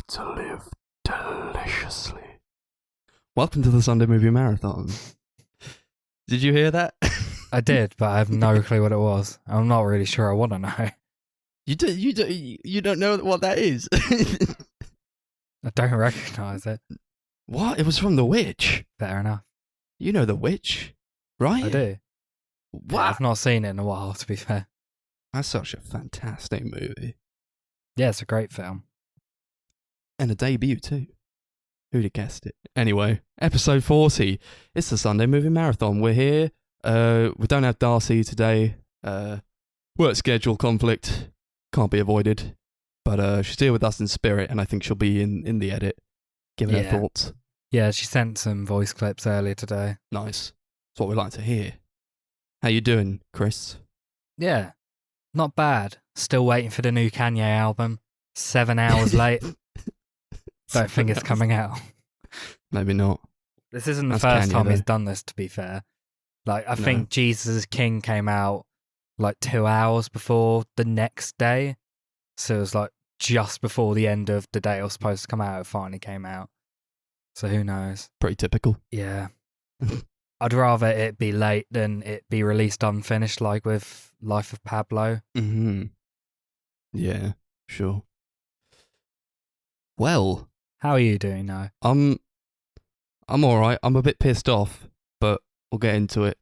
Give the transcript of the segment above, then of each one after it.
to live deliciously. Welcome to the Sunday Movie Marathon. Did you hear that? I did, but I have no clue what it was. I'm not really sure I want to know. You don't know what that is? I don't recognise it. What? It was from The Witch. Fair enough. You know The Witch, right? I do. What? Yeah, I've not seen it in a while, to be fair. That's such a fantastic movie. Yeah, it's a great film. And a debut too. Who'd have guessed it? Anyway, episode 40. It's the Sunday Movie Marathon. We're here. We don't have Darcie today. Work schedule conflict. Can't be avoided. But she's here with us in spirit, and I think she'll be in the edit. Giving her thoughts. Yeah, she sent some voice clips earlier today. Nice. That's what we like to hear. How you doing, Chris? Yeah, not bad. Still waiting for the new Kanye album. 7 hours late. Don't think it's coming out. Maybe not. This isn't the That's first Kanye, time he's though. done this, to be fair. Like, I No. think Jesus is King came out like 2 hours before the next day. So it was like just before the end of the day it was supposed to come out, it finally came out. So who knows? Pretty typical. Yeah. I'd rather it be late than it be released unfinished, like with Life of Pablo. Mm-hmm. Yeah, sure. Well, How are you doing now? I'm alright. I'm a bit pissed off, but we'll get into it.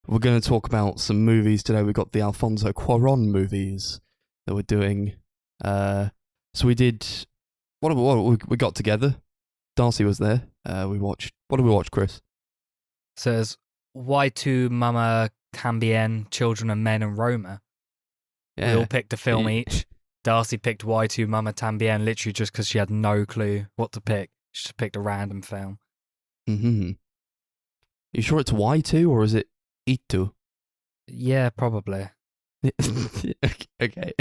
We're going to talk about some movies today. We've got the Alfonso Cuarón movies that we're doing. So we did... What we got together? Darcie was there. We watched... What did we watch, Chris? So it's Tu Mamá También, Children of Men and Roma. Yeah. We all picked a film Yeah. each. Darcie picked Tu Mamá También literally just because she had no clue what to pick. She just picked a random film. Mm-hmm. You sure it's Y2 or is it Itu? Yeah, probably. Okay.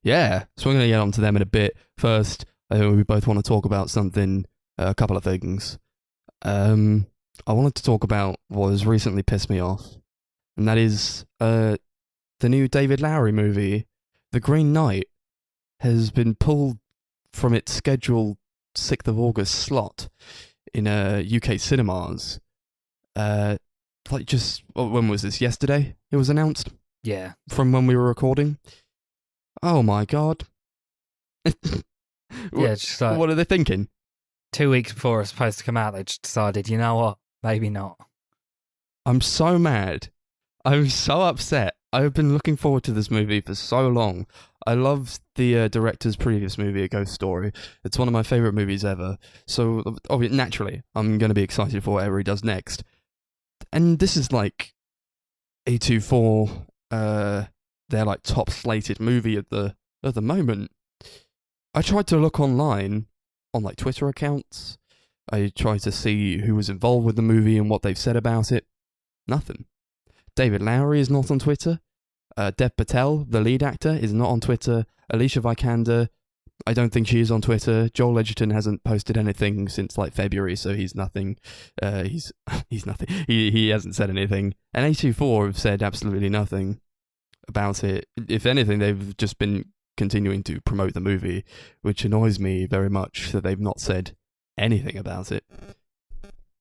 Yeah, so we're going to get on to them in a bit. First, I think we both want to talk about something, a couple of things. I wanted to talk about what has recently pissed me off, and that is the new David Lowery movie, The Green Knight, has been pulled from its scheduled 6th of August slot in UK cinemas. When was this? Yesterday it was announced? Yeah. From when we were recording. Oh my god. Yeah, just like What are they thinking? 2 weeks before it was supposed to come out, they just decided, you know what? Maybe not. I'm so mad. I'm so upset. I've been looking forward to this movie for so long. I love the director's previous movie, A Ghost Story. It's one of my favourite movies ever. So, naturally, I'm going to be excited for whatever he does next. And this is like A24, their like top slated movie at the moment. I tried to look online on like Twitter accounts. I tried to see who was involved with the movie and what they've said about it. Nothing. David Lowery is not on Twitter. Dev Patel, the lead actor, is not on Twitter. Alicia Vikander, I don't think she is on Twitter. Joel Edgerton hasn't posted anything since like February, so he's nothing. He's nothing. He hasn't said anything. And A24 have said absolutely nothing about it. If anything, they've just been continuing to promote the movie, which annoys me very much that they've not said anything about it.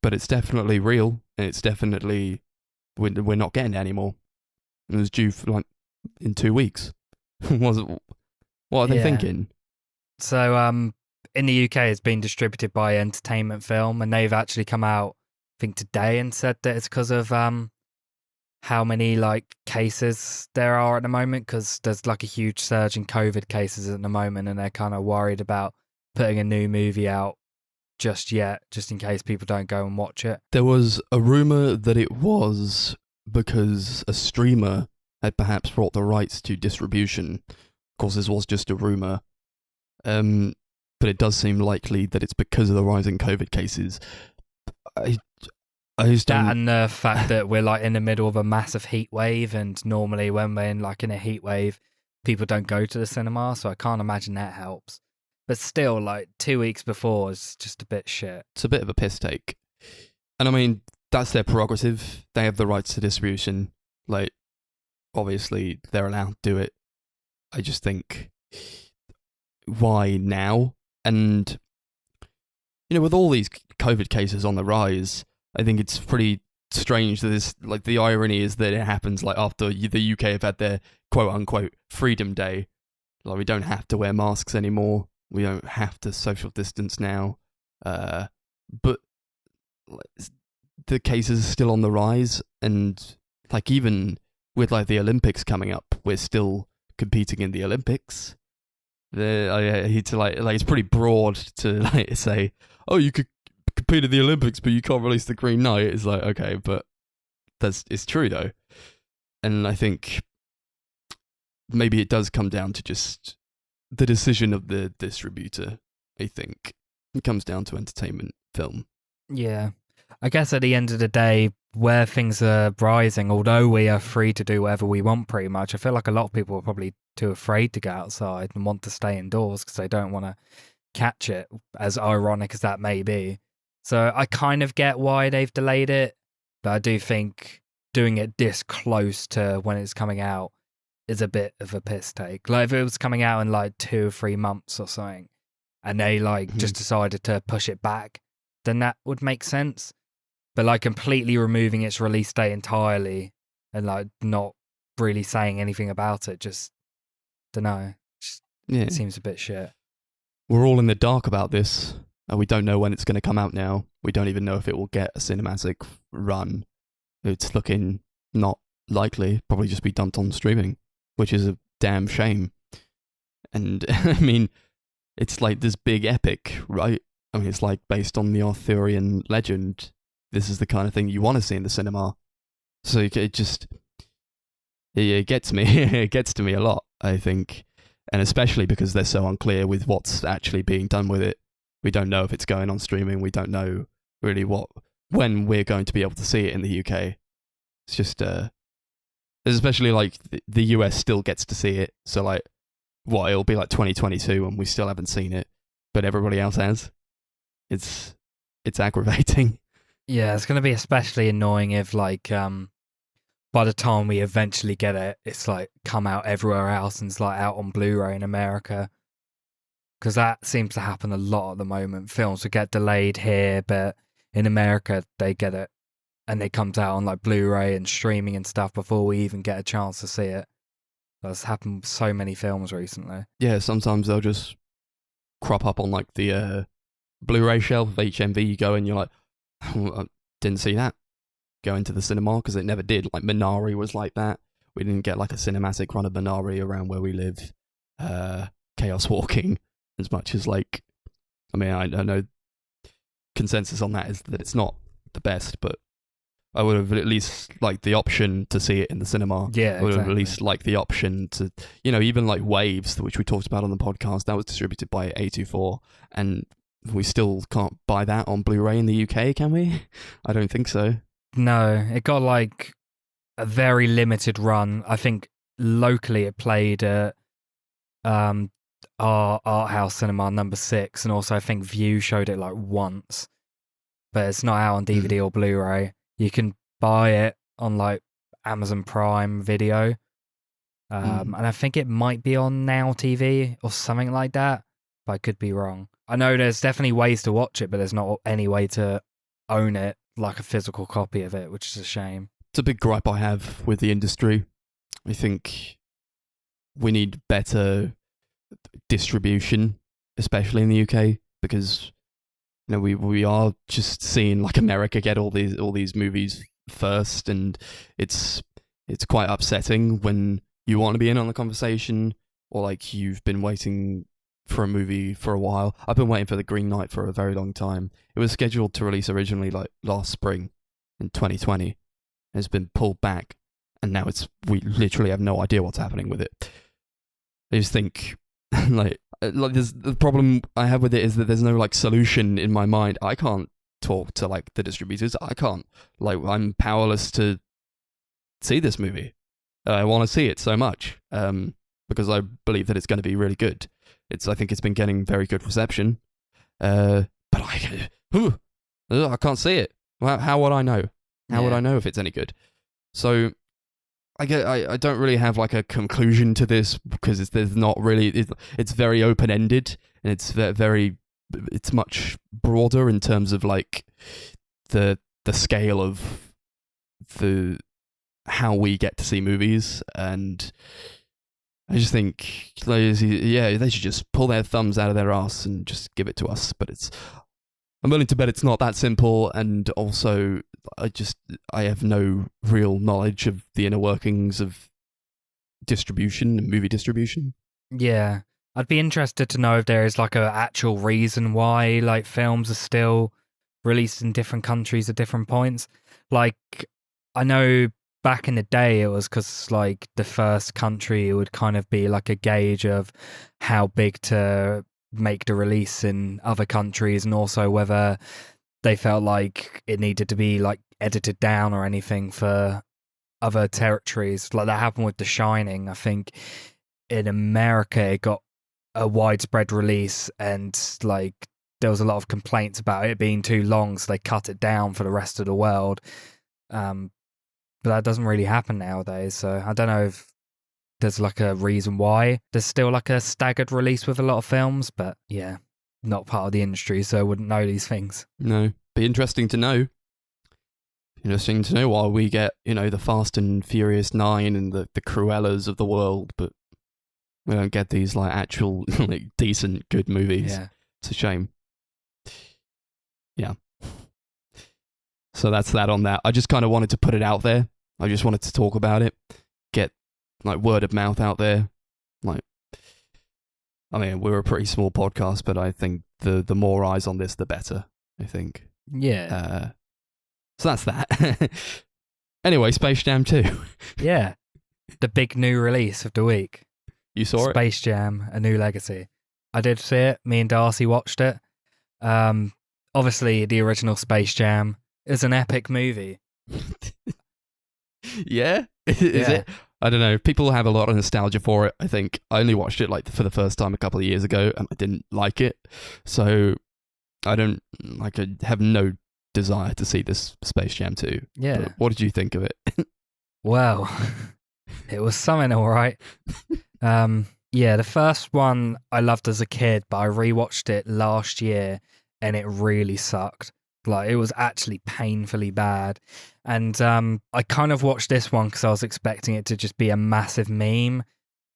But it's definitely real, and it's definitely we're not getting it anymore. It was due for like in 2 weeks. What are they thinking? So, in the UK, it's been distributed by Entertainment Film, and they've actually come out, I think, today and said that it's because of how many like cases there are at the moment, because there's like a huge surge in COVID cases at the moment, and they're kind of worried about putting a new movie out just yet, just in case people don't go and watch it. There was a rumour that it was because a streamer had perhaps brought the rights to distribution. Of course, this was just a rumour. But it does seem likely that it's because of the rising COVID cases. I just don't... That and the fact that we're like in the middle of a massive heat wave, and normally when we're in a heat wave, people don't go to the cinema, so I can't imagine that helps. But still, like 2 weeks before is just a bit shit. It's a bit of a piss take. And I mean, that's their prerogative. They have the rights to distribution. Like, obviously, they're allowed to do it. I just think why now? And with all these COVID cases on the rise, I think it's pretty strange that this, like, the irony is that it happens like after the UK have had their quote unquote freedom day. Like, we don't have to wear masks anymore. We don't have to social distance now. But the cases are still on the rise, and like even with like the Olympics coming up, we're still competing in the Olympics. I hate to like it's pretty broad to like say, oh, you could compete in the Olympics, but you can't release the Green Knight. It's like, okay, but it's true though, and I think maybe it does come down to just the decision of the distributor. I think it comes down to entertainment film. Yeah. I guess at the end of the day, where things are rising, although we are free to do whatever we want pretty much, I feel like a lot of people are probably too afraid to go outside and want to stay indoors because they don't want to catch it, as ironic as that may be. So I kind of get why they've delayed it, but I do think doing it this close to when it's coming out is a bit of a piss take. Like if it was coming out in like 2 or 3 months or something, and they like just decided to push it back, then that would make sense. But like completely removing its release date entirely and like not really saying anything about it, just don't know. It seems a bit shit. We're all in the dark about this. We don't know when it's going to come out now. We don't even know if it will get a cinematic run. It's looking not likely. Probably just be dumped on streaming, which is a damn shame. And I mean, it's like this big epic, right? I mean, it's like based on the Arthurian legend. This is the kind of thing you want to see in the cinema. So it gets me. It gets to me a lot, I think. And especially because they're so unclear with what's actually being done with it. We don't know if it's going on streaming. We don't know really when we're going to be able to see it in the UK. It's just, especially like the US still gets to see it. So like, it'll be like 2022 and we still haven't seen it, but everybody else has. It's aggravating. Yeah, it's going to be especially annoying if like by the time we eventually get it, it's like come out everywhere else and it's like out on Blu-ray in America. Because that seems to happen a lot at the moment. Films will get delayed here, but in America they get it and it comes out on like Blu-ray and streaming and stuff before we even get a chance to see it. That's happened with so many films recently. Yeah, sometimes they'll just crop up on like the Blu-ray shelf of HMV. You go and you're like, I didn't see that. Go into the cinema because it never did. Like Minari was like that. We didn't get like a cinematic run of Minari around where we live. Chaos Walking, as much as like, I mean, I know consensus on that is that it's not the best, but I would have at least liked the option to see it in the cinema. Yeah, I would have at least liked the option to, even like Waves, which we talked about on the podcast, that was distributed by A24, and we still can't buy that on Blu-ray in the UK, can we? I don't think so. No, it got like a very limited run. I think locally it played at our art house cinema number 6, and also I think View showed it like once, but it's not out on DVD or Blu-ray. You can buy it on like Amazon Prime Video, and I think it might be on Now TV or something like that, but I could be wrong. I know there's definitely ways to watch it, but there's not any way to own it, like a physical copy of it, which is a shame. It's a big gripe I have with the industry. I think we need better distribution, especially in the UK, because we are just seeing like America get all these movies first, and it's quite upsetting when you want to be in on the conversation, or like you've been waiting for a movie for a while. I've been waiting for The Green Knight for a very long time. It was scheduled to release originally like last spring in 2020. It's been pulled back, and now we literally have no idea what's happening with it. I just think like there's the problem I have with it is that there's no like solution in my mind. I can't talk to like the distributors. I can't, like, I'm powerless to see this movie. I want to see it so much because I believe that it's going to be really good. I think it's been getting very good reception, but I can't see it. How would I know? How would I know if it's any good? So I don't really have like a conclusion to this because there's not really it's very open ended, and it's much broader in terms of like the scale of the how we get to see movies. And I just think they should just pull their thumbs out of their ass and just give it to us. But I'm willing to bet it's not that simple, and also I have no real knowledge of the inner workings of distribution and movie distribution. Yeah. I'd be interested to know if there is like a actual reason why like films are still released in different countries at different points. Like, I know back in the day it was because like the first country would kind of be like a gauge of how big to make the release in other countries, and also whether they felt like it needed to be like edited down or anything for other territories. Like that happened with The Shining. I think in America it got a widespread release, and like there was a lot of complaints about it being too long, so they cut it down for the rest of the world. But that doesn't really happen nowadays, so I don't know if there's like a reason why there's still like a staggered release with a lot of films. But yeah, not part of the industry, so I wouldn't know these things. No, be interesting to know. Interesting to know why we get, the Fast and Furious 9 and the Cruellas of the world, but we don't get these like actual like decent good movies. Yeah. It's a shame. Yeah. So that's that on that. I just kind of wanted to put it out there. I just wanted to talk about it. Get like word of mouth out there. Like, I mean, we're a pretty small podcast, but I think the more eyes on this, the better, I think. Yeah. So that's that. Anyway, Space Jam 2. Yeah. The big new release of the week. You saw it? Space Jam, A New Legacy. I did see it. Me and Darcie watched it. Obviously, the original Space Jam is an epic movie. Yeah? Is it? I don't know. People have a lot of nostalgia for it, I think. I only watched it like for the first time a couple of years ago, and I didn't like it. So I have no desire to see this Space Jam 2. Yeah. But what did you think of it? Well, it was something all right. Yeah, the first one I loved as a kid, but I rewatched it last year and it really sucked. Like, it was actually painfully bad. And I kind of watched this one because I was expecting it to just be a massive meme.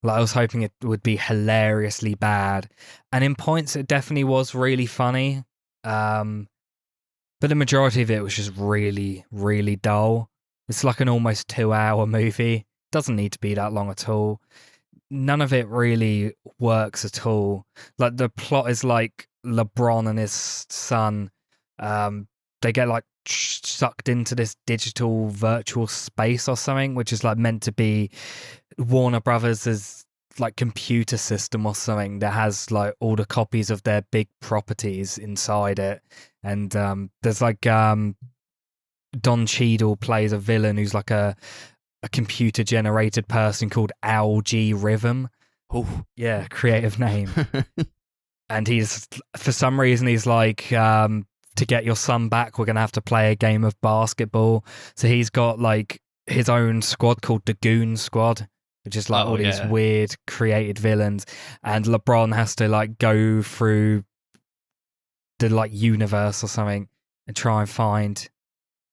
Like, I was hoping it would be hilariously bad. And in points, it definitely was really funny. But the majority of it was just really, really dull. It's like an almost 2-hour movie. Doesn't need to be that long at all. None of it really works at all. Like, the plot is like LeBron and his son. They get like sucked into this digital virtual space or something, which is like meant to be Warner Brothers' like computer system or something that has like all the copies of their big properties inside it. And there's like Don Cheadle plays a villain who's like a computer generated person called Al G Rhythm. Oh, yeah, creative name. And he's, for some reason, he's like, to get your son back, we're going to have to play a game of basketball. So he's got like his own squad called the Goon Squad, which is like all these weird created villains. And LeBron has to like go through the like universe or something and try and find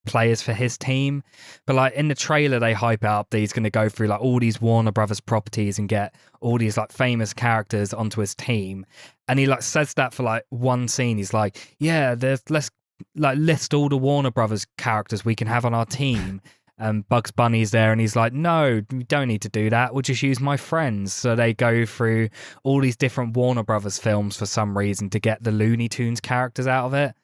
players for his team. But like in the trailer, they hype up that he's going to go through like all these Warner Brothers properties and get all these like famous characters onto his team. And he like says that for like one scene. He's like, yeah, let's like list all the Warner Brothers characters we can have on our team. And Bugs Bunny's there and he's like, no, we don't need to do that. We'll just use my friends. So they go through all these different Warner Brothers films for some reason to get the Looney Tunes characters out of it.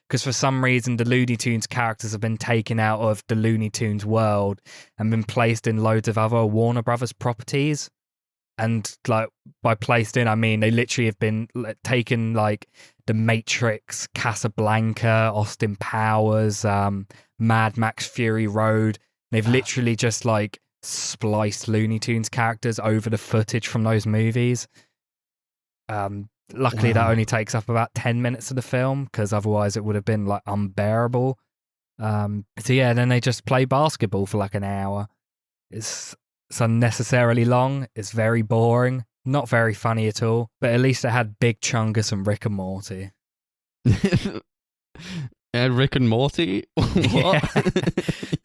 Because for some reason, the Looney Tunes characters have been taken out of the Looney Tunes world and been placed in loads of other Warner Brothers properties. And like by placed in, I mean they literally have been taken like The Matrix, Casablanca, Austin Powers, Mad Max Fury Road. They've literally just like spliced Looney Tunes characters over the footage from those movies. Luckily, that only takes up about 10 minutes of the film because otherwise it would have been like unbearable. So yeah, then they just play basketball for like an hour. It's unnecessarily long. It's very boring. Not very funny at all. But at least it had Big Chungus and Rick and Morty. Rick and Morty? What? Yeah.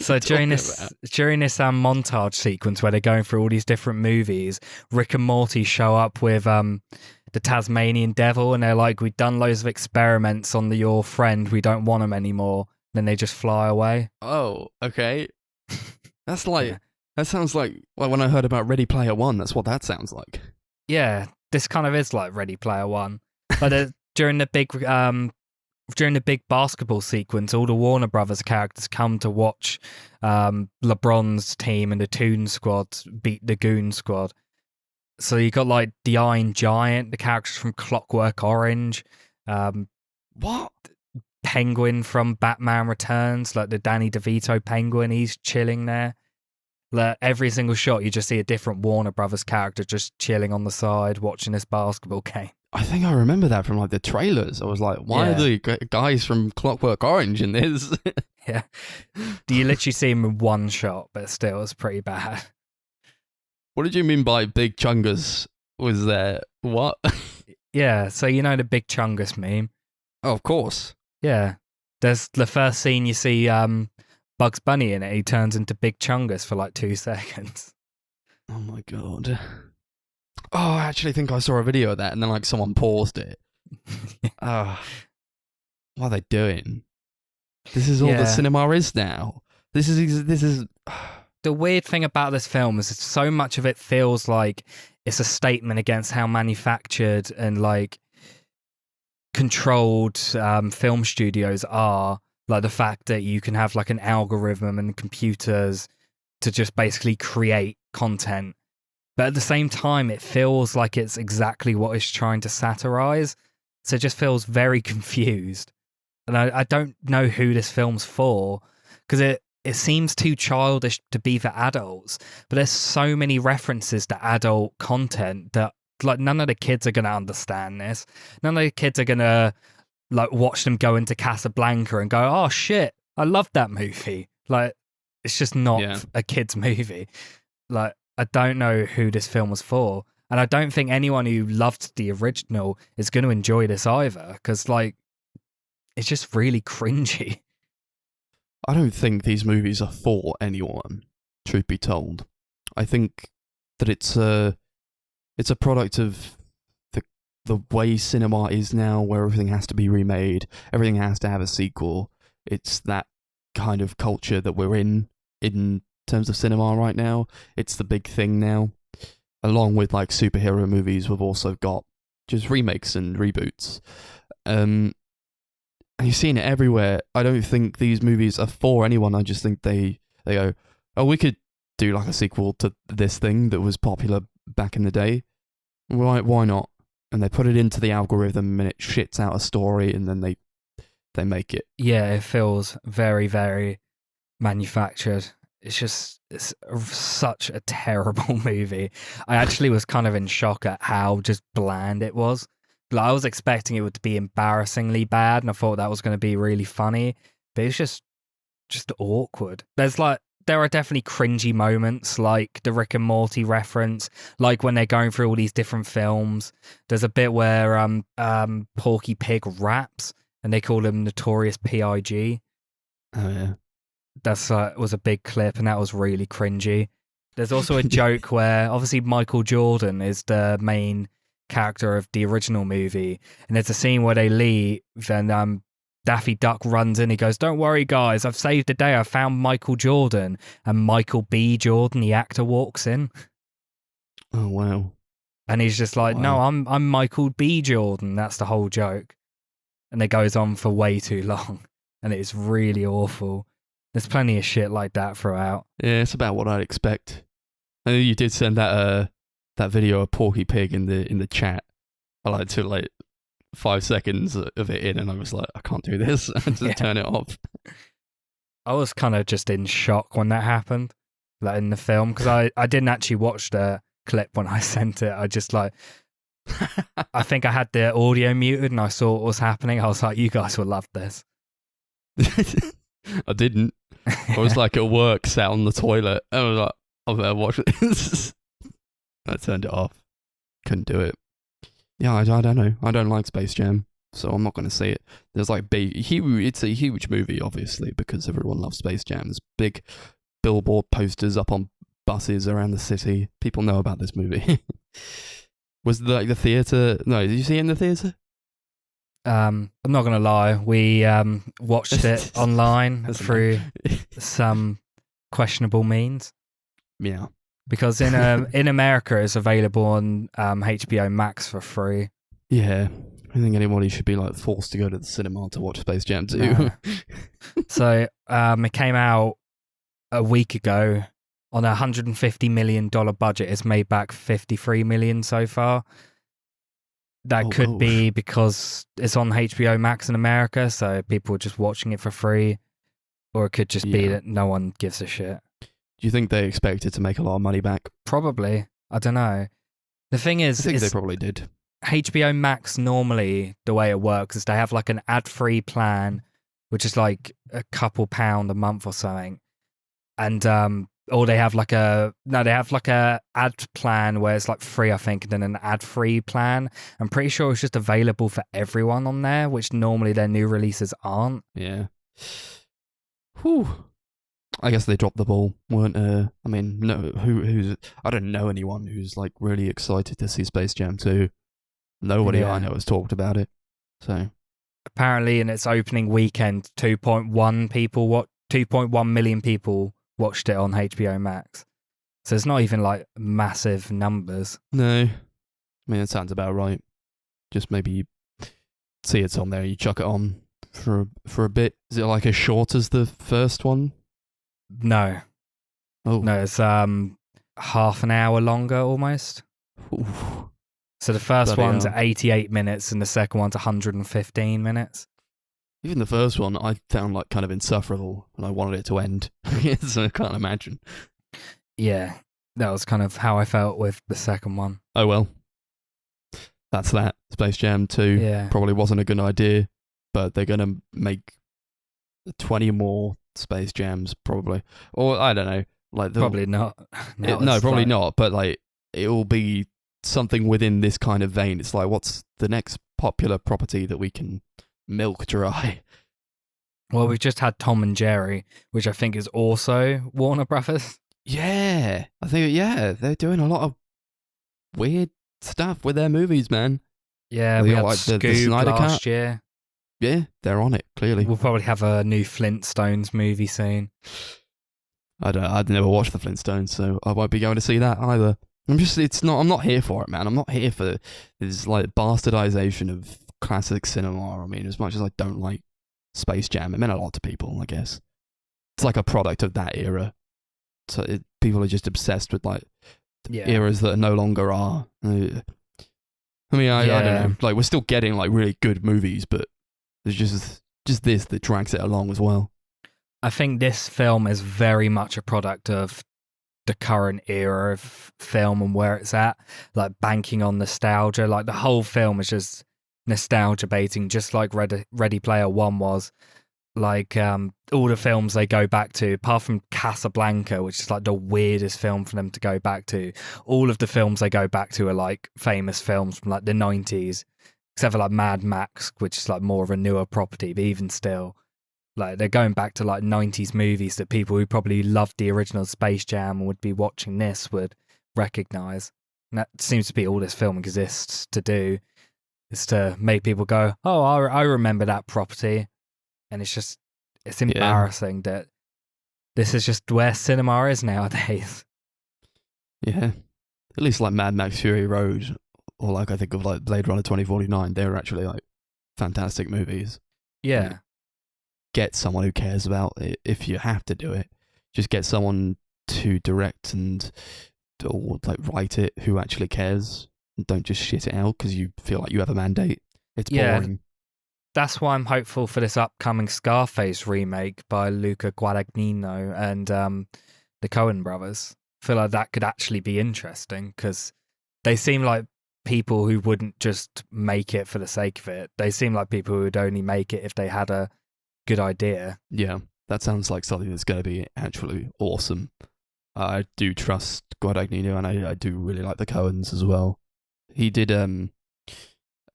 So during this montage sequence where they're going through all these different movies, Rick and Morty show up with the Tasmanian devil, and they're like, "We've done loads of experiments on your friend. We don't want him anymore." Then they just fly away. Oh, okay. That's like that sounds like when I heard about Ready Player One. That's what that sounds like. Yeah, this kind of is like Ready Player One. But during the big basketball sequence, all the Warner Brothers characters come to watch LeBron's team and the Toon Squad beat the Goon Squad. So you got like the Iron Giant, the characters from Clockwork Orange, What? Penguin from Batman Returns, like the Danny DeVito Penguin, he's chilling there. Like every single shot, you just see a different Warner Brothers character just chilling on the side watching this basketball game. I think I remember that from like the trailers. I was like, why are the guys from Clockwork Orange in this? Yeah. Do you literally see him in one shot, but still, it's pretty bad. What did you mean by Big Chungus was there? What? Yeah, so you know the Big Chungus meme? Oh, of course. Yeah. There's the first scene you see Bugs Bunny in it. He turns into Big Chungus for like 2 seconds. Oh my god. Oh, I actually think I saw a video of that, and then like someone paused it. What are they doing? This is all the cinema is now. This is. The weird thing about this film is so much of it feels like it's a statement against how manufactured and like controlled film studios are. Like the fact that you can have like an algorithm and computers to just basically create content. But at the same time, it feels like it's exactly what it's trying to satirize. So it just feels very confused. And I don't know who this film's for, because it seems too childish to be for adults. But there's so many references to adult content that like none of the kids are going to understand this. None of the kids are going to like watch them go into Casablanca and go, "Oh shit, I love that movie." Like it's just not a kid's movie. Like I don't know who this film was for, and I don't think anyone who loved the original is going to enjoy this either, because like it's just really cringy. I don't think these movies are for anyone, truth be told. I think that it's a product of the way cinema is now, where everything has to be remade, everything has to have a sequel. It's that kind of culture that we're in terms of cinema right now. It's the big thing now. Along with like superhero movies, we've also got just remakes and reboots. And you've seen it everywhere. I don't think these movies are for anyone. I just think they go, "Oh, we could do like a sequel to this thing that was popular back in the day. Why not?" And they put it into the algorithm and it shits out a story, and then they make it. Yeah, it feels very, very manufactured. It's such a terrible movie. I actually was kind of in shock at how just bland it was. Like, I was expecting it would be embarrassingly bad, and I thought that was going to be really funny, but it's just awkward. There are definitely cringy moments, like the Rick and Morty reference, like when they're going through all these different films. There's a bit where Porky Pig raps, and they call him Notorious P.I.G. Oh yeah. That was a big clip, and that was really cringy. There's also a joke where obviously Michael Jordan is the main character of the original movie, and there's a scene where they leave, and Daffy Duck runs in. He goes, "Don't worry, guys, I've saved the day. I found Michael Jordan." And Michael B. Jordan, the actor, walks in. Oh wow! And he's just like, "No, I'm Michael B. Jordan." That's the whole joke, and it goes on for way too long, and it's really awful. There's plenty of shit like that throughout. Yeah, it's about what I'd expect. I know you did send that video of Porky Pig in the chat. I took 5 seconds of it in, and I was like, I can't do this. I had to turn it off. I was kind of just in shock when that happened, like in the film, because I didn't actually watch the clip when I sent it. I just I think I had the audio muted, and I saw what was happening. I was like, you guys will love this. I didn't. I was at work, sat on the toilet. I was like, I've ever watched it. I turned it off. Couldn't do it. Yeah, I don't know. I don't like Space Jam, so I'm not going to see it. There's like it's a huge movie, obviously, because everyone loves Space Jam. There's big billboard posters up on buses around the city. People know about this movie. Was the theater? No, did you see it in the theater? I'm not gonna lie. We watched it online through some questionable means. Yeah, because in America it's available on HBO Max for free. Yeah, I think anybody should be like forced to go to the cinema to watch Space Jam 2. No. So it came out a week ago on a $150 million budget. It's made back $53 million so far. That could be because it's on HBO Max in America, so people are just watching it for free, or it could just be that no one gives a shit. Do you think they expected to make a lot of money back? Probably. I don't know. The thing is, I think they probably did. HBO Max normally, the way it works is they have like an ad-free plan, which is like a couple pound a month or something, and or they have like a ad plan where it's like free, I think, and then an ad-free plan. I'm pretty sure it's just available for everyone on there, which normally their new releases aren't. Yeah. Whew. I guess they dropped the ball, weren't I mean, no, who's I don't know anyone who's like really excited to see Space Jam 2. Nobody I know has talked about it. So apparently in its opening weekend, 2.1 million people watched it on HBO Max. So it's not even like massive numbers. No. I mean, it sounds about right. Just maybe you see it's on there, you chuck it on for a bit. Is it like as short as the first one? No. Oh. No, it's half an hour longer almost. Ooh. So the first one's 88 minutes and the second one's 115 minutes. Even the first one I found like kind of insufferable and I wanted it to end. So I can't imagine. Yeah, that was kind of how I felt with the second one. Oh well. That's that. Space Jam 2 probably wasn't a good idea, but they're going to make 20 more Space Jams probably. Or I don't know. Like probably not. No, probably not, but like it will be something within this kind of vein. It's like, what's the next popular property that we can milk dry? Well, we've just had Tom and Jerry, which I think is also Warner Brothers. Yeah, I think, they're doing a lot of weird stuff with their movies, man. Yeah, we had like Scoob last year. Yeah, they're on it, clearly. We'll probably have a new Flintstones movie soon. I'd never watched the Flintstones, so I won't be going to see that either. I'm not here for it, man. I'm not here for this like bastardization of classic cinema. I mean, as much as I don't like Space Jam, it meant a lot to people, I guess. It's like a product of that era. So people are just obsessed with like eras that no longer are. I mean, I don't know. Like, we're still getting like really good movies, but there's just this that drags it along as well. I think this film is very much a product of the current era of film and where it's at, like banking on nostalgia. Like the whole film is just nostalgia baiting, just like Ready Player One was. Like all the films they go back to, apart from Casablanca, which is like the weirdest film for them to go back to, all of the films they go back to are like famous films from like the 90s, except for like Mad Max, which is like more of a newer property, but even still, like they're going back to like 90s movies that people who probably loved the original Space Jam and would be watching this would recognize. And that seems to be all this film exists to do, is to make people go, oh, I remember that property. And it's embarrassing that this is just where cinema is nowadays. Yeah. At least like Mad Max Fury Road, or like I think of like Blade Runner 2049, they're actually like fantastic movies. Yeah. Like, get someone who cares about it. If you have to do it, just get someone to direct or like write it who actually cares. And don't just shit it out because you feel like you have a mandate. It's boring. That's why I'm hopeful for this upcoming Scarface remake by Luca Guadagnino and the Coen brothers. I feel like that could actually be interesting because they seem like people who wouldn't just make it for the sake of it. They seem like people who would only make it if they had a good idea. Yeah, that sounds like something that's going to be actually awesome. I do trust Guadagnino, and I do really like the Coens as well. He did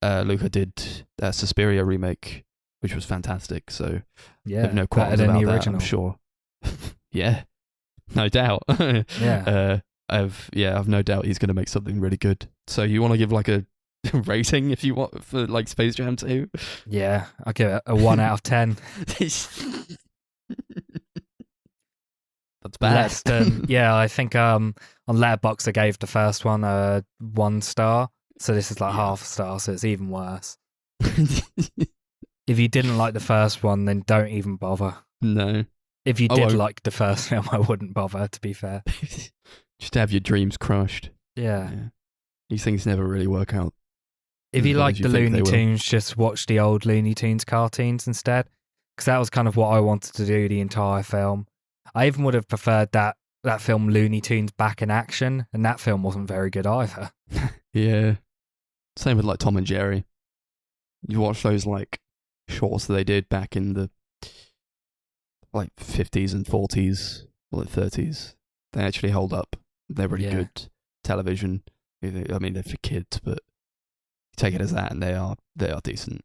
Luca did that Suspiria remake, which was fantastic. So I have no qualms about that. I'm sure. Yeah, no doubt. Yeah. I've no doubt he's going to make something really good. So you want to give like a rating if you want for like Space Jam 2? Yeah, I'll give it a 1 out of 10. That's bad. Less than, yeah, I think on Letterboxd I gave the first one a 1 star. So this is like half a star, so it's even worse. If you didn't like the first one, then don't even bother. No. If you did like the first film, I wouldn't bother, to be fair. Just have your dreams crushed. Yeah. These things never really work out. If you like the Looney Tunes, just watch the old Looney Tunes cartoons instead. Because that was kind of what I wanted to do the entire film. I even would have preferred that film Looney Tunes back in action, and that film wasn't very good either. Yeah. Same with like Tom and Jerry. You watch those like shorts that they did back in the like 50s and 40s, or like 30s. They actually hold up. They're really good television. I mean, they're for kids, but you take it as that, and they are decent.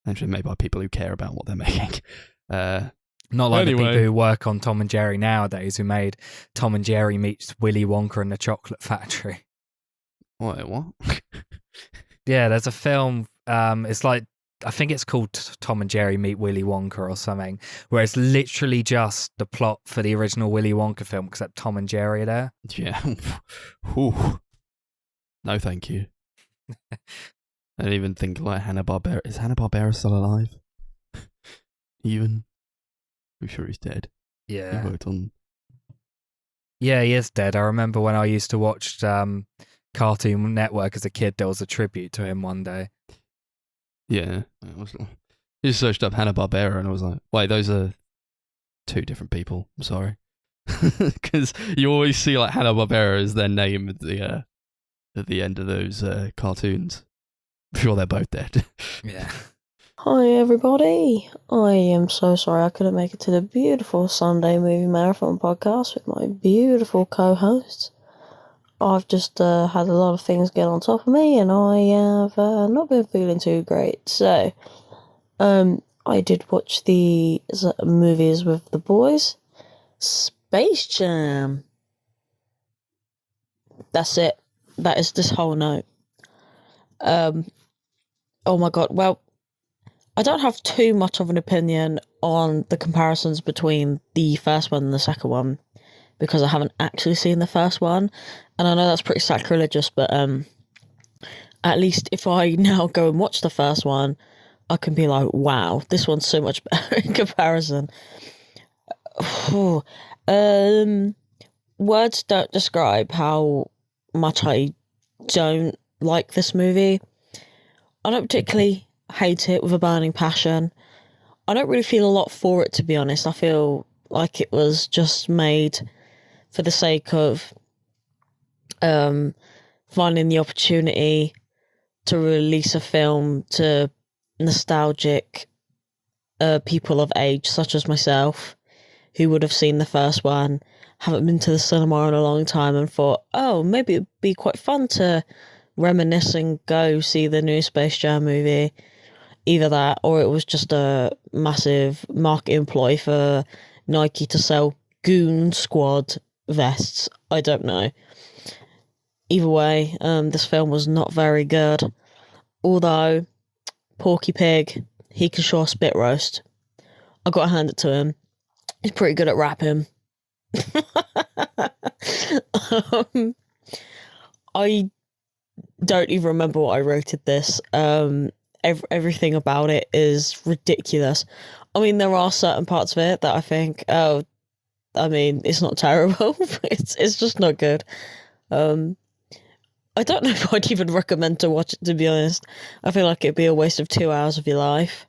Actually made by people who care about what they're making. Not like the people who work on Tom and Jerry nowadays, who made Tom and Jerry meets Willy Wonka and the Chocolate Factory. What? Yeah, there's a film. It's like, I think it's called Tom and Jerry Meet Willy Wonka or something, where it's literally just the plot for the original Willy Wonka film, except Tom and Jerry are there. Yeah. Ooh. No, thank you. I don't even think like Hanna-Barbera. Is Hanna-Barbera still alive? Even? I'm sure he's dead. Yeah. He worked on... Yeah, he is dead. I remember when I used to watch Cartoon Network as a kid, there was a tribute to him one day. Yeah. I just searched up Hanna-Barbera and I was like, wait, those are 2 different people. I'm sorry. Because you always see like Hanna-Barbera as their name at the end of those cartoons. I'm sure they're both dead. Yeah. Hi everybody. I am so sorry I couldn't make it to the beautiful Sunday Movie Marathon podcast with my beautiful co-hosts. I've just had a lot of things get on top of me, and I have not been feeling too great. So, I did watch the movies with the boys. Space Jam. That's it. That is this whole note. Oh my god. Well, I don't have too much of an opinion on the comparisons between the first one and the second one, because I haven't actually seen the first one, and I know that's pretty sacrilegious, but at least if I now go and watch the first one, I can be like, wow, this one's so much better in comparison. Words don't describe how much I don't like this movie. I don't particularly hate it with a burning passion. I don't really feel a lot for it, to be honest. I feel like it was just made for the sake of finding the opportunity to release a film to nostalgic people of age, such as myself, who would have seen the first one, haven't been to the cinema in a long time, and thought, oh, maybe it'd be quite fun to reminisce and go see the new Space Jam movie. Either that, or it was just a massive marketing ploy for Nike to sell Goon Squad vests. I don't know. Either way, this film was not very good. Although, Porky Pig, he can sure spit roast. I gotta hand it to him. He's pretty good at rapping. I don't even remember what I rated this. Everything about it is ridiculous. I mean, there are certain parts of it that I think, it's not terrible, but it's just not good. I don't know if I'd even recommend to watch it, to be honest. I feel like it'd be a waste of 2 hours of your life.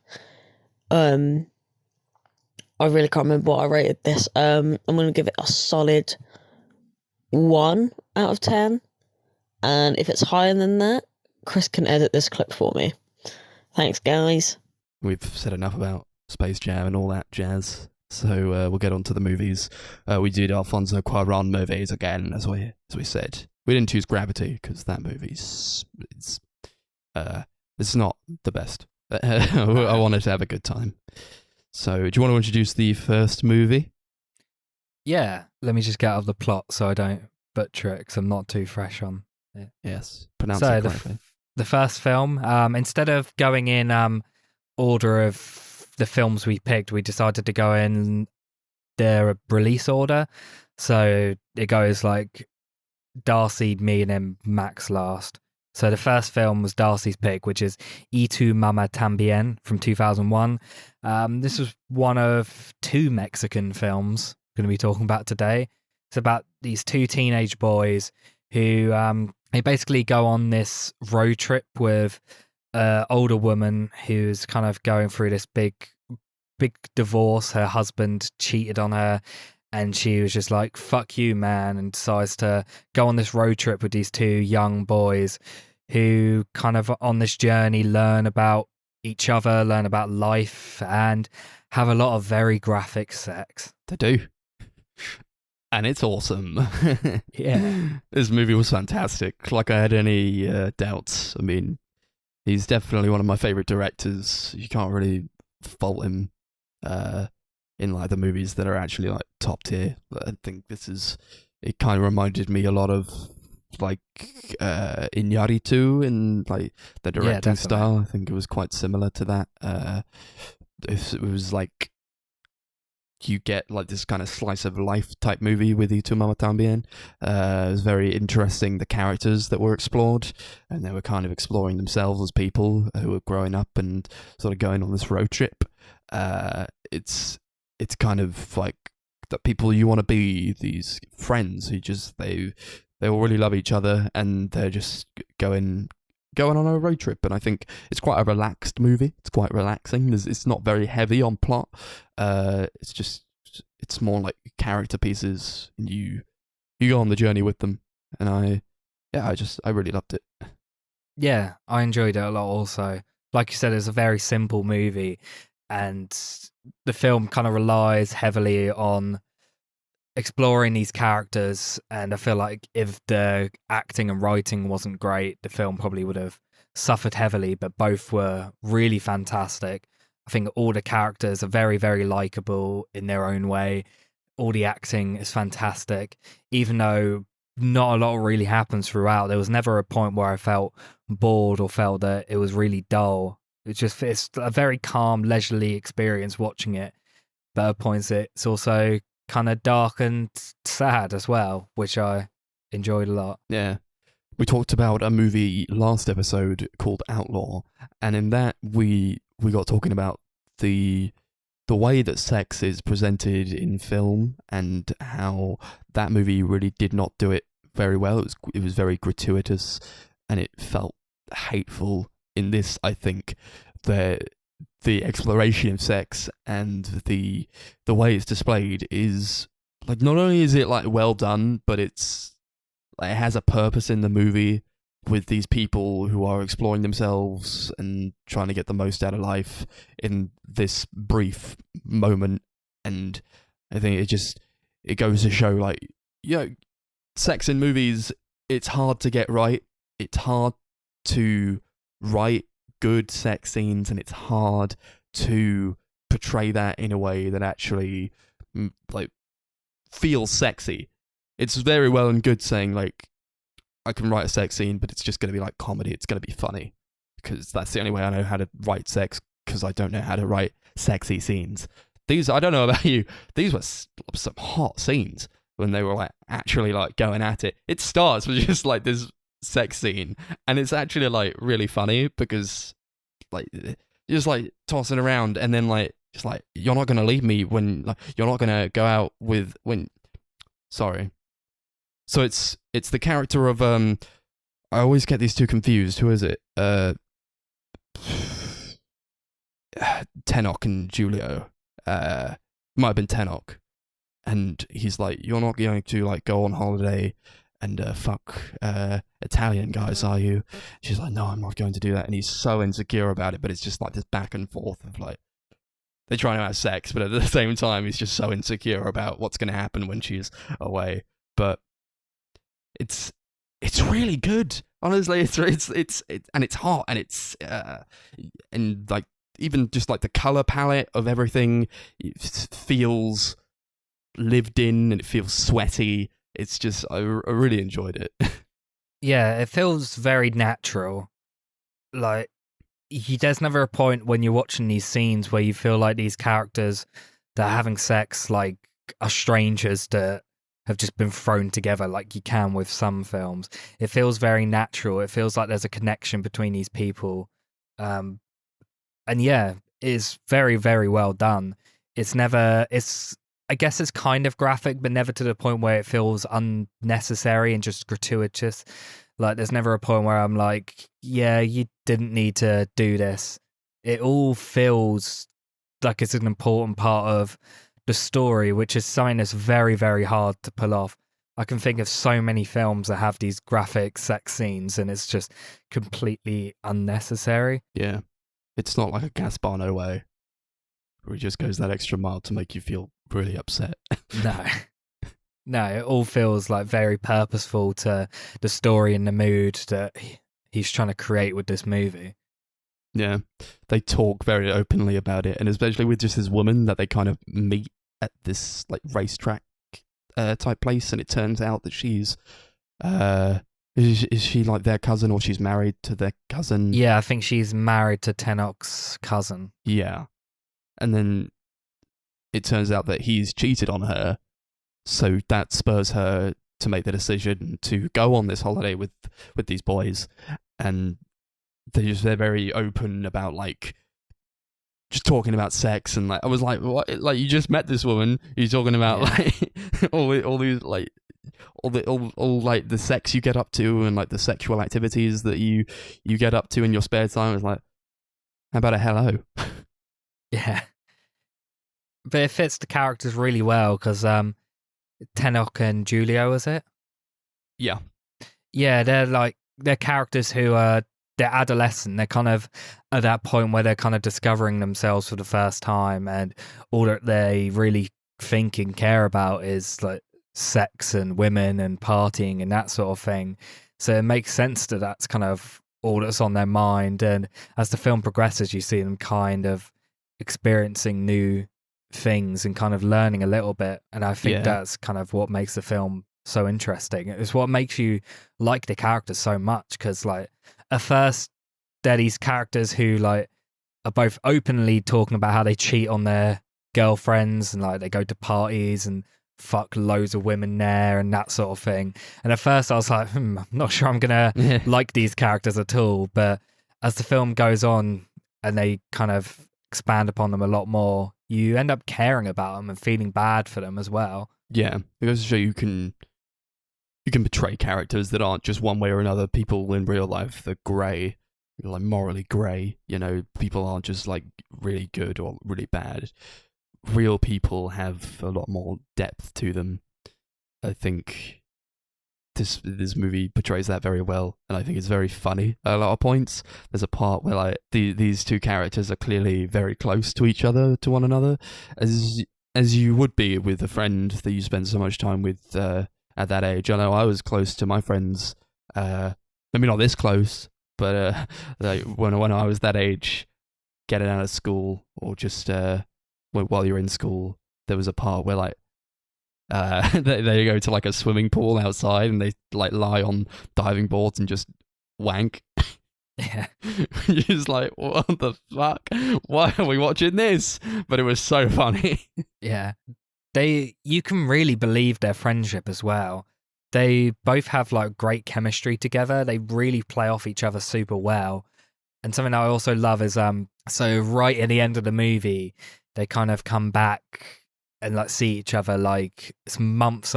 I really can't remember what I rated this. I'm going to give it a solid 1 out of 10. And if it's higher than that, Chris can edit this clip for me. Thanks, guys. We've said enough about Space Jam and all that jazz. So we'll get on to the movies. We did Alfonso Cuarón movies again, as we said. We didn't choose Gravity because that movie's it's not the best. I wanted to have a good time. So, do you want to introduce the first movie? Yeah, let me just get out of the plot so I don't butcher it because I'm not too fresh on it. Yes, pronounce So it correctly. the first film, instead of going in order of the films we picked, we decided to go in their release order. So it goes like Darcie, me, and then Max last. So the first film was Darcie's pick, which is Tu Mamá También from 2001. This was one of two Mexican films we're going to be talking about today. It's about these two teenage boys who they basically go on this road trip with an older woman who's kind of going through this big divorce. Her husband cheated on her, and she was just like, fuck you, man, and decides to go on this road trip with these two young boys who kind of on this journey learn about each other, learn about life, and have a lot of very graphic sex. They do. And it's awesome. Yeah. This movie was fantastic. Like I had any doubts. I mean, he's definitely one of my favorite directors. You can't really fault him in like the movies that are actually like top tier. But I think it kind of reminded me a lot of like Iñárritu in like the directing style. I think it was quite similar to that. It was like you get like this kind of slice of life type movie with Tu Mamá También. It was very interesting, the characters that were explored, and they were kind of exploring themselves as people who were growing up and sort of going on this road trip. It's kind of like the people you want to be, these friends who just they all really love each other, and they're just going on a road trip. And I think it's quite a relaxed movie. It's quite relaxing. It's not very heavy on plot. It's more like character pieces, and you go on the journey with them. And I really loved it. Yeah, I enjoyed it a lot also. Like you said, it's a very simple movie, and the film kind of relies heavily on exploring these characters, and I feel like if the acting and writing wasn't great, the film probably would have suffered heavily, but both were really fantastic. I think all the characters are very, very likable in their own way. All the acting is fantastic, even though not a lot really happens throughout. There was never a point where I felt bored or felt that it was really dull. It's a very calm, leisurely experience watching it, but at points it's also kind of dark and sad as well, which I enjoyed a lot. Yeah. We talked about a movie last episode called Outlaw, and in that we got talking about the way that sex is presented in film and how that movie really did not do it very well. It was very gratuitous, and it felt hateful. In this, I think the exploration of sex and the way it's displayed is like, not only is it like well done, but it's like it has a purpose in the movie with these people who are exploring themselves and trying to get the most out of life in this brief moment. And I think it goes to show, like, sex in movies, it's hard to get right. It's hard to write good sex scenes, and it's hard to portray that in a way that actually like feels sexy. It's very well and good saying like, I can write a sex scene, but it's just going to be like comedy. It's going to be funny, because that's the only way I know how to write sex, because I don't know how to write sexy scenes. These, I don't know about you, these were some hot scenes when they were like actually like going at it. It starts with just like this sex scene, and it's actually like really funny, because like you're just like tossing around, and then like just like, you're not gonna leave me when, like, you're not gonna go out with when. Sorry. So it's the character of I always get these two confused. Who is it? Tenok and Julio. Might have been Tenok, and he's like, you're not going to like go on holiday and fuck Italian guys, are you? She's like, no, I'm not going to do that. And he's so insecure about it, but it's just like this back and forth of like, they're trying to have sex, but at the same time, he's just so insecure about what's going to happen when she's away. But it's really good. Honestly, it's and it's hot, and it's and like even just like the color palette of everything, it feels lived in and it feels sweaty. It's just I really enjoyed it. Yeah, it feels very natural. Like there's never a point when you're watching these scenes where you feel like these characters that are having sex like are strangers that have just been thrown together like you can with some films. It feels very natural. It feels like there's a connection between these people. And yeah, it's very, very well done. I guess it's kind of graphic, but never to the point where it feels unnecessary and just gratuitous. Like, there's never a point where I'm like, yeah, you didn't need to do this. It all feels like it's an important part of the story, which is something that's very, very hard to pull off. I can think of so many films that have these graphic sex scenes, and it's just completely unnecessary. Yeah. It's not like a Gaspar Noé, where he just goes that extra mile to make you feel really upset. No, it all feels like very purposeful to the story and the mood that he's trying to create with this movie. Yeah, they talk very openly about it, and especially with just this woman that they kind of meet at this like racetrack type place, and it turns out that she's is she like their cousin, or she's married to their cousin? Yeah, I think she's married to Tenok's cousin. Yeah, and then it turns out that he's cheated on her, so that spurs her to make the decision to go on this holiday with these boys, and they're very open about like just talking about sex, and like I was like, what? Like, you just met this woman, you're talking about like all these like all like the sex you get up to, and like the sexual activities that you get up to in your spare time. It's like, how about a hello? Yeah. But it fits the characters really well because Tenok and Julio, is it? Yeah. Yeah, they're characters who are they're adolescent. They're kind of at that point where they're kind of discovering themselves for the first time, and all that they really think and care about is like sex and women and partying and that sort of thing. So it makes sense that that's kind of all that's on their mind. And as the film progresses, you see them kind of experiencing new things and kind of learning a little bit. And I think that's kind of what makes the film so interesting. It's what makes you like the characters so much, because like at first they're these characters who like are both openly talking about how they cheat on their girlfriends, and like they go to parties and fuck loads of women there and that sort of thing. And at first I was like, I'm not sure I'm gonna like these characters at all. But as the film goes on and they kind of expand upon them a lot more, you end up caring about them and feeling bad for them as well. Yeah, it goes to show you can portray characters that aren't just one way or another. People in real life, they're grey, like morally grey. You know, people aren't just like really good or really bad. Real people have a lot more depth to them. I think this movie portrays that very well, and I think it's very funny at a lot of points. There's a part where like these two characters are clearly very close to each other, to one another, as you would be with a friend that you spend so much time with at that age. I know I was close to my friends, maybe not this close, but like when I was that age, getting out of school, or just while you're in school, there was a part where like they go to like a swimming pool outside, and they like lie on diving boards and just wank. Yeah. You're just like, what the fuck? Why are we watching this? But it was so funny. Yeah. You can really believe their friendship as well. They both have like great chemistry together. They really play off each other super well. And something I also love is so right at the end of the movie, they kind of come back and like see each other like it's months,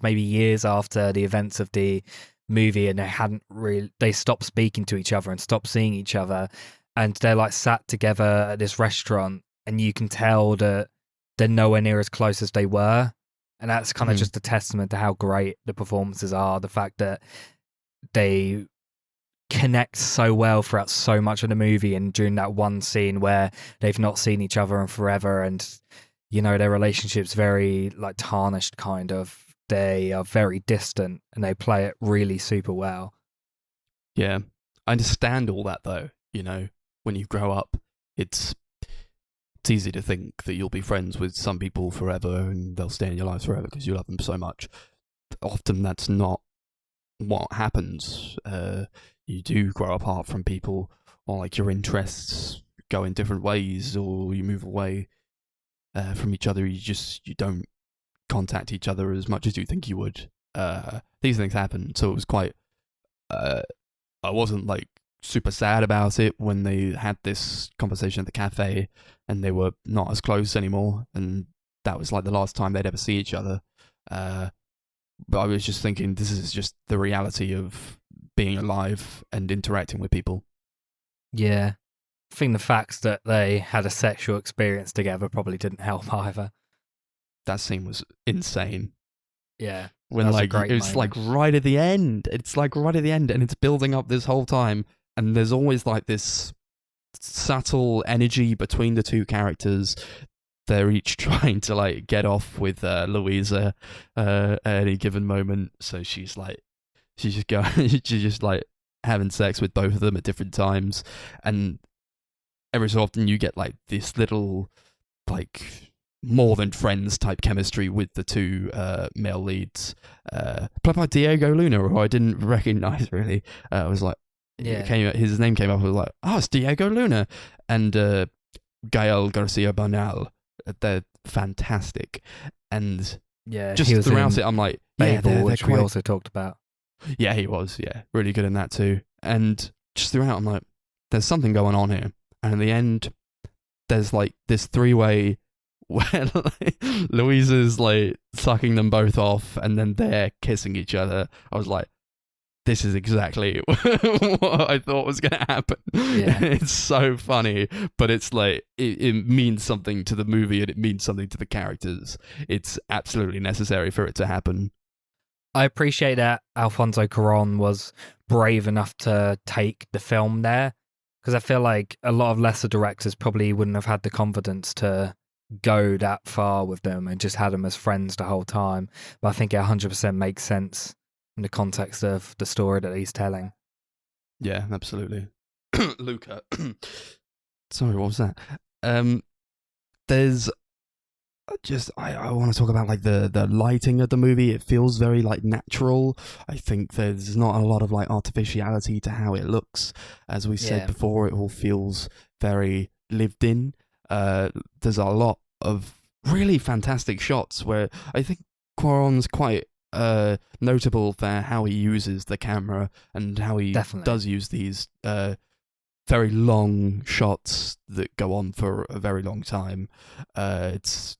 maybe years after the events of the movie, and they stopped speaking to each other and stopped seeing each other, and they're like sat together at this restaurant, and you can tell that they're nowhere near as close as they were. And that's kind of just a testament to how great the performances are. The fact that they connect so well throughout so much of the movie, and during that one scene where they've not seen each other in forever, and their relationship's very like tarnished, kind of. They are very distant, and they play it really super well. Yeah, I understand all that though. When you grow up, it's easy to think that you'll be friends with some people forever and they'll stay in your lives forever because you love them so much. Often that's not what happens. You do grow apart from people, or like your interests go in different ways, or you move away from each other. You don't contact each other as much as you think you would. These things happen, so it was quite. I wasn't like super sad about it when they had this conversation at the cafe and they were not as close anymore, and that was like the last time they'd ever see each other. But I was just thinking, this is just the reality of being alive and interacting with people. Yeah. I think the fact that they had a sexual experience together probably didn't help either. That scene was insane. Yeah. When like it was like right at the end. It's like right at the end, and it's building up this whole time, and there's always like this subtle energy between the two characters. They're each trying to like get off with Louisa at any given moment. So she's just like having sex with both of them at different times, and every so often you get like this little like more than friends type chemistry with the two male leads, played by Diego Luna, who I didn't recognize really. I was like, his name came up. I was like, oh, it's Diego Luna, and Gael Garcia Bernal. They're fantastic, and just throughout it, I'm like, Babel, which we also talked about. Yeah, he was, really good in that too. And just throughout, I'm like, there's something going on here. And in the end, there's like this three-way where like, Louisa's like sucking them both off, and then they're kissing each other. I was like, this is exactly what I thought was going to happen. Yeah. It's so funny, but it's like, it means something to the movie and it means something to the characters. It's absolutely necessary for it to happen. I appreciate that Alfonso Cuarón was brave enough to take the film there, because I feel like a lot of lesser directors probably wouldn't have had the confidence to go that far with them and just had them as friends the whole time. But I think it 100% makes sense in the context of the story that he's telling. Yeah, absolutely. Luca. Sorry, what was that? There's just I want to talk about like the lighting of the movie. It feels very like natural. I think there's not a lot of like artificiality to how it looks. As we said before, it all feels very lived in. There's a lot of really fantastic shots where I think Cuarón's quite notable for how he uses the camera and how he does use these very long shots that go on for a very long time. It's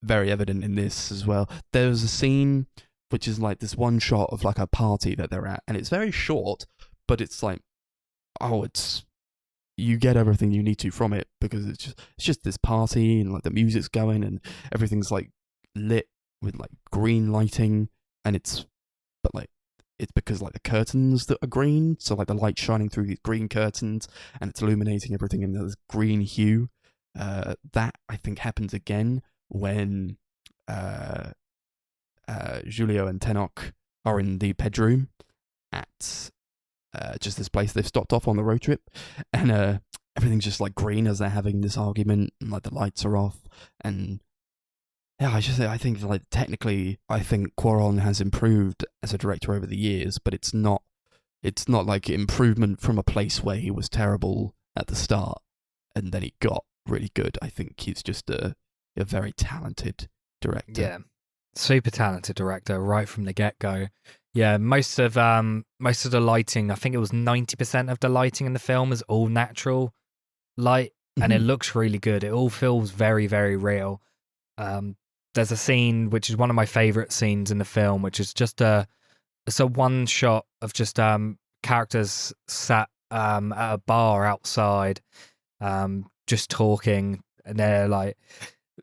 very evident in this as well. There's a scene which is like this one shot of like a party that they're at, and it's very short, but it's like, you get everything you need to from it, because it's just this party, and like the music's going and everything's like lit with like green lighting, and it's because like the curtains that are green, so like the light shining through these green curtains and it's illuminating everything in this green hue. That I think happens again when Julio and Tenoch are in the bedroom at just this place they've stopped off on the road trip, and everything's just like green as they're having this argument, and like the lights are off. And yeah, I think like technically, I think Cuarón has improved as a director over the years, but it's not like improvement from a place where he was terrible at the start and then he got really good. I think he's just a very talented director. Yeah, super talented director right from the get-go. Yeah, most of the lighting, I think it was 90% of the lighting in the film is all natural light, and it looks really good. It all feels very, very real. There's a scene which is one of my favorite scenes in the film, which is just it's a one shot of just characters sat at a bar outside, just talking, and they're like,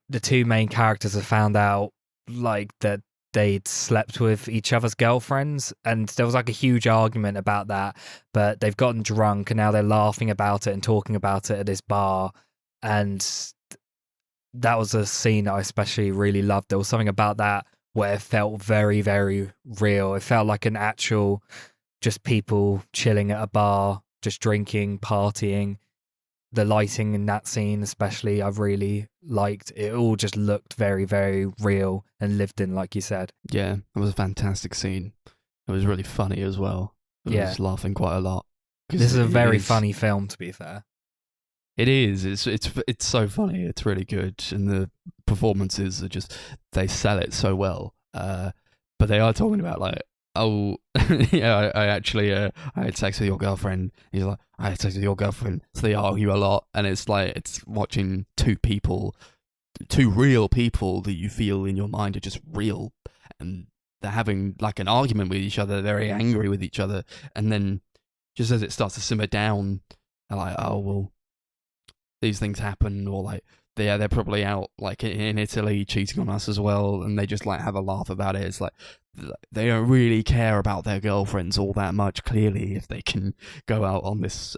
the two main characters have found out like that they'd slept with each other's girlfriends, and there was like a huge argument about that, but they've gotten drunk and now they're laughing about it and talking about it at this bar. And that was a scene that I especially really loved. There was something about that where it felt very, very real. It felt like an actual just people chilling at a bar, just drinking, partying. The lighting in that scene especially I really liked. It all just looked very, very real and lived in, like you said. Yeah, it was a fantastic scene. It was really funny as well. I was laughing quite a lot. This is a very funny film, to be fair. It is. It's so funny. It's really good, and the performances are just, they sell it so well. But they are talking about like, oh, yeah, I actually I had sex with your girlfriend. He's like, I had sex with your girlfriend. So they argue a lot, and it's like, it's watching two real people that you feel in your mind are just real, and they're having like an argument with each other. They're very angry with each other, and then just as it starts to simmer down, they're like, oh well, these things happen, or like they're probably out like in Italy cheating on us as well, and they just like have a laugh about it. It's like they don't really care about their girlfriends all that much, clearly, if they can go out on this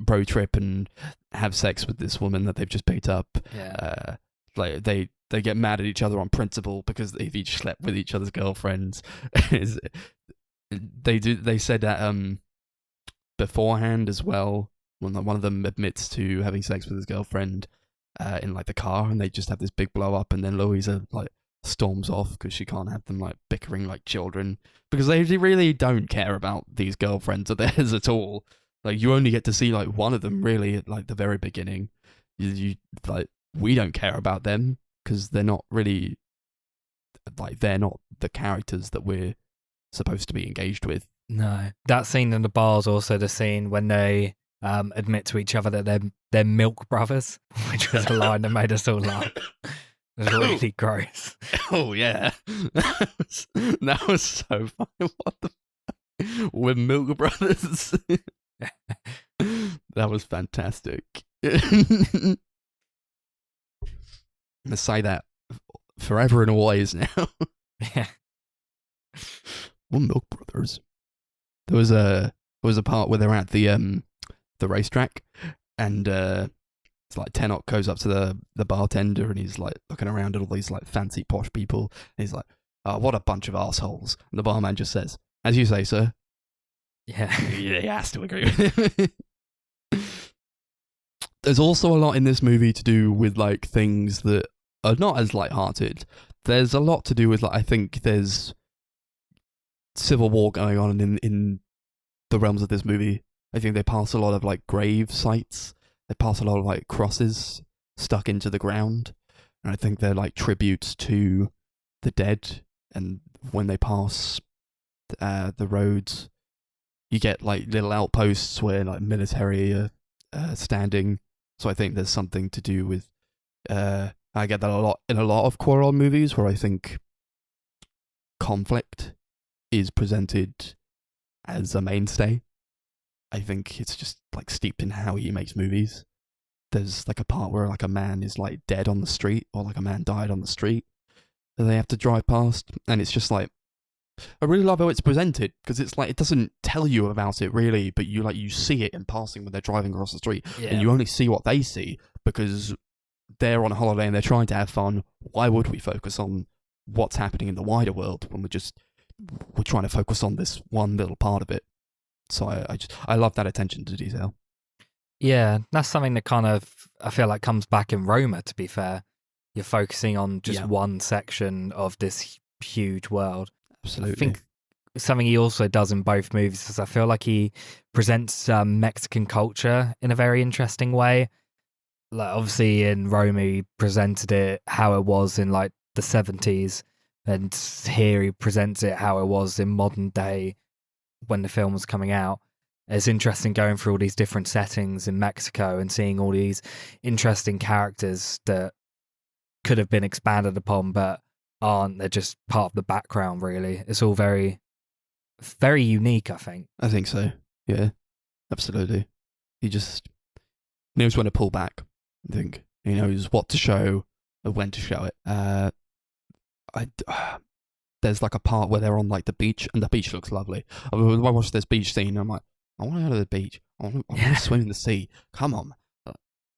road trip and have sex with this woman that they've just picked up. Yeah. Like they get mad at each other on principle because they've each slept with each other's girlfriends. They said that beforehand as well, when one of them admits to having sex with his girlfriend in like the car, and they just have this big blow up, and then Louisa like storms off because she can't have them like bickering like children, because they really don't care about these girlfriends of theirs at all. Like you only get to see like one of them really at like the very beginning. You like, we don't care about them because they're not really like, they're not the characters that we're supposed to be engaged with. No, that scene in the bar is also the scene when they admit to each other that they're milk brothers, which was a line that made us all laugh. It was really gross. Oh yeah, that was so funny. What the fuck? We're milk brothers. That was fantastic. I'm gonna say that forever and always now. Yeah. We're milk brothers. There was a part where they're at the racetrack, and it's like Tenoch goes up to the bartender, and he's like looking around at all these like fancy posh people, and he's like, oh, what a bunch of assholes. And the barman just says, as you say, sir. Yeah. He has to agree with him. There's also a lot in this movie to do with like things that are not as lighthearted. There's a lot to do with like, I think there's civil war going on in the realms of this movie. I think they pass a lot of like grave sites. They pass a lot of like crosses stuck into the ground, and I think they're like tributes to the dead. And when they pass the roads, you get like little outposts where like military are standing. So I think there's something to do with. I get that a lot in a lot of Cuarón movies, where I think conflict is presented as a mainstay. I think it's just like steeped in how he makes movies. There's like a part where like a man is like dead on the street, or like a man died on the street that they have to drive past, and it's just like, I really love how it's presented, because it's like, it doesn't tell you about it really, but you see it in passing when they're driving across the street, and you only see what they see because they're on a holiday and they're trying to have fun. Why would we focus on what's happening in the wider world when we're trying to focus on this one little part of it? So I love that attention to detail. Yeah, that's something that kind of, I feel like, comes back in Roma, to be fair. You're focusing on just one section of this huge world. Absolutely. I think something he also does in both movies is I feel like he presents Mexican culture in a very interesting way. Like, obviously in Roma he presented it how it was in like the 70s, and here he presents it how it was in modern day when the film was coming out. It's interesting going through all these different settings in Mexico and seeing all these interesting characters that could have been expanded upon but aren't. They're just part of the background, really. It's all very, very unique, I think. I think so. Yeah, absolutely. He just knows when to pull back, I think. He knows what to show and when to show it. there's like a part where they're on like the beach, and the beach looks lovely. I watched this beach scene, and I'm like, I want to go to the beach. I want to swim in the sea. Come on.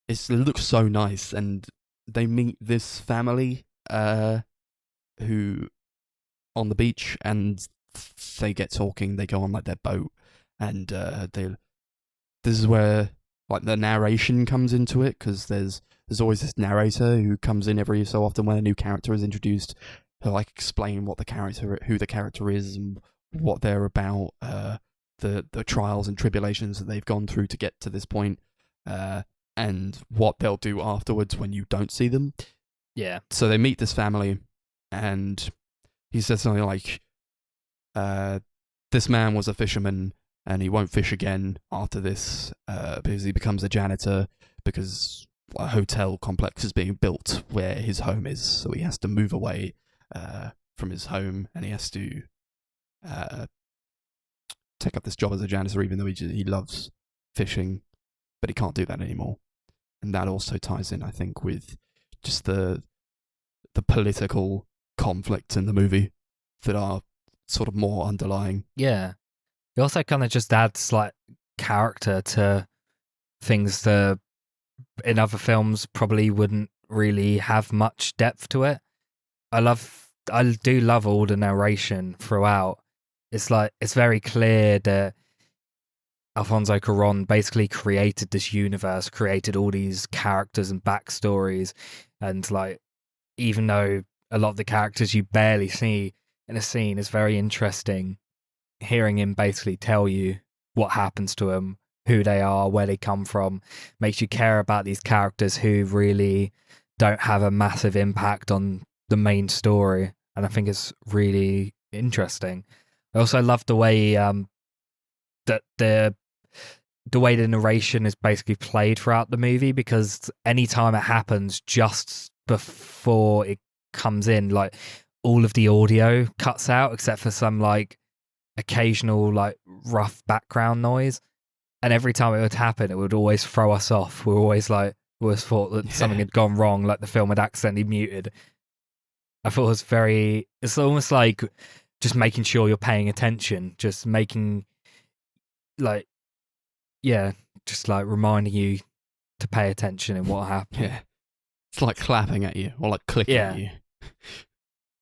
It looks so nice, and they meet this family who on the beach, and they get talking. They go on like their boat, and this is where like the narration comes into it, because there's always this narrator who comes in every so often when a new character is introduced to like explain who the character is and what they're about, the trials and tribulations that they've gone through to get to this point, and what they'll do afterwards when you don't see them. Yeah. So they meet this family, and he says something like, this man was a fisherman, and he won't fish again after this, because he becomes a janitor, because a hotel complex is being built where his home is, so he has to move away from his home, and he has to take up this job as a janitor, even though he loves fishing, but he can't do that anymore. And that also ties in, I think, with just the political conflicts in the movie that are sort of more underlying. Yeah. It also kind of just adds like character to things that in other films probably wouldn't really have much depth to it. I do love all the narration throughout. It's like, it's very clear that Alfonso Cuarón basically created this universe, created all these characters and backstories, and like, even though a lot of the characters you barely see in a scene, is very interesting hearing him basically tell you what happens to them, who they are, where they come from, makes you care about these characters who really don't have a massive impact on the main story. And I think it's really interesting. I also love the way that the way the narration is basically played throughout the movie, because anytime it happens just before it comes in, like all of the audio cuts out except for some like occasional like rough background noise, and every time it would happen it would always throw us off. We always thought that something had gone wrong, like the film had accidentally muted. I thought it's almost like just making sure you're paying attention, just making like, yeah, just like reminding you to pay attention in what happened. Yeah. It's like clapping at you, or like clicking at you.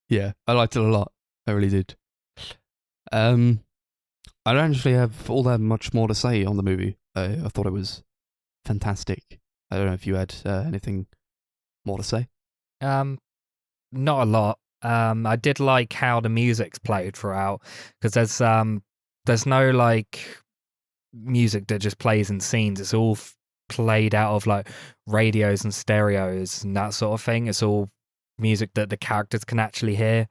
Yeah, I liked it a lot. I really did. I don't actually have all that much more to say on the movie. I thought it was fantastic. I don't know if you had anything more to say. Not a lot. I did like how the music's played throughout, because there's no like music that just plays in scenes. It's all played out of like radios and stereos and that sort of thing. It's all music that the characters can actually hear,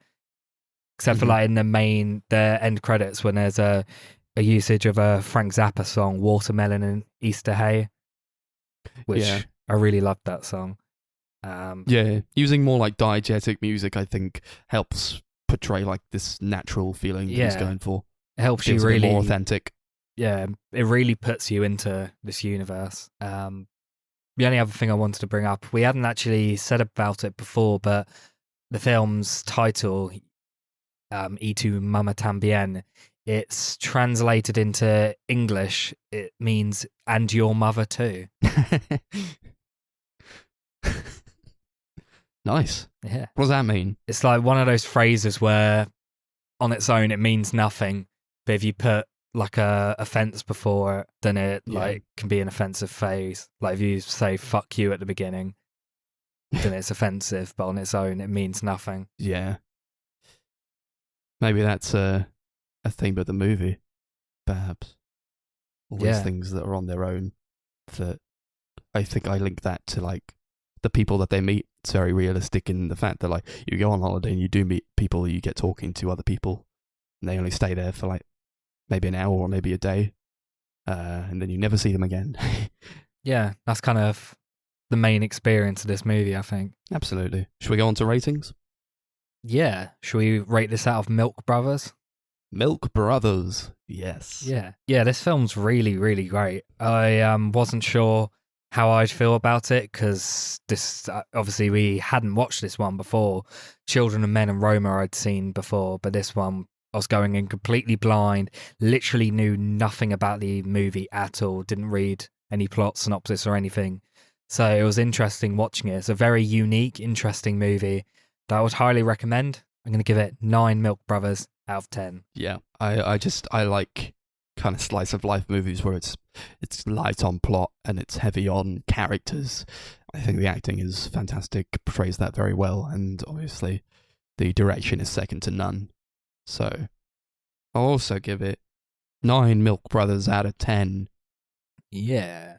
except for like in the end credits when there's a usage of a Frank Zappa song, Watermelon and Easter Hay, which I really loved that song. Using more like diegetic music, I think, helps portray like this natural feeling that he's going for. It helps you really more authentic. Yeah, it really puts you into this universe. The only other thing I wanted to bring up, we hadn't actually said about it before, but the film's title, Tu Mamá También, it's translated into English. It means, and your mother too. Nice. Yeah. What does that mean? It's like one of those phrases where on its own it means nothing, but if you put like a offense before it, then it like can be an offensive phrase. Like if you say fuck you at the beginning, then it's offensive, but on its own it means nothing. Yeah. Maybe that's a theme of the movie, perhaps. All these things that are on their own, that I think I link that to like the people that they meet. It's very realistic in the fact that like you go on holiday and you do meet people, you get talking to other people, and they only stay there for like maybe an hour or maybe a day, and then you never see them again. Yeah, that's kind of the main experience of this movie, I think. Absolutely. Should we go on to ratings? Yeah. Should we rate this out of Milk Brothers? Milk Brothers, yes. Yeah, this film's really, really great. I wasn't sure how I'd feel about it, because this obviously we hadn't watched this one before. Children of Men and Roma I'd seen before, but this one I was going in completely blind, literally knew nothing about the movie at all, didn't read any plot synopsis or anything. So it was interesting watching it. It's a very unique, interesting movie that I would highly recommend. I'm going to give it 9 Milk Brothers out of 10. Yeah, I like kind of slice of life movies where it's light on plot and it's heavy on characters. I think the acting is fantastic, portrays that very well, and obviously the direction is second to none. So I'll also give it 9 Milk Brothers out of 10. Yeah.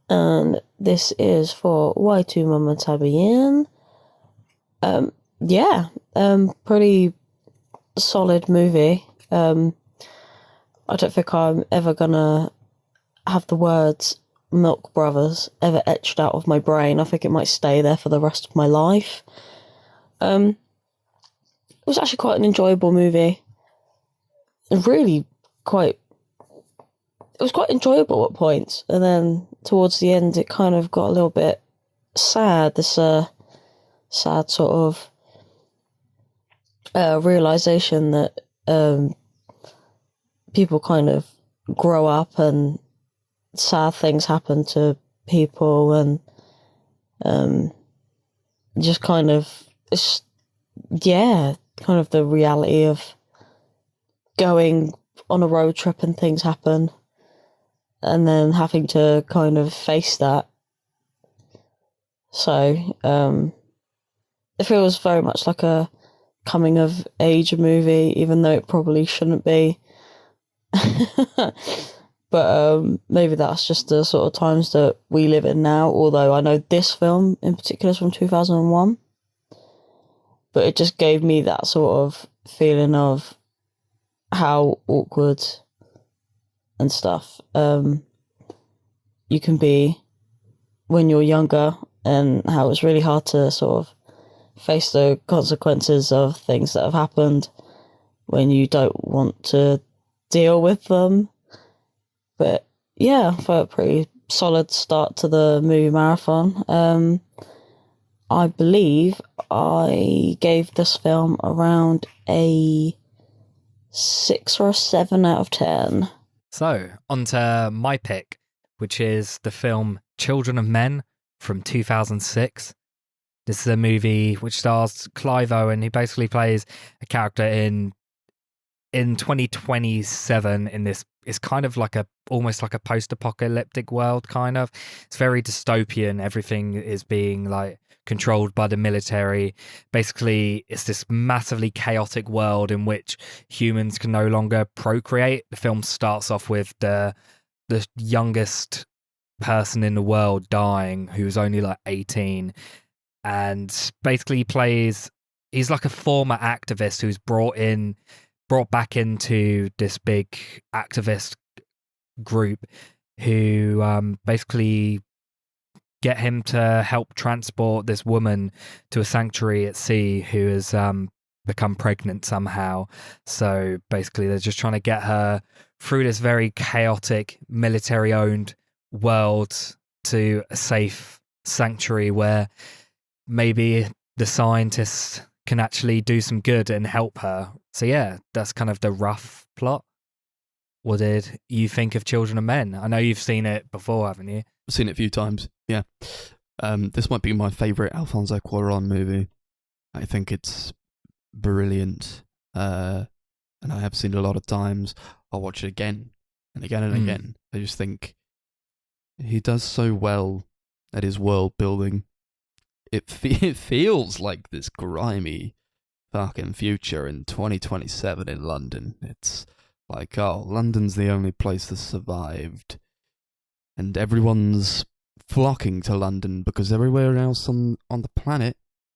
And this is for Tu Mamá También. Pretty solid movie. I don't think I'm ever gonna have the words Milk Brothers ever etched out of my brain. I think it might stay there for the rest of my life. It was actually quite an enjoyable movie. It was quite enjoyable at points, and then towards the end it kind of got a little bit sad. This sad sort of realization that people kind of grow up and sad things happen to people, and just kind of kind of the reality of going on a road trip and things happen, and then having to kind of face that. So it feels very much like a coming of age movie, even though it probably shouldn't be. But maybe that's just the sort of times that we live in now, although I know this film in particular is from 2001. But it just gave me that sort of feeling of how awkward and stuff you can be when you're younger, and how it's really hard to sort of face the consequences of things that have happened when you don't want to deal with them. But yeah, I thought a pretty solid start to the movie marathon. I believe I gave this film around a 6 or a 7 out of 10. So, on to my pick, which is the film Children of Men from 2006. This is a movie which stars Clive Owen, who basically plays a character in 2027 in this. It's kind of like almost like a post-apocalyptic world, kind of. It's very dystopian. Everything is being like controlled by the military. Basically, it's this massively chaotic world in which humans can no longer procreate. The film starts off with the youngest person in the world dying, who's only like 18, and basically he's like a former activist who's brought back into this big activist group who basically get him to help transport this woman to a sanctuary at sea who has become pregnant somehow. So basically they're just trying to get her through this very chaotic military-owned world to a safe sanctuary where maybe the scientists can actually do some good and help her. So yeah, that's kind of the rough plot. What did you think of Children of Men? I know you've seen it before, haven't you? I've seen it a few times, yeah. This might be my favourite Alfonso Cuarón movie. I think it's brilliant, and I have seen it a lot of times. I'll watch it again and again and again. I just think he does so well at his world building. It feels like this grimy fucking future in 2027 in London. It's like, oh, London's the only place that's survived, and everyone's flocking to London because everywhere else on the planet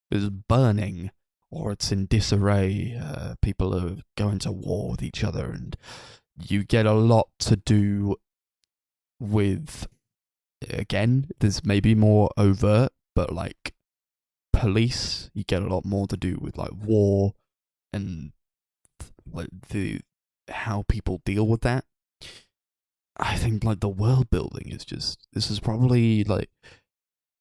is burning or it's in disarray. People are going to war with each other, and you get a lot to do with, again, there's maybe more overt, but like police, you get a lot more to do with like war and like how people deal with that. I think like the world building is just, this is probably like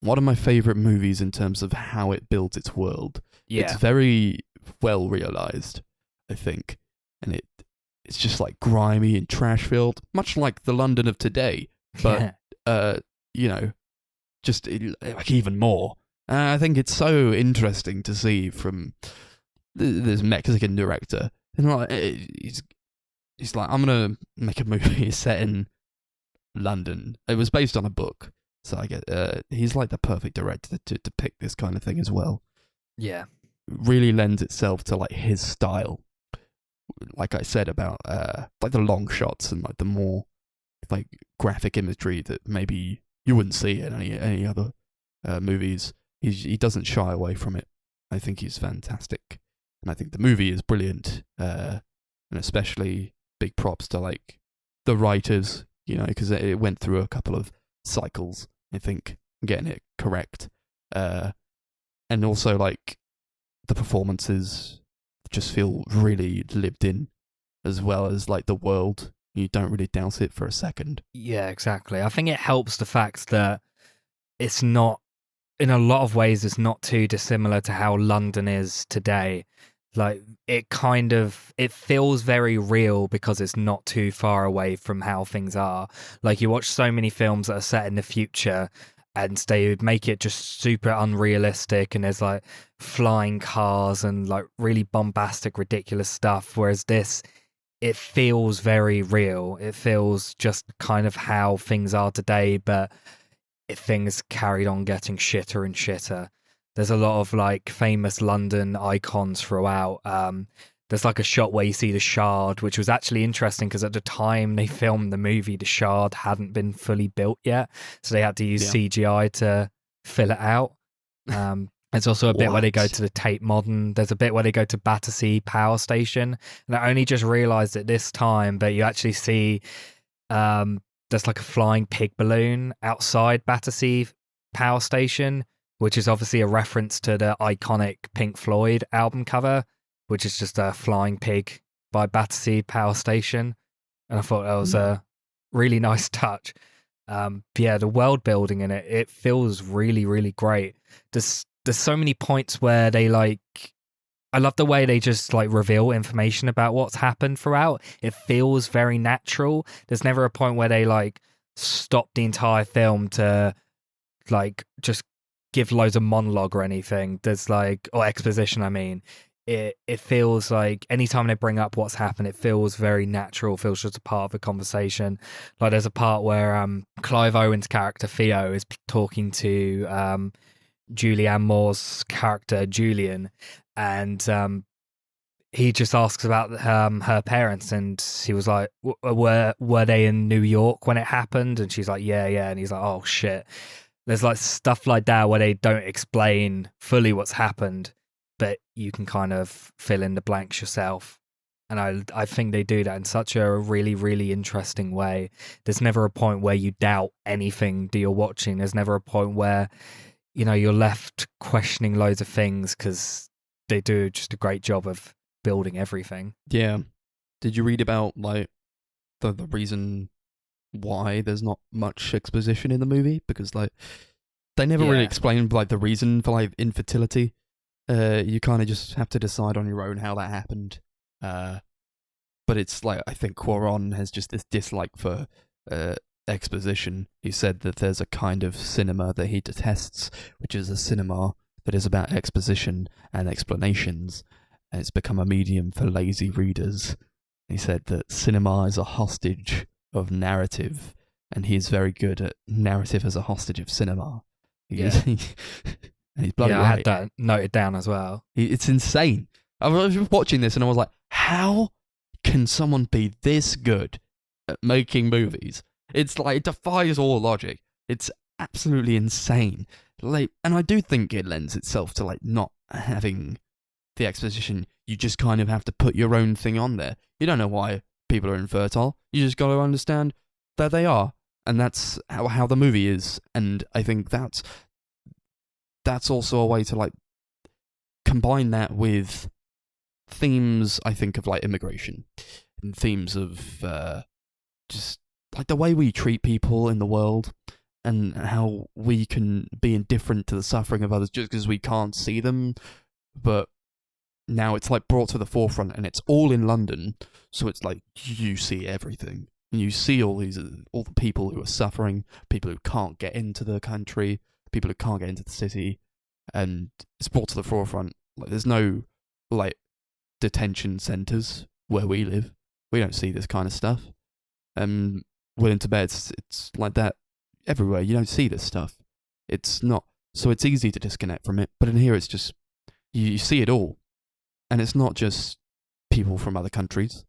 one of my favorite movies in terms of how it builds its world. It's Yeah. very well realized, I think, and it's just like grimy and trash filled, much like the London of today, but you know, just like even more. And I think it's so interesting to see from this Mexican director, and like he's like, I'm gonna make a movie set in London. It was based on a book, so I get he's like the perfect director to pick this kind of thing as well. Yeah. Really lends itself to like his style. Like I said about like the long shots and like the more like graphic imagery that maybe you wouldn't see in any other movies. He doesn't shy away from it. I think he's fantastic, and I think the movie is brilliant. And especially big props to like the writers, you know, because it went through a couple of cycles. I think getting it correct, and also like the performances just feel really lived in, as well as like the world. You don't really doubt it for a second. Yeah, exactly. I think it helps the fact that it's not, in a lot of ways, it's not too dissimilar to how London is today. Like, it feels very real because it's not too far away from how things are. Like, you watch so many films that are set in the future and they would make it just super unrealistic, and there's like flying cars and like really bombastic, ridiculous stuff. Whereas this, it feels very real. It feels just kind of how things are today, but things carried on getting shitter and shitter. There's a lot of like famous London icons throughout. There's like a shot where you see the Shard, which was actually interesting because at the time they filmed the movie, the Shard hadn't been fully built yet, so they had to use CGI to fill it out. There's also a bit where they go to the Tate Modern. There's a bit where they go to Battersea Power Station, and I only just realised at this time, but you actually see there's like a flying pig balloon outside Battersea Power Station, which is obviously a reference to the iconic Pink Floyd album cover, which is just a flying pig by Battersea Power Station. And I thought that was a really nice touch. Yeah, the world building in it feels really, really great. There's so many points where they like, I love the way they just like reveal information about what's happened throughout. It feels very natural. There's never a point where they like stop the entire film to like just give loads of monologue or anything. There's like, or exposition, I mean. It feels like anytime they bring up what's happened, it feels very natural, feels just a part of the conversation. Like there's a part where Clive Owen's character Theo is talking to Julianne Moore's character Julian, and he just asks about her parents, and he was like, were they in New York when it happened? And she's like, yeah, and he's like, oh shit. There's like stuff like that where they don't explain fully what's happened, but you can kind of fill in the blanks yourself. And I think they do that in such a really, really interesting way. There's never a point where you doubt anything that you're watching. There's never a point where, you know, you're left questioning loads of things, because they do just a great job of building everything. Yeah. Did you read about like the reason why there's not much exposition in the movie? Because like they never really explain like the reason for like infertility. You kind of just have to decide on your own how that happened. But it's like, I think Cuarón has just this dislike for exposition. He said that there's a kind of cinema that he detests, which is a cinema that is about exposition and explanations, and it's become a medium for lazy readers. He said that cinema is a hostage of narrative, and he is very good at narrative as a hostage of cinema. Yeah. And he's bloody I right. had that noted down as well. It's insane. I was watching this and I was like, how can someone be this good at making movies? It's like, it defies all logic. It's absolutely insane. Like, and I do think it lends itself to like not having the exposition. You just kind of have to put your own thing on there. You don't know why people are infertile. You just got to understand that they are. And that's how the movie is. And I think that's also a way to like combine that with themes, I think, of like immigration and themes of just like the way we treat people in the world, and how we can be indifferent to the suffering of others just because we can't see them. But now it's like brought to the forefront, and it's all in London, so it's like you see everything. You see all the people who are suffering, people who can't get into the country, people who can't get into the city, and it's brought to the forefront. Like there's no like detention centres where we live. We don't see this kind of stuff. Within Tibet, it's like that everywhere. You don't see this stuff. It's not, so it's easy to disconnect from it. But in here, it's just you see it all, and it's not just people from other countries.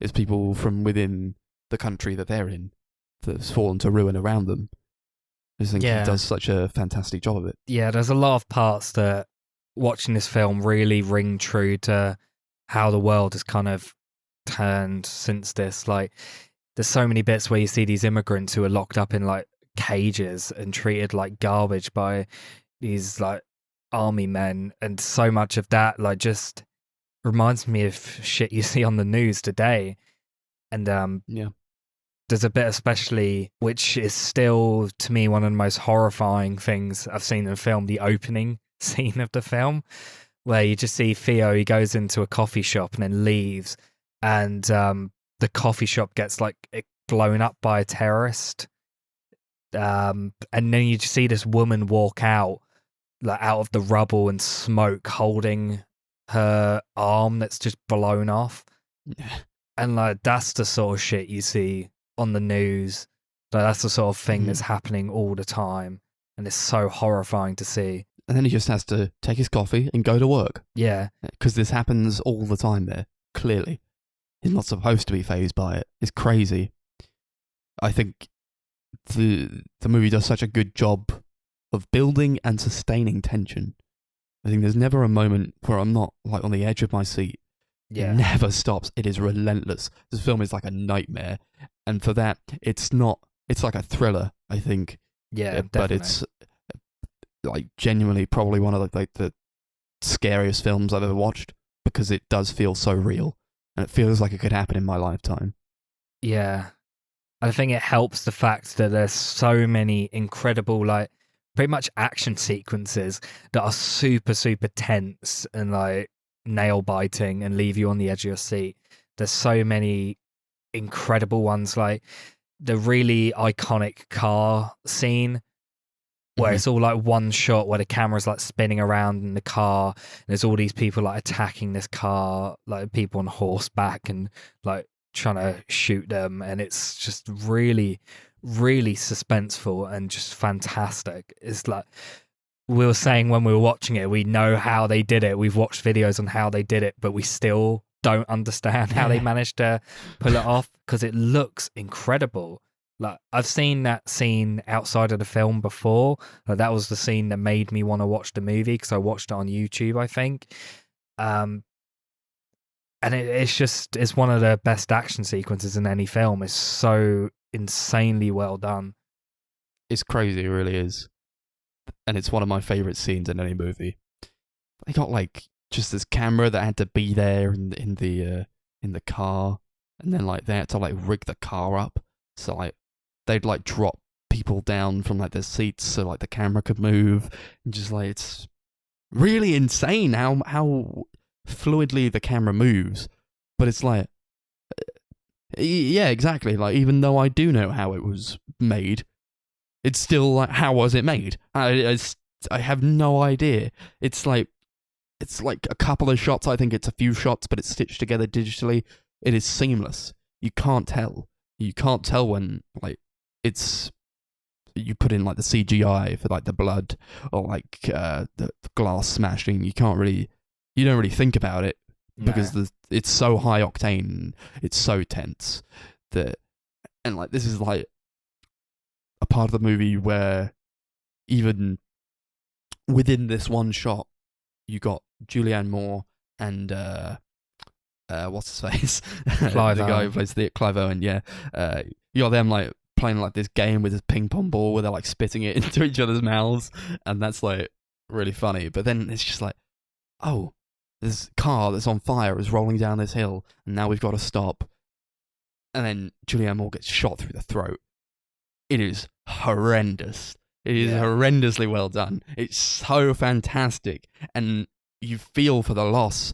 It's people from within the country that they're in that's fallen to ruin around them. I just think he does such a fantastic job of it. Yeah, there's a lot of parts that watching this film really ring true to how the world has kind of turned since this. Like, there's so many bits where you see these immigrants who are locked up in like cages and treated like garbage by these like army men, and so much of that like just reminds me of shit you see on the news today. And there's a bit especially which is still to me one of the most horrifying things I've seen in a film, the opening scene of the film, where you just see Theo, he goes into a coffee shop and then leaves, and the coffee shop gets like blown up by a terrorist, and then you just see this woman walk out like out of the rubble and smoke holding her arm that's just blown off. And like that's the sort of shit you see on the news. Like that's the sort of thing that's happening all the time, and it's so horrifying to see. And then he just has to take his coffee and go to work. Yeah. Because this happens all the time there, clearly. He's not supposed to be fazed by it. It's crazy. I think the movie does such a good job of building and sustaining tension. I think there's never a moment where I'm not like on the edge of my seat. Yeah. It never stops. It is relentless. This film is like a nightmare. And for that, it's like a thriller, I think. Yeah, but it's like genuinely probably one of the scariest films I've ever watched, because it does feel so real, and it feels like it could happen in my lifetime. Yeah. I think it helps the fact that there's so many incredible, like, pretty much action sequences that are super, super tense and, like, nail-biting and leave you on the edge of your seat. There's so many incredible ones, like the really iconic car scene where it's all like one shot where the camera's like spinning around in the car, and there's all these people like attacking this car, like people on horseback and like trying to shoot them, and it's just really, really suspenseful and just fantastic. It's like we were saying when we were watching it, we know how they did it. We've watched videos on how they did it, but we still don't understand how they managed to pull it off, because it looks incredible. Like, I've seen that scene outside of the film before. Like, that was the scene that made me want to watch the movie, because I watched it on YouTube, I think. And it's one of the best action sequences in any film. It's so insanely well done. It's crazy, it really is. And it's one of my favourite scenes in any movie. They got like just this camera that had to be there in the car, and then like they had to like rig the car up, so like they'd like drop people down from like their seats so like the camera could move, and just like it's really insane how fluidly the camera moves. But it's like, yeah, exactly. Like, even though I do know how it was made, it's still like, how was it made? I have no idea. It's like a couple of shots. I think it's a few shots, but it's stitched together digitally. It is seamless. You can't tell. You can't tell when like it's you put in like the CGI for like the blood or like the glass smashing. You don't really think about it because it's so high octane. It's so tense and like this is like a part of the movie where even within this one shot, you got Julianne Moore and what's his face? Clive the guy who plays Clive Owen, yeah. You got them like playing like this game with this ping pong ball where they're like spitting it into each other's mouths, and that's like really funny. But then it's just like, oh, this car that's on fire is rolling down this hill, and now we've got to stop. and then Julianne Moore gets shot through the throat. It is horrendous. It is horrendously well done. It's so fantastic, and you feel for the loss,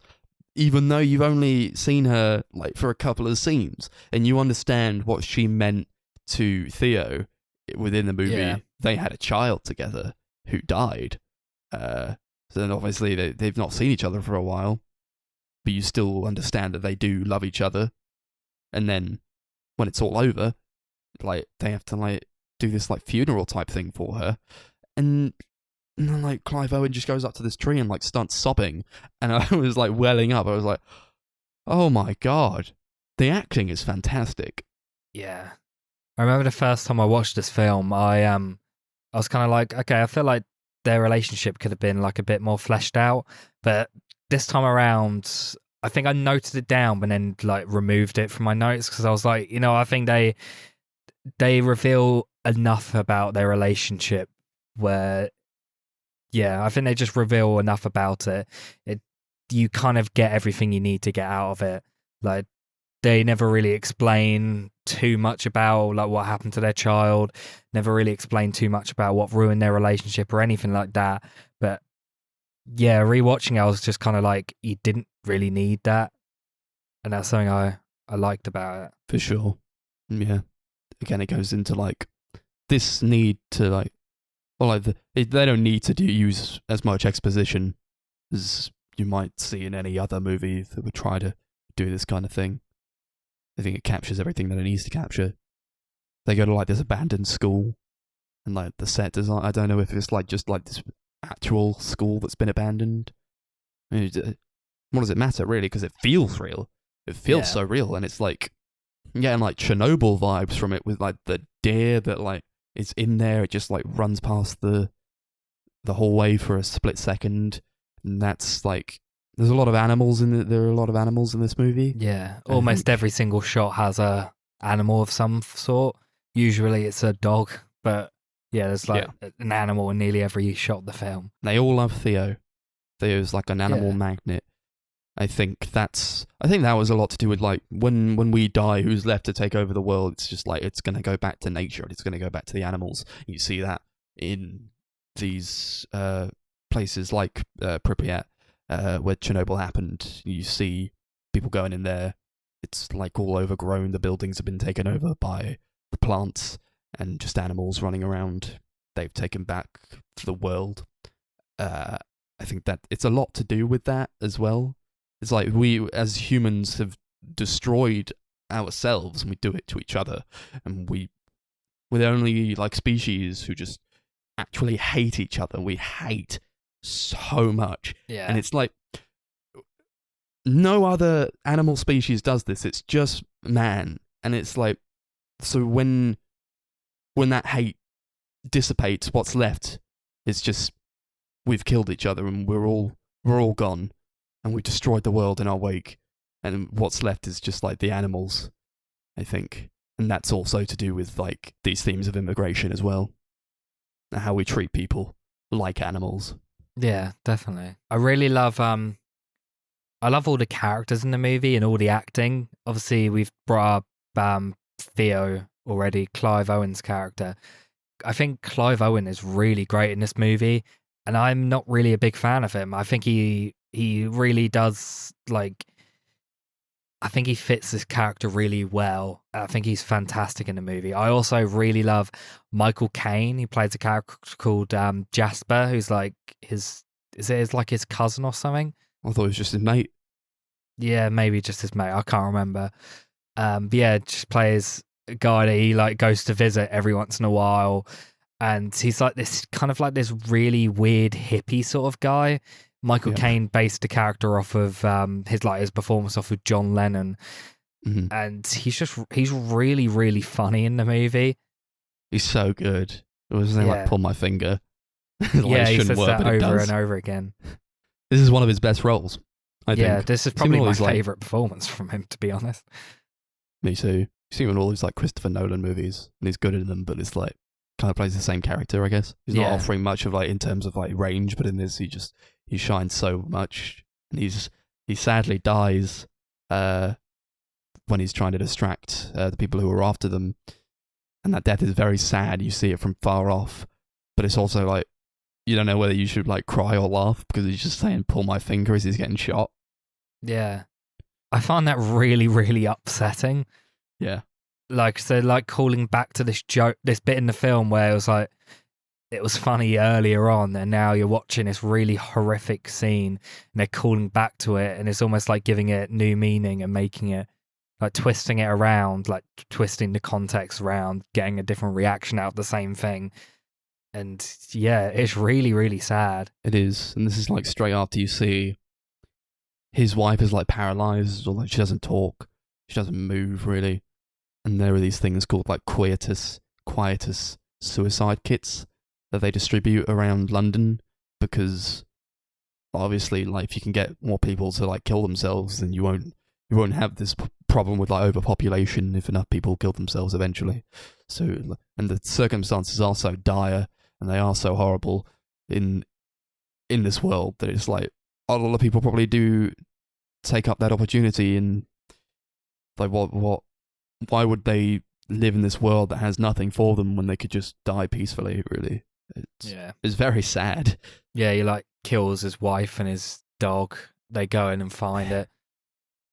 even though you've only seen her like for a couple of scenes, and you understand what she meant to Theo within the movie. Yeah. They had a child together who died. So then obviously they've not seen each other for a while, but you still understand that they do love each other. And then when it's all over, like they have to like do this like funeral type thing for her, and then like Clive Owen just goes up to this tree and like starts sobbing, and I was like welling up. I was like, oh my god, the acting is fantastic. Yeah. I remember the first time I watched this film, I was kind of like, okay, I feel like their relationship could have been like a bit more fleshed out, but this time around, I think I noted it down, but then like removed it from my notes because I was like, I think they reveal enough about their relationship where, I think they just reveal enough about it. You kind of get everything you need to get out of it. Like, they never really explain too much about like what happened to their child, never really explain too much about what ruined their relationship or anything like that. But yeah, rewatching it, I was just kind of like, you didn't really need that. And that's something I liked about it. For sure. Yeah. Again, it goes into like this need to like, well, like they don't need to use as much exposition as you might see in any other movie that would try to do this kind of thing. I think it captures everything that it needs to capture. They go to like this abandoned school, and like the set design, I don't know if it's like just like this actual school that's been abandoned. I mean, what does it matter really? Because it feels real. It feels so real, and it's like getting like Chernobyl vibes from it, with like the deer that like is in there. It just like runs past the hallway for a split second, and that's like. There's a lot of animals there are a lot of animals in this movie. Yeah, almost every single shot has a animal of some sort. Usually it's a dog, but yeah, there's like an animal in nearly every shot of the film. They all love Theo. Theo's like an animal magnet. I think that was a lot to do with like when we die, who's left to take over the world? It's just like it's going to go back to nature. It's going to go back to the animals. You see that in these places like Pripyat. Where Chernobyl happened, you see people going in there. It's like all overgrown. The buildings have been taken over by the plants and just animals running around. They've taken back the world. I think that it's a lot to do with that as well. It's like we, as humans, have destroyed ourselves, and we do it to each other. And we're the only like species who just actually hate each other. We hate so much, and it's like no other animal species does this. It's just man, and it's like so when that hate dissipates, what's left is just we've killed each other, and we're all gone, and we destroyed the world in our wake, and what's left is just like the animals, I think. And that's also to do with like these themes of immigration as well, and how we treat people like animals. Yeah, definitely. I really love I love all the characters in the movie and all the acting. Obviously, we've brought up Theo already, Clive Owen's character. I think Clive Owen is really great in this movie, and I'm not really a big fan of him. I think he really does, like, I think he fits this character really well. I think he's fantastic in the movie. I also really love Michael Caine. He plays a character called Jasper, who's like his cousin or something. I thought it was just his mate. Yeah, maybe just his mate. I can't remember. But yeah, just plays a guy that he like goes to visit every once in a while, and he's like this kind of like this really weird hippie sort of guy. Michael Caine based the character off of his performance off of John Lennon, and he's really, really funny in the movie. He's so good. It was like pull my finger. Like, he says that over and over again. This is one of his best roles, I think. Yeah, this is probably my favourite performance from him, to be honest. Me too. You see him in all these like Christopher Nolan movies, and he's good in them, but it's like kind of plays the same character, I guess. He's not offering much of like in terms of like range, but in this he shines so much, and he sadly dies the when he's trying to distract the people who are after them. And that death is very sad. You see it from far off, but it's also like, you don't know whether you should like cry or laugh because he's just saying, pull my finger as he's getting shot. Yeah. I find that really, really upsetting. Yeah. Like, so like calling back to this joke, this bit in the film where it was like, it was funny earlier on, and now you're watching this really horrific scene and they're calling back to it, and it's almost like giving it new meaning and making it, like twisting it around, like twisting the context around, getting a different reaction out of the same thing. And yeah, it's really, really sad. It is. And this is like straight after you see his wife is like paralyzed, or like she doesn't talk, she doesn't move really. And there are these things called like quietus suicide kits that they distribute around London, because obviously, like, if you can get more people to like kill themselves, then you won't have this problem with like overpopulation if enough people kill themselves eventually. So, and the circumstances are so dire and they are so horrible in this world that it's like a lot of people probably do take up that opportunity, and like why would they live in this world that has nothing for them when they could just die peacefully, really? It's very sad. Yeah, he like kills his wife and his dog. They go in and find it.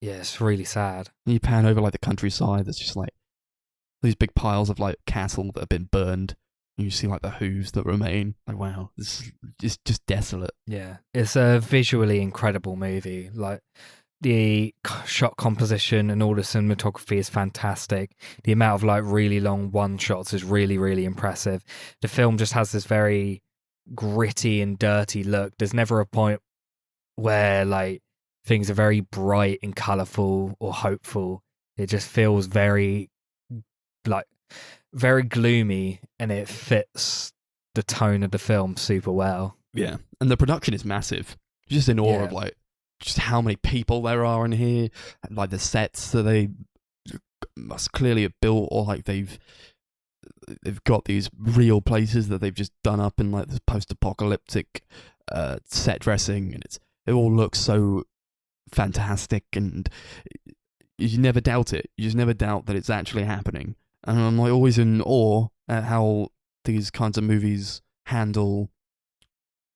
Yeah, it's really sad. And you pan over like the countryside, there's just like these big piles of like cattle that have been burned. And you see like the hooves that remain. Like, wow, this is just desolate. Yeah, it's a visually incredible movie. Like, the shot composition and all the cinematography is fantastic. The amount of like really long one shots is really, really impressive. The film just has this very gritty and dirty look. There's never a point where like things are very bright and colourful or hopeful. It just feels very gloomy, and it fits the tone of the film super well. Yeah, and the production is massive. Just in awe of like just how many people there are in here, and like the sets that they must clearly have built, or like they've got these real places that they've just done up in like this post-apocalyptic set dressing, and it all looks so fantastic, and you never doubt it. You just never doubt that it's actually happening. And I'm like always in awe at how these kinds of movies handle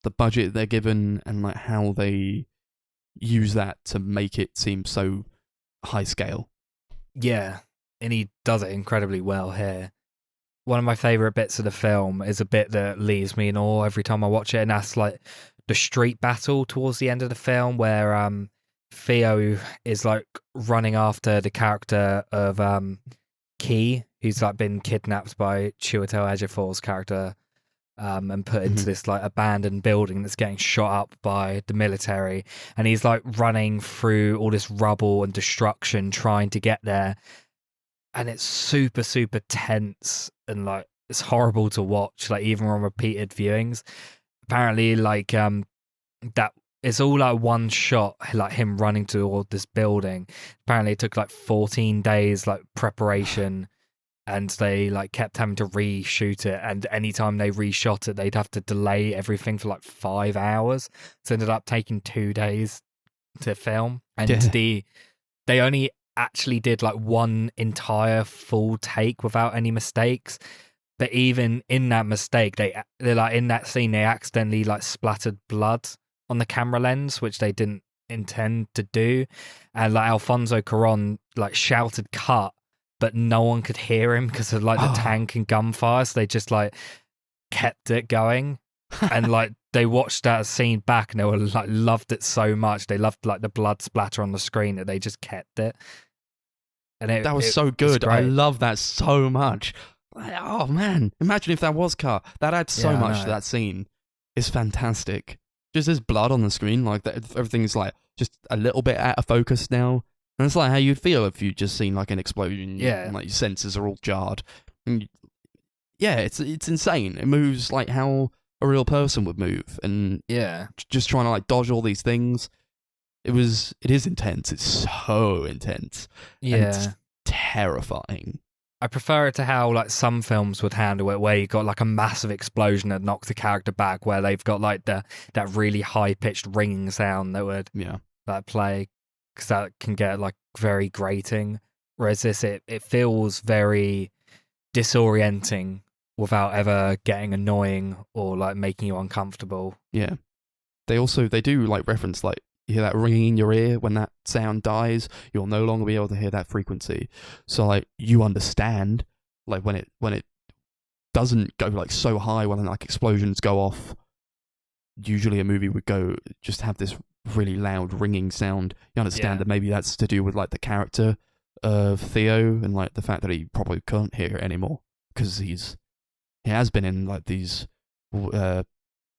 the budget they're given, and like how they use that to make it seem so high scale. Yeah, and he does it incredibly well here. One of my favourite bits of the film is a bit that leaves me in awe every time I watch it, and that's like the street battle towards the end of the film, where Theo is like running after the character of Key, who's like been kidnapped by Chiwetel Ejiofor's character, and put into this like abandoned building that's getting shot up by the military, and he's like running through all this rubble and destruction trying to get there, and it's super, super tense, and like it's horrible to watch, like even on repeated viewings. Apparently like that it's all like one shot, like him running toward this building. Apparently it took like 14 days like preparation, and they like kept having to reshoot it, and anytime they reshot it they'd have to delay everything for like 5 hours, so it ended up taking 2 days to film. And they only actually did like one entire full take without any mistakes, but even in that mistake they're like in that scene they accidentally like splattered blood on the camera lens, which they didn't intend to do, and like Alfonso Cuarón like shouted cut, but no one could hear him because of like the tank and gunfire, so they just like kept it going. And like they watched that scene back and they were like loved it so much, they loved like the blood splatter on the screen, that they just kept it. And that was so good. I love that so much. Oh man, imagine if that was cut. That adds so much to that scene. It's fantastic. Just there's blood on the screen, like that, everything's like just a little bit out of focus now. And it's like how you'd feel if you'd just seen like an explosion, and like your senses are all jarred. And it's insane. It moves like how a real person would move, and just trying to like dodge all these things. It is intense. It's so intense. Yeah, and it's terrifying. I prefer it to how like some films would handle it, where you got like a massive explosion that knocks the character back, where they've got like that really high pitched ringing sound that would play, because that can get like very grating. Whereas this, it feels very disorienting without ever getting annoying or like making you uncomfortable. Yeah. They do like reference, like, you hear that ringing in your ear when that sound dies, you'll no longer be able to hear that frequency. So like you understand, like when it doesn't go like so high when like explosions go off. Usually a movie would go just have this really loud ringing sound. You understand that maybe that's to do with like the character of Theo and like the fact that he probably can't hear it anymore because he has been in like these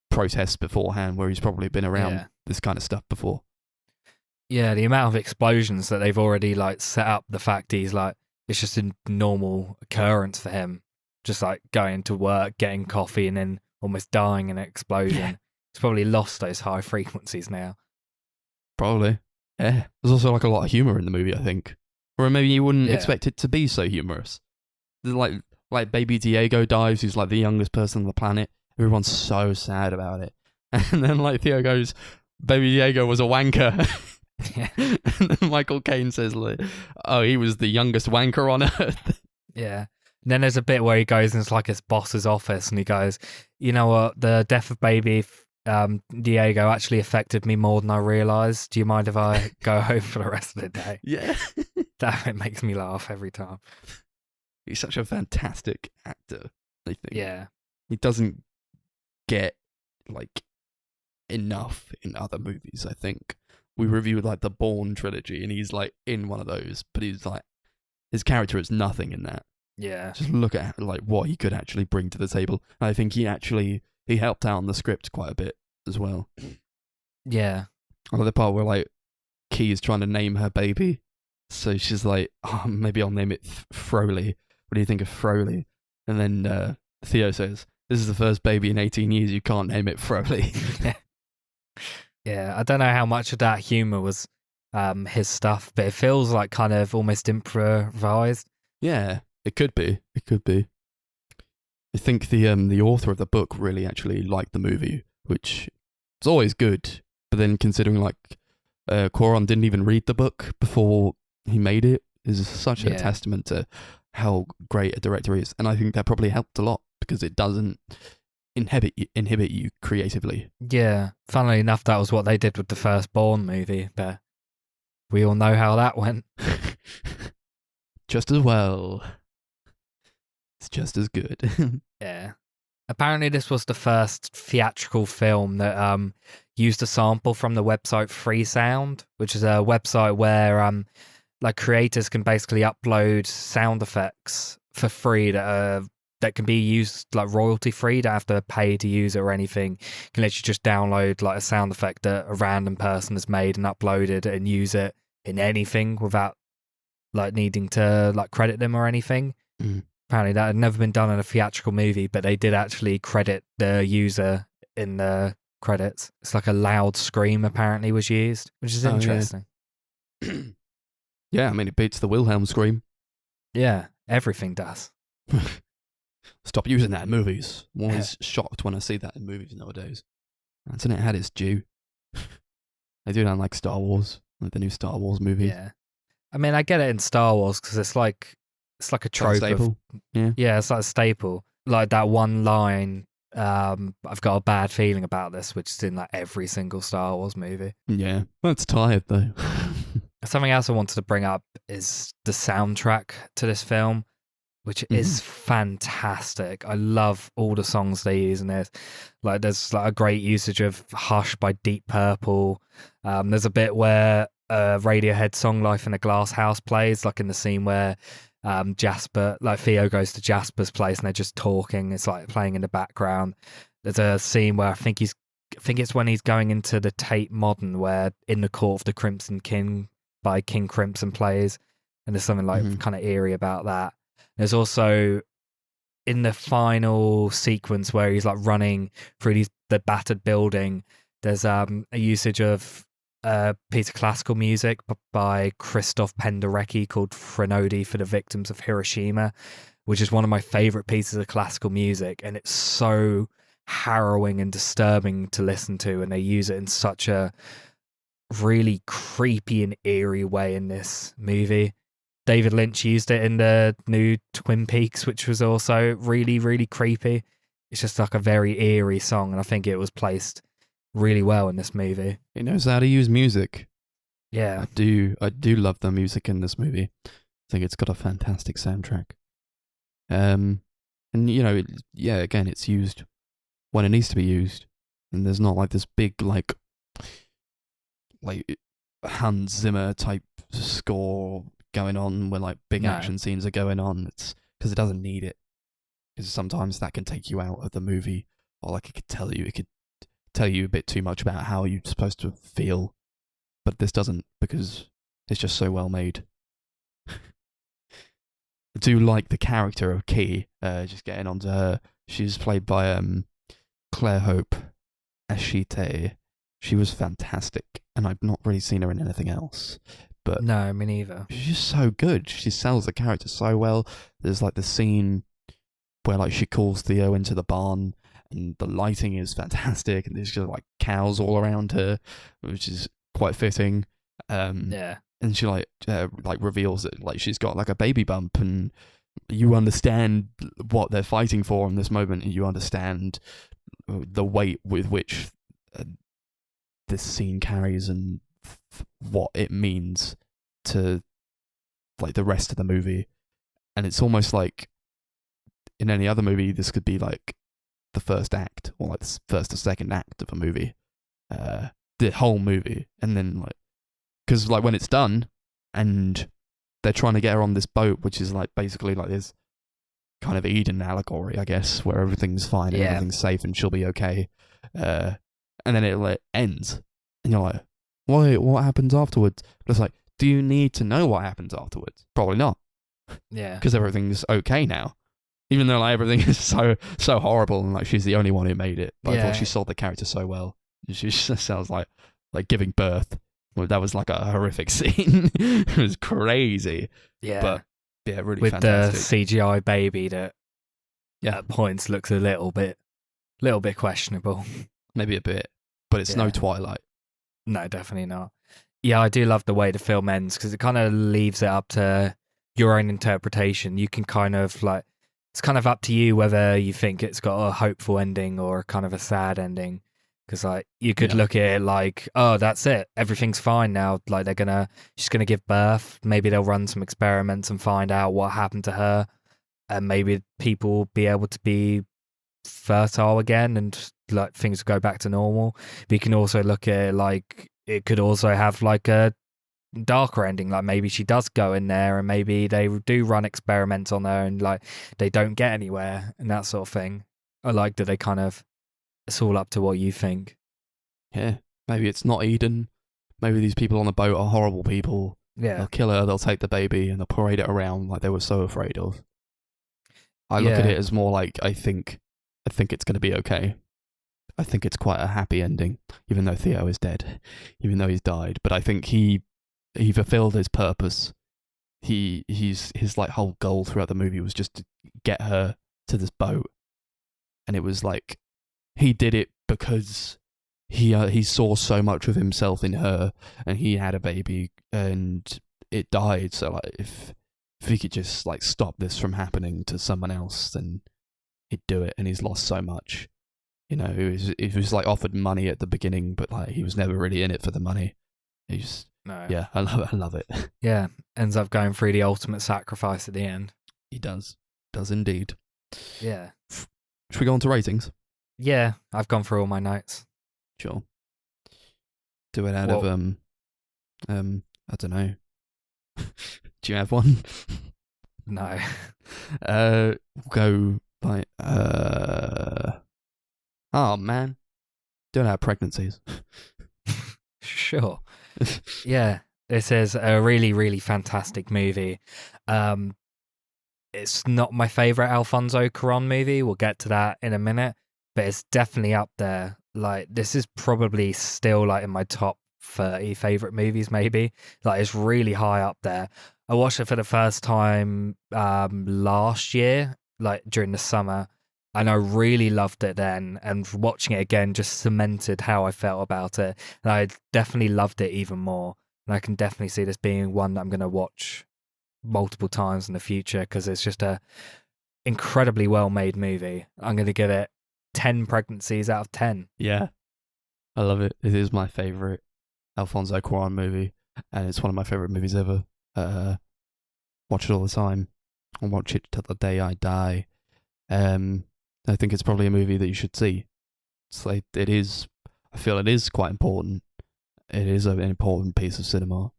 protests beforehand where he's probably been around this kind of stuff before. Yeah, the amount of explosions that they've already like set up, the fact he's like, it's just a normal occurrence for him, just like going to work, getting coffee and then almost dying in an explosion. Yeah. He's probably lost those high frequencies now. Probably. Yeah. There's also like a lot of humor in the movie, I think. Or maybe you wouldn't expect it to be so humorous. There's like baby Diego dies, who's like the youngest person on the planet. Everyone's so sad about it. And then like Theo goes, baby Diego was a wanker. Yeah. And then Michael Caine says, like, oh, he was the youngest wanker on earth. Yeah. And then there's a bit where he goes into like his boss's office and he goes, you know what, the death of baby Diego actually affected me more than I realised. Do you mind if I go home for the rest of the day? Yeah. That makes me laugh every time. He's such a fantastic actor, I think. Yeah. He doesn't get like enough in other movies, I think. We reviewed like the Bourne trilogy and he's like in one of those, but he's like, his character is nothing in that. Yeah. Just look at like what he could actually bring to the table. And I think he helped out on the script quite a bit as well. Yeah. I love the part where like Key is trying to name her baby. So she's like, oh, maybe I'll name it Froley. What do you think of Froley? And then Theo says, this is the first baby in 18 years you can't name it Froley. Yeah, I don't know how much of that humour was his stuff, but it feels like kind of almost improvised. Yeah, it could be. It could be. I think the author of the book really actually liked the movie, which is always good. But then considering like Cuarón didn't even read the book before he made it, is such a testament to how great a director he is. And I think that probably helped a lot because it doesn't inhibit you creatively. Yeah, funnily enough, that was what they did with the first Bourne movie, but we all know how that went. Just as well. It's just as good. Yeah. Apparently this was the first theatrical film that used a sample from the website Freesound, which is a website where like creators can basically upload sound effects for free that can be used like royalty free. Don't have to pay to use it or anything. You can literally just download like a sound effect that a random person has made and uploaded and use it in anything without like needing to like credit them or anything. Apparently that had never been done in a theatrical movie, but they did actually credit the user in the credits. It's like a loud scream apparently was used, which is interesting. Yeah, I mean it beats the Wilhelm scream. Yeah, everything does. Stop using that in movies. I'm always shocked when I see that in movies nowadays. Hasn't it had its due? They do that in like Star Wars, like the new Star Wars movie. Yeah, I mean I get it in Star Wars because it's like a trope. Staple. Yeah, it's like a staple. Like that one line, I've got a bad feeling about this, which is in like every single Star Wars movie. Yeah, that's tired though. Something else I wanted to bring up is the soundtrack to this film, which is fantastic. I love all the songs they use in this. Like there's like a great usage of Hush by Deep Purple. There's a bit where Radiohead song Life in a Glass House plays, like in the scene where Jasper, like Theo goes to Jasper's place and they're just talking. It's like playing in the background. There's a scene where I think it's when he's going into the Tate Modern, where In the Court of the Crimson King by King Crimson plays, and there's something like kind of eerie about that. There's also in the final sequence where he's like running through the battered building, there's a usage of piece of classical music by Christoph Penderecki called Threnody for the Victims of Hiroshima, which is one of my favorite pieces of classical music, and it's so harrowing and disturbing to listen to, and they use it in such a really creepy and eerie way in this movie. David Lynch used it in the new Twin Peaks, which was also really, really creepy. It's just like a very eerie song, and I think it was placed really well in this movie. He knows how to use music. Yeah. I do love the music in this movie. I think it's got a fantastic soundtrack. And again, it's used when it needs to be used, and there's not like this big like Hans Zimmer type score going on where like big action scenes are going on. It's because it doesn't need it. Because sometimes that can take you out of the movie, or like it could tell you a bit too much about how you're supposed to feel. But this doesn't, because it's just so well made. I do like the character of Key. Just getting onto her. She's played by Claire Hope Ashite. She was fantastic, and I've not really seen her in anything else. But no, me neither. She's just so good. She sells the character so well. There's like the scene where like she calls Theo into the barn, and the lighting is fantastic, and there's just like cows all around her, which is quite fitting. Yeah. And she like reveals that like she's got like a baby bump, and you understand what they're fighting for in this moment, and you understand the weight with which this scene carries and what it means to like the rest of the movie. And it's almost like in any other movie this could be like the first act, or like the first or second act of a movie, the whole movie. And then like, because like when it's done and they're trying to get her on this boat, which is like basically like this kind of Eden allegory, I guess, where everything's fine and everything's safe and she'll be okay, and then it like ends and you're like, what happens afterwards? But it's like, do you need to know what happens afterwards? Probably not. Yeah. Because everything's okay now. Even though like everything is so horrible, and like she's the only one who made it. But I thought she sold the character so well. She just sounds like giving birth. Well, that was like a horrific scene. It was crazy. Yeah. But yeah, really with fantastic. the CGI baby that at points looks a little bit questionable. Maybe a bit, but it's no Twilight. No, definitely not. Yeah, I do love the way the film ends, because it kind of leaves it up to your own interpretation. You can kind of like, it's kind of up to you whether you think it's got a hopeful ending or kind of a sad ending. Because like you could look at it like, oh, that's it, everything's fine now. Like she's gonna give birth. Maybe they'll run some experiments and find out what happened to her, and maybe people will be able to be fertile again, and like things will go back to normal. But you can also look at it like it could also have like a darker ending, like maybe she does go in there and maybe they do run experiments on her and like they don't get anywhere and that sort of thing. I like that they kind of, it's all up to what you think. Yeah, maybe it's not Eden. Maybe these people on the boat are horrible people. Yeah, they'll kill her, they'll take the baby, and they'll parade it around like they were so afraid of. I look at it as more like I think it's going to be okay. I think it's quite a happy ending, even though Theo is dead, even though he's died. But I think he fulfilled his purpose. His like whole goal throughout the movie was just to get her to this boat, and it was like he did it because he saw so much of himself in her, and he had a baby and it died. So like if he could just like stop this from happening to someone else, then he'd do it. And he's lost so much. You know, he was like offered money at the beginning, but like he was never really in it for the money. Yeah, I love it. Yeah, ends up going through the ultimate sacrifice at the end. He does indeed. Yeah. Should we go on to ratings? Yeah, I've gone through all my notes. Sure. Do it out of I don't know. Do you have one? No. We'll go by oh man. Do it out of pregnancies. Sure. Yeah, this is a really, really fantastic movie. It's not my favorite Alfonso Cuarón movie. We'll get to that in a minute, but it's definitely up there. Like, this is probably still like in my top 30 favorite movies, maybe. Like, it's really high up there. I watched it for the first time last year, like during the summer, and I really loved it then. And watching it again just cemented how I felt about it. And I definitely loved it even more. And I can definitely see this being one that I'm going to watch multiple times in the future because it's just a incredibly well made movie. I'm going to give it 10 pregnancies out of 10. Yeah, I love it. It is my favorite Alfonso Cuarón movie, and it's one of my favorite movies ever. Watch it all the time. I'll watch it till the day I die. I think it's probably a movie that you should see. It's like it is. I feel it is quite important. It is an important piece of cinema.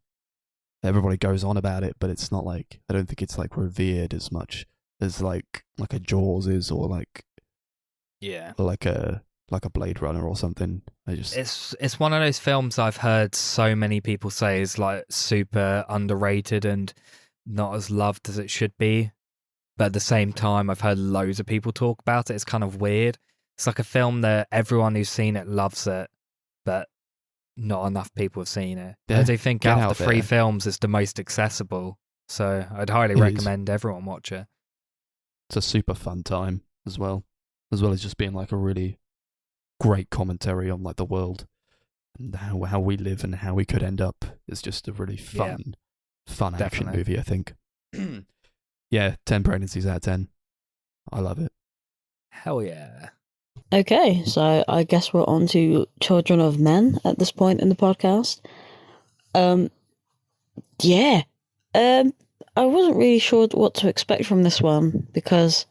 Everybody goes on about it, but it's not like, I don't think it's like revered as much as like a Jaws is, or like a Blade Runner or something. It's one of those films I've heard so many people say is like super underrated and not as loved as it should be. But at the same time, I've heard loads of people talk about it. It's kind of weird. It's like a film that everyone who's seen it loves it, but not enough people have seen it. Yeah, I do think get out of out the three there. films, it's the most accessible. So I'd highly It is. recommend everyone watch it. It's a super fun time as well as just being like a really great commentary on like the world and how we live and how we could end up. It's just a really fun action Definitely. movie, I think. Yeah, 10 pregnancies out of 10. I love it. Hell yeah. Okay, so I guess we're on to Children of Men at this point in the podcast. I wasn't really sure what to expect from this one because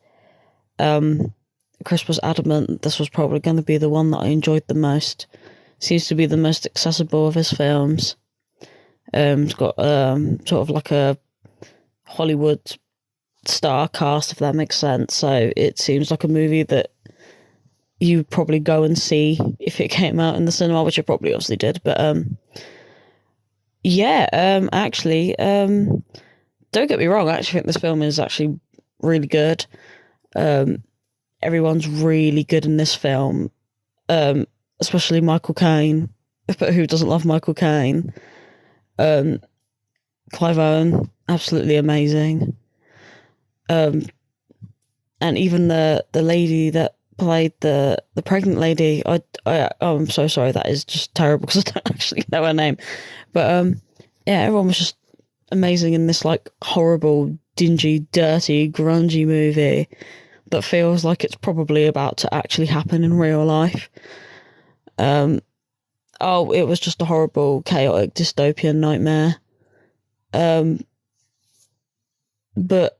Chris was adamant this was probably going to be the one that I enjoyed the most. Seems to be the most accessible of his films. It's got sort of like a Hollywood star cast, if that makes sense. So it seems like a movie that you probably go and see if it came out in the cinema, which it probably obviously did. But actually, don't get me wrong, I actually think this film is actually really good. Everyone's really good in this film, especially Michael Caine. But who doesn't love Michael Caine? Clive Owen, absolutely amazing. And even the lady that played the pregnant lady, I'm so sorry, that is just terrible because I don't actually know her name. But everyone was just amazing in this like horrible, dingy, dirty, grungy movie that feels like it's probably about to actually happen in real life. It was just a horrible, chaotic, dystopian nightmare. But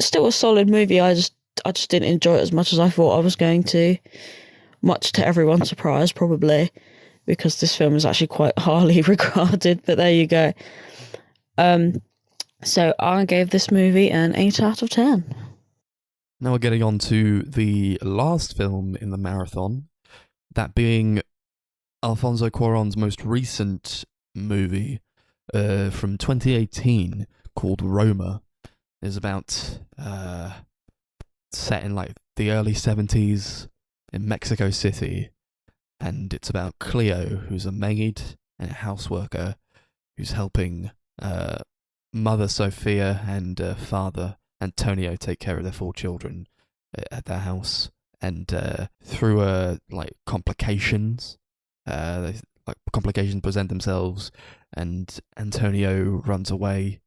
still a solid movie. I just didn't enjoy it as much as I thought I was going to. Much to everyone's surprise, probably, because this film is actually quite highly regarded. But there you go. So I gave this movie an 8 out of 10. Now we're getting on to the last film in the marathon, that being Alfonso Cuarón's most recent movie from 2018 called Roma. It's about set in like the early 70s in Mexico City, and it's about Cleo, who's a maid and a houseworker who's helping Mother Sophia and Father Antonio take care of their 4 children at their house. And through complications, complications present themselves, and Antonio runs away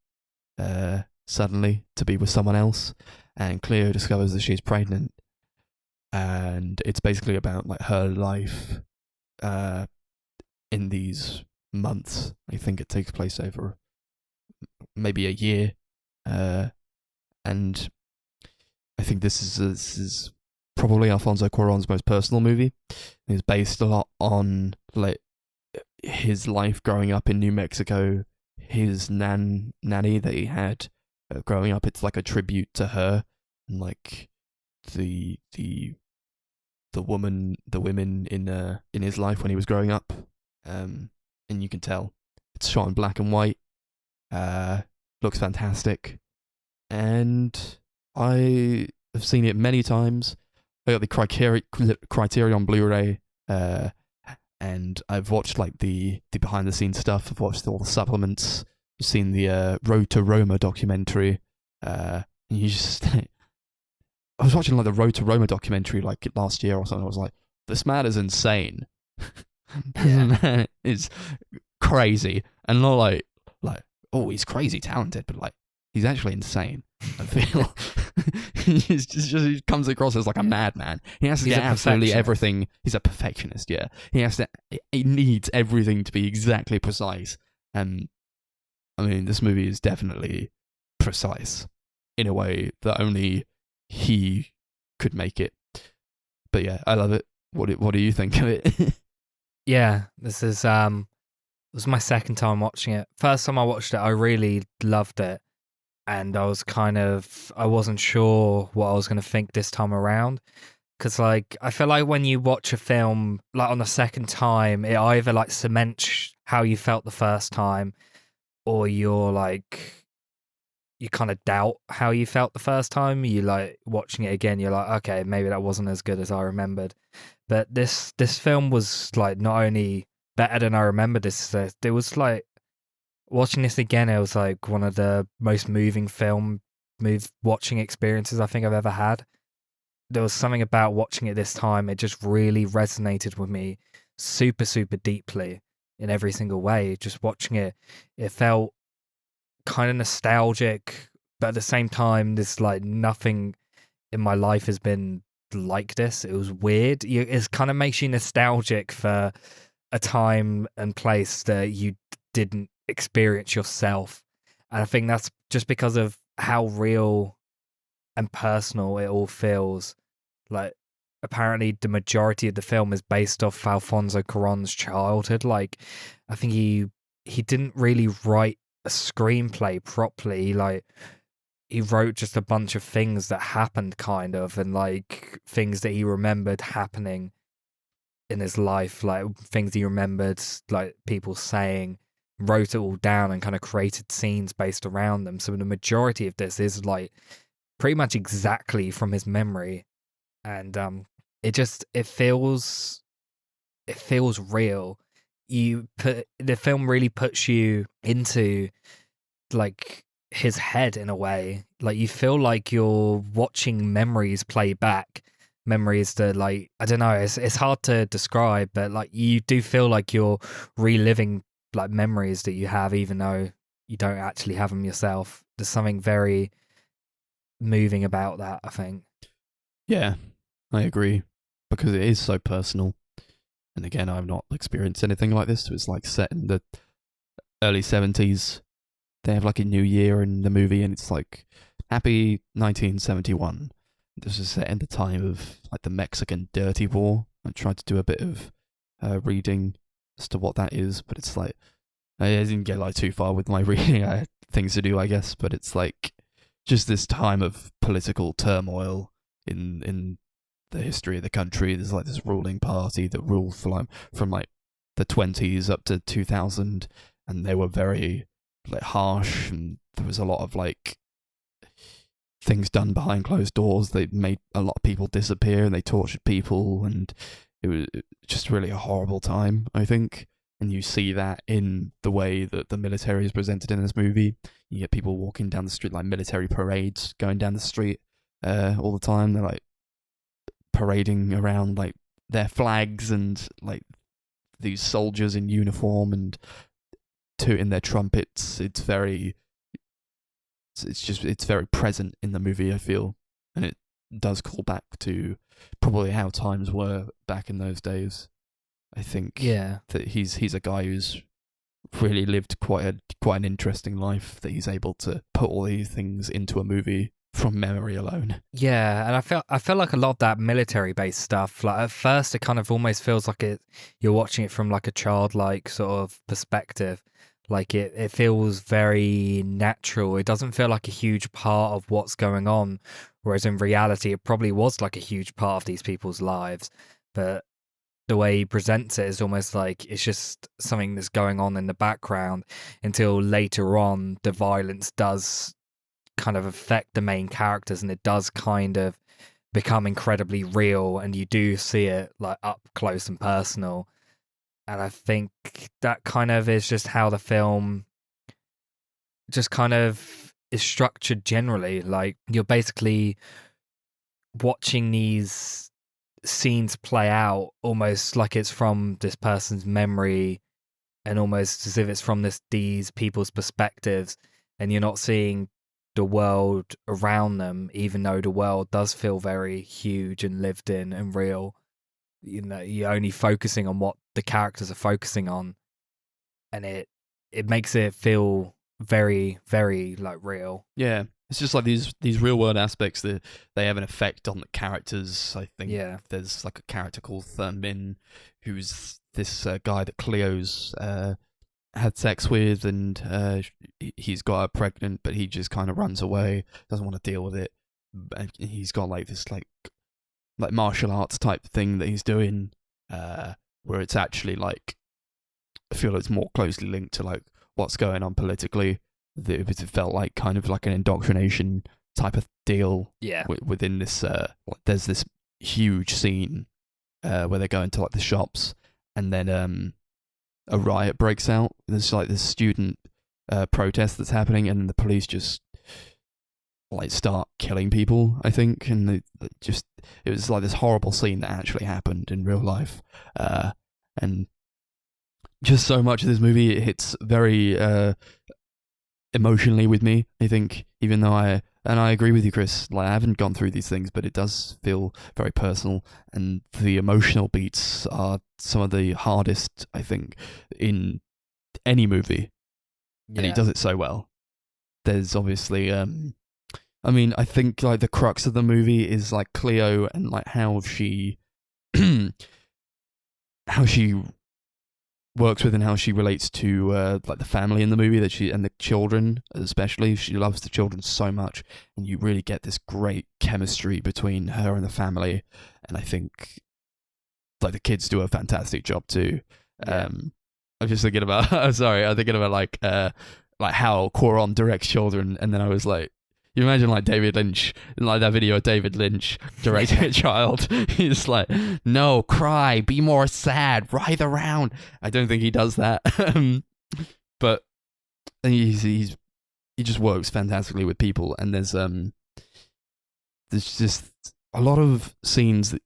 suddenly to be with someone else, and Cleo discovers that she's pregnant, and it's basically about like her life in these months. I think it takes place over maybe a year, and I think this is probably Alfonso Cuarón's most personal movie. It's based a lot on like his life growing up in New Mexico, his nanny that he had growing up. It's like a tribute to her, and like the women in his life when he was growing up, and you can tell it's shot in black and white. Looks fantastic, and I have seen it many times. I got the Criterion Blu-ray, and I've watched like the behind the scenes stuff. I've watched all the supplements. I've seen the Road to Roma documentary. And you just, I was watching like the Road to Roma documentary like last year or something. I was like, this man is insane. This man is crazy, and not like oh, he's crazy talented, but like he's actually insane. I feel he comes across as like a madman. He has to He's get a absolutely perfectionist. everything. He's a perfectionist. Yeah, he needs everything to be exactly precise. And I mean, this movie is definitely precise in a way that only he could make it. But yeah, I love it. What do you think of it? Yeah, this is it was my second time watching it. First time I watched it, I really loved it, and I wasn't sure what I was going to think this time around. Because like I feel like when you watch a film like on the second time, it either like cements how you felt the first time, or you kind of doubt how you felt the first time. You like watching it again, you're like, okay, maybe that wasn't as good as I remembered. But this film was like not only better than I remembered. It was like watching this again. It was like one of the most moving watching experiences I think I've ever had. There was something about watching it this time. It just really resonated with me super, super deeply in every single way. Just watching it, it felt kind of nostalgic, but at the same time, this like nothing in my life has been like this. It was weird. It kind of makes you nostalgic for a time and place that you didn't experience yourself. And I think that's just because of how real and personal it all feels. Like, apparently the majority of the film is based off Alfonso Cuarón's childhood. Like, I think he didn't really write a screenplay properly. Like, he wrote just a bunch of things that happened, kind of, and like things that he remembered happening in his life, like things he remembered, like people saying, wrote it all down and kind of created scenes based around them. So the majority of this is like pretty much exactly from his memory, and it feels real. The film really puts you into like his head in a way. Like you feel like you're watching memories play back, memories that like I don't know, it's hard to describe, but like you do feel like you're reliving like memories that you have, even though you don't actually have them yourself. There's something very moving about that, I think. Yeah, I agree, because it is so personal. And again, I've not experienced anything like this. It's like set in the early 70s. They have like a new year in the movie, and it's like happy 1971. This is set in the time of like the Mexican Dirty War. I tried to do a bit of reading as to what that is, but it's like I didn't get like too far with my reading. I had things to do, I guess. But it's like just this time of political turmoil in the history of the country. There's like this ruling party that ruled for like from like the 20s up to 2000, and they were very like harsh, and there was a lot of like things done behind closed doors. They made a lot of people disappear, and they tortured people, and it was just really a horrible time, I think. And you see that in the way that the military is presented in this movie. You get people walking down the street, like military parades going down the street all the time. They're like parading around like their flags, and like these soldiers in uniform and tooting their trumpets. It's very present in the movie, I feel, and it does call back to probably how times were back in those days. I think that he's a guy who's really lived quite an interesting life, that he's able to put all these things into a movie from memory alone. Yeah, and I feel like a lot of that military based stuff, like at first it kind of almost feels like you're watching it from like a childlike sort of perspective. Like it feels very natural. It doesn't feel like a huge part of what's going on, whereas in reality it probably was like a huge part of these people's lives. But the way he presents it is almost like it's just something that's going on in the background until later on the violence does kind of affect the main characters, and it does kind of become incredibly real, and you do see it like up close and personal. And I think that kind of is just how the film just kind of is structured generally. Like you're basically watching these scenes play out almost like it's from this person's memory, and almost as if it's from these people's perspectives, and you're not seeing the world around them, even though the world does feel very huge and lived in and real. You know, you're only focusing on what the characters are focusing on, and it makes it feel very, very like real. Yeah, it's just like these real world aspects that they have an effect on the characters. I think there's like a character called Min, who's this guy that Cleo's had sex with, and he's got her pregnant, but he just kind of runs away, doesn't want to deal with it. And he's got like this like martial arts type thing that he's doing, where it's actually like, I feel it's more closely linked to like what's going on politically. It felt like kind of like an indoctrination type of deal. Yeah. Within this, there's this huge scene where they go into like the shops, and then a riot breaks out. There's like this student protest that's happening, and the police just like start killing people, I think, and it was like this horrible scene that actually happened in real life, and just so much of this movie, it hits very emotionally with me, I think, even though I agree with you, Chris, like I haven't gone through these things, but it does feel very personal, and the emotional beats are some of the hardest, I think, in any movie, and he does it so well. There's obviously, I mean, I think like the crux of the movie is like Cleo and like how she works with and how she relates to like the family in the movie and the children especially. She loves the children so much, and you really get this great chemistry between her and the family, and I think like the kids do a fantastic job too. I'm just thinking about I'm thinking about like how Cuarón directs children, and then I was like, you imagine like David Lynch, like that video of David Lynch directing a child. He's like, no, cry, be more sad, writhe around. I don't think he does that. But he just works fantastically with people, and there's just a lot of scenes that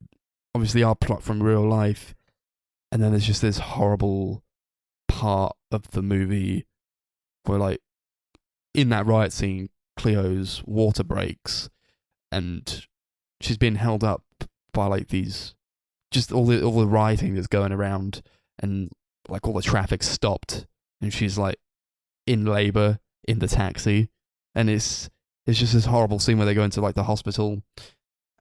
obviously are plot from real life, and then there's just this horrible part of the movie where like in that riot scene, Cleo's water breaks, and she's been held up by like these, just all the rioting that's going around, and like all the traffic stopped, and she's like in labor in the taxi, and it's just this horrible scene where they go into like the hospital,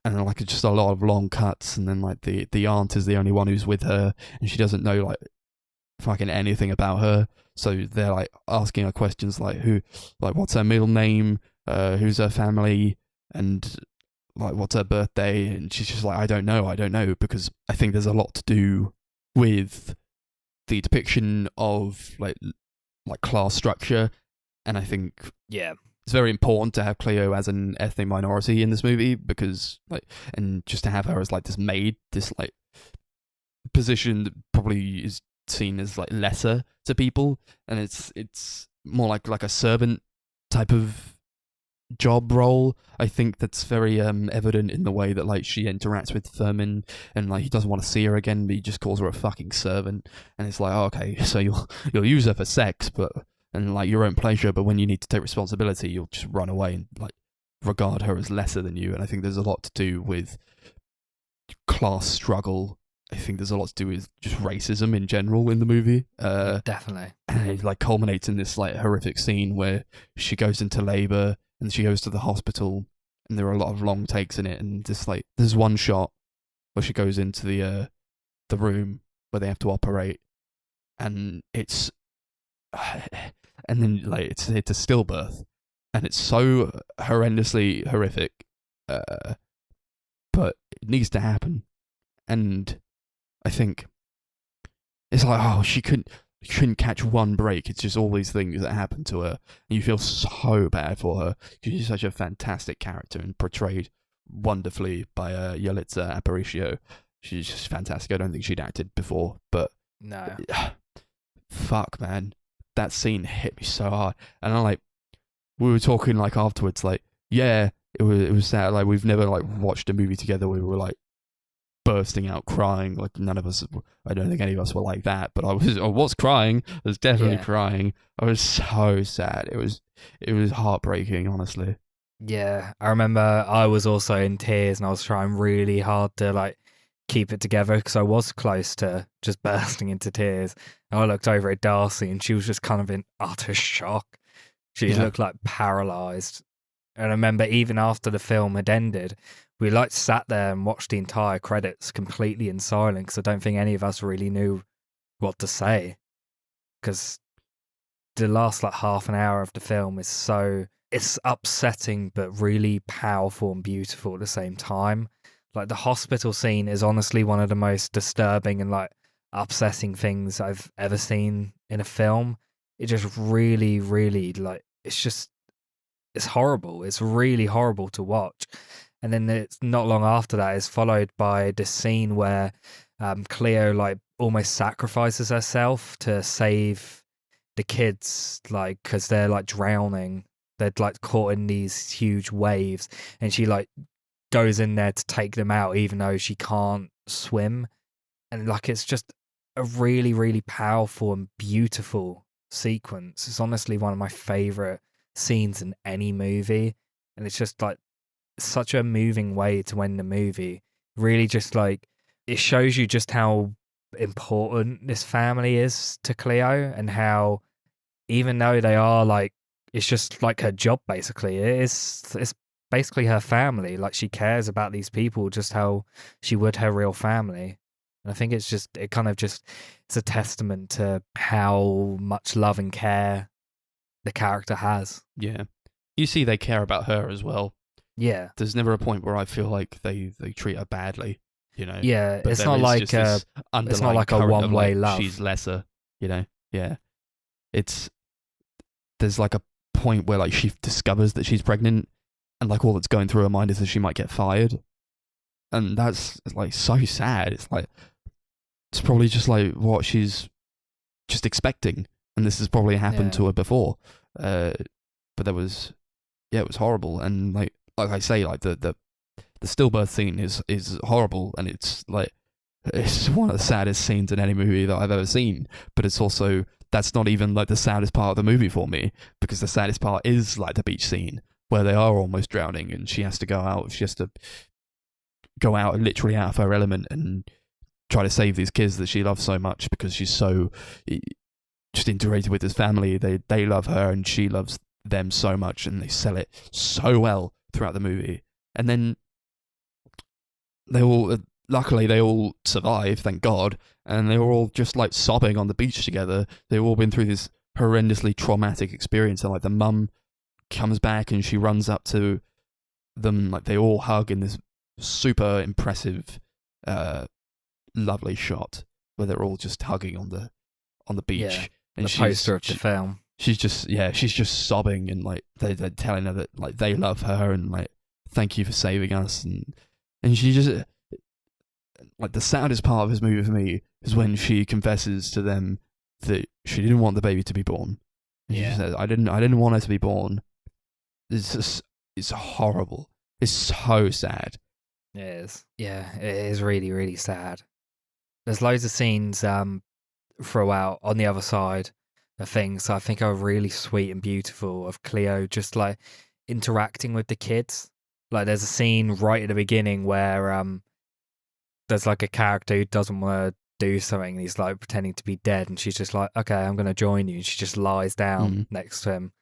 and then like it's just a lot of long cuts, and then like the aunt is the only one who's with her, and she doesn't know like fucking anything about her. So they're like asking her questions like what's her middle name, who's her family, and like what's her birthday, and she's just like, I don't know, because I think there's a lot to do with the depiction of like class structure, and I think it's very important to have Cleo as an ethnic minority in this movie, because like, and just to have her as like this maid, this like position that probably is seen as like lesser to people, and it's more like a servant type of job role. I think that's very evident in the way that like she interacts with Thurman, and like he doesn't want to see her again, but he just calls her a fucking servant, and it's like, oh, okay, so you'll use her for sex, but and like your own pleasure, but when you need to take responsibility, you'll just run away and like regard her as lesser than you. And I think there's a lot to do with class struggle. I think there's a lot to do with just racism in general in the movie. Definitely. And it like culminates in this like horrific scene where she goes into labor and she goes to the hospital, and there are a lot of long takes in it, and just like there's one shot where she goes into the room where they have to operate, and it's and then like it's a stillbirth, and it's so horrendously horrific, but it needs to happen. And I think it's like, oh, she couldn't catch one break. It's just all these things that happen to her, and you feel so bad for her. She's such a fantastic character and portrayed wonderfully by Yalitza Aparicio. She's just fantastic. I don't think she'd acted before, but no, fuck, man, that scene hit me so hard. And I like, we were talking like afterwards, like, yeah, it was sad. Like we've never like watched a movie together where we were like bursting out crying. Like none of us, I don't think any of us were like that, but I was crying. I was definitely crying. I was so sad. It was heartbreaking, honestly. Yeah, I remember I was also in tears and I was trying really hard to like keep it together because I was close to just bursting into tears. And I looked over at Darcie and she was just kind of in utter shock. She looked like paralyzed. And I remember even after the film had ended, we like sat there and watched the entire credits completely in silence because I don't think any of us really knew what to say. Because the last like half an hour of the film is so, it's upsetting but really powerful and beautiful at the same time. Like the hospital scene is honestly one of the most disturbing and like upsetting things I've ever seen in a film. It just really, really like, it's horrible. It's really horrible to watch. And then it's not long after that is followed by this scene where Cleo like almost sacrifices herself to save the kids, like because they're like drowning. They're like caught in these huge waves, and she like goes in there to take them out, even though she can't swim. And like it's just a really, really powerful and beautiful sequence. It's honestly one of my favorite scenes in any movie, and it's just like such a moving way to end the movie. Really, just like it shows you just how important this family is to Cleo, and how even though they are like, it's just like her job basically. It's basically her family. Like she cares about these people just how she would her real family. And I think it's a testament to how much love and care the character has. Yeah. You see they care about her as well. Yeah. There's never a point where I feel like they treat her badly, you know. Yeah, But it's there not is like just this it's not like a underlying current of, one-way like, love. she's lesser, you know. Yeah. There's like a point where like she discovers that she's pregnant, and like all that's going through her mind is that she might get fired. And that's like so sad. It's like it's probably just like what she's just expecting, and this has probably happened to her before. But it was horrible. And like I say, like the stillbirth scene is horrible, and it's like it's one of the saddest scenes in any movie that I've ever seen. But it's also, that's not even like the saddest part of the movie for me, because the saddest part is like the beach scene where they are almost drowning and she has to go out. She has to go out literally out of her element and try to save these kids that she loves so much, because she's so just integrated with this family. They love her and she loves them so much, and they sell it so well throughout the movie. And then luckily they all survive, thank God, and they were all just like sobbing on the beach together. They've all been through this horrendously traumatic experience, and like the mum comes back and she runs up to them, like they all hug in this super impressive lovely shot where they're all just hugging on the beach. Yeah, and the poster of the film. She's just sobbing, and like they're telling her that like they love her and like thank you for saving us, and she just, like, the saddest part of this movie for me is when she confesses to them that she didn't want the baby to be born. And she says, I didn't want her to be born. It's horrible. It's so sad. It is. Yeah, it is really, really sad. There's loads of scenes throughout on the other side of things I think are really sweet and beautiful, of Cleo just like interacting with the kids. Like there's a scene right at the beginning where there's like a character who doesn't want to do something, and he's like pretending to be dead, and she's just like, okay, I'm going to join you. And she just lies down next to him.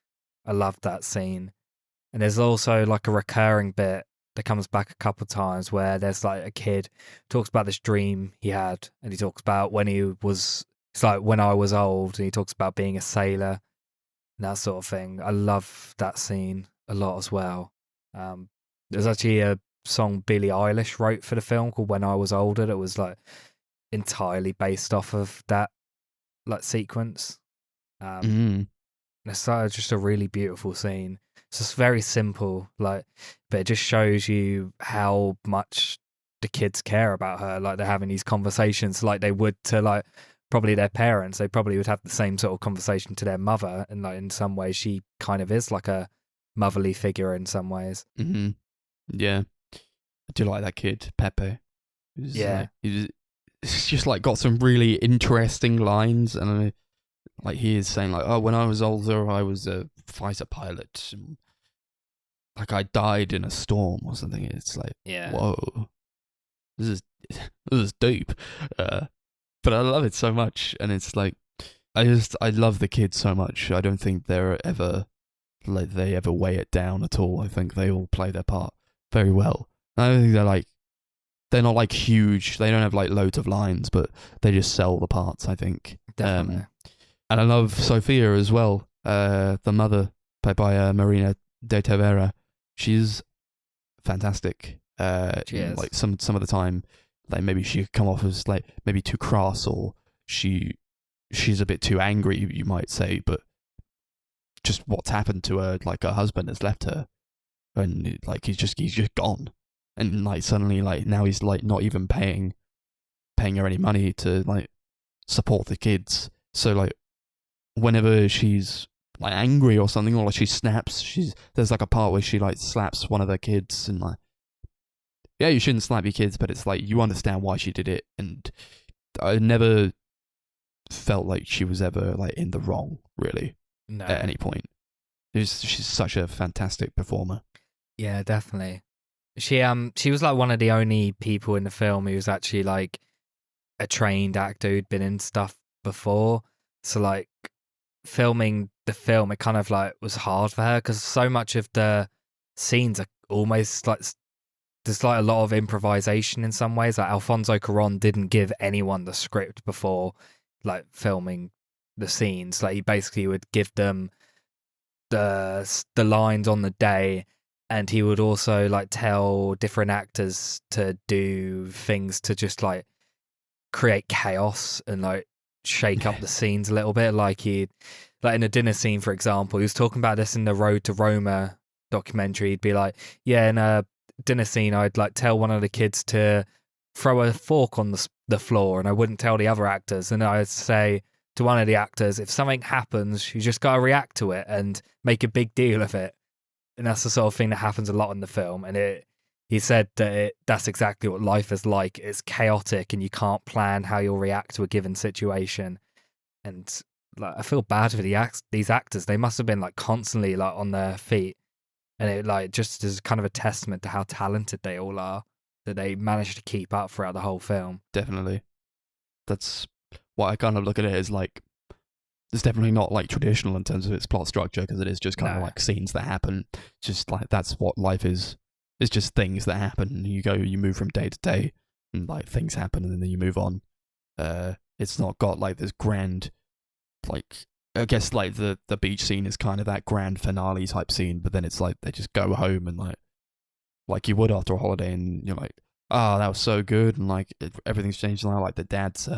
I love that scene. And there's also like a recurring bit that comes back a couple of times where there's like a kid talks about this dream he had, and he talks about it's like when I was old, and he talks about being a sailor and that sort of thing. I love that scene a lot as well. There's actually a song Billie Eilish wrote for the film called When I Was Older that was like entirely based off of that like sequence. It's just a really beautiful scene. It's just very simple, like, but it just shows you how much the kids care about her. Like they're having these conversations like they would to like probably their parents. They probably would have the same sort of conversation to their mother, and like in some ways she kind of is like a motherly figure in some ways. Yeah, I do like that kid Pepe. Yeah. He's just like got some really interesting lines, and like he is saying like, oh, when I was older, I was a fighter pilot, and like I died in a storm or something. It's like, Yeah. whoa, this is deep. But I love it so much, and it's like I love the kids so much. I don't think they ever weigh it down at all. I think they all play their part very well. I don't think they're not like huge. They don't have like loads of lines, but they just sell the parts, I think. Definitely. And I love Sophia as well, the mother, played by Marina de Tavera. She's fantastic. She is. Like some of the time, like maybe she could come off as like maybe too crass, or she's a bit too angry, you might say, but just what's happened to her, like her husband has left her, and like he's just gone, and like suddenly like now he's like not even paying her any money to like support the kids. So like whenever she's like angry or something, or like she snaps, there's like a part where she like slaps one of the kids, and like, yeah, you shouldn't slap your kids, but it's like you understand why she did it, and I never felt like she was ever like in the wrong, really. No. At any point. She's such a fantastic performer. Yeah, definitely. She was like one of the only people in the film who was actually like a trained actor who'd been in stuff before. So like filming the film, it kind of like was hard for her because so much of the scenes are almost like there's like a lot of improvisation in some ways. Like Alfonso Cuarón didn't give anyone the script before like filming the scenes. Like he basically would give them the lines on the day, and he would also like tell different actors to do things to just like create chaos and like shake up the scenes a little bit. Like in a dinner scene, for example, he was talking about this in the Road to Roma documentary. He'd be like, yeah, in a dinner scene, I'd like tell one of the kids to throw a fork on the floor, and I wouldn't tell the other actors, and I'd say to one of the actors, if something happens, you just gotta react to it and make a big deal of it. And that's the sort of thing that happens a lot in the film. And he said that that's exactly what life is like. It's chaotic, and you can't plan how you'll react to a given situation. And like, I feel bad for these actors. They must have been like constantly like on their feet, and it like just is kind of a testament to how talented they all are, that they managed to keep up throughout the whole film. Definitely. That's what I kind of look at it as, like, it's definitely not like traditional in terms of its plot structure, because it is just kind of like scenes that happen. Just like that's what life is. It's just things that happen. You move from day to day, and like things happen, and then you move on. It's not got like this grand, like, I guess like the beach scene is kind of that grand finale type scene, but then it's like they just go home and like you would after a holiday, and you're like, oh, that was so good, and like everything's changed now. Like the dad's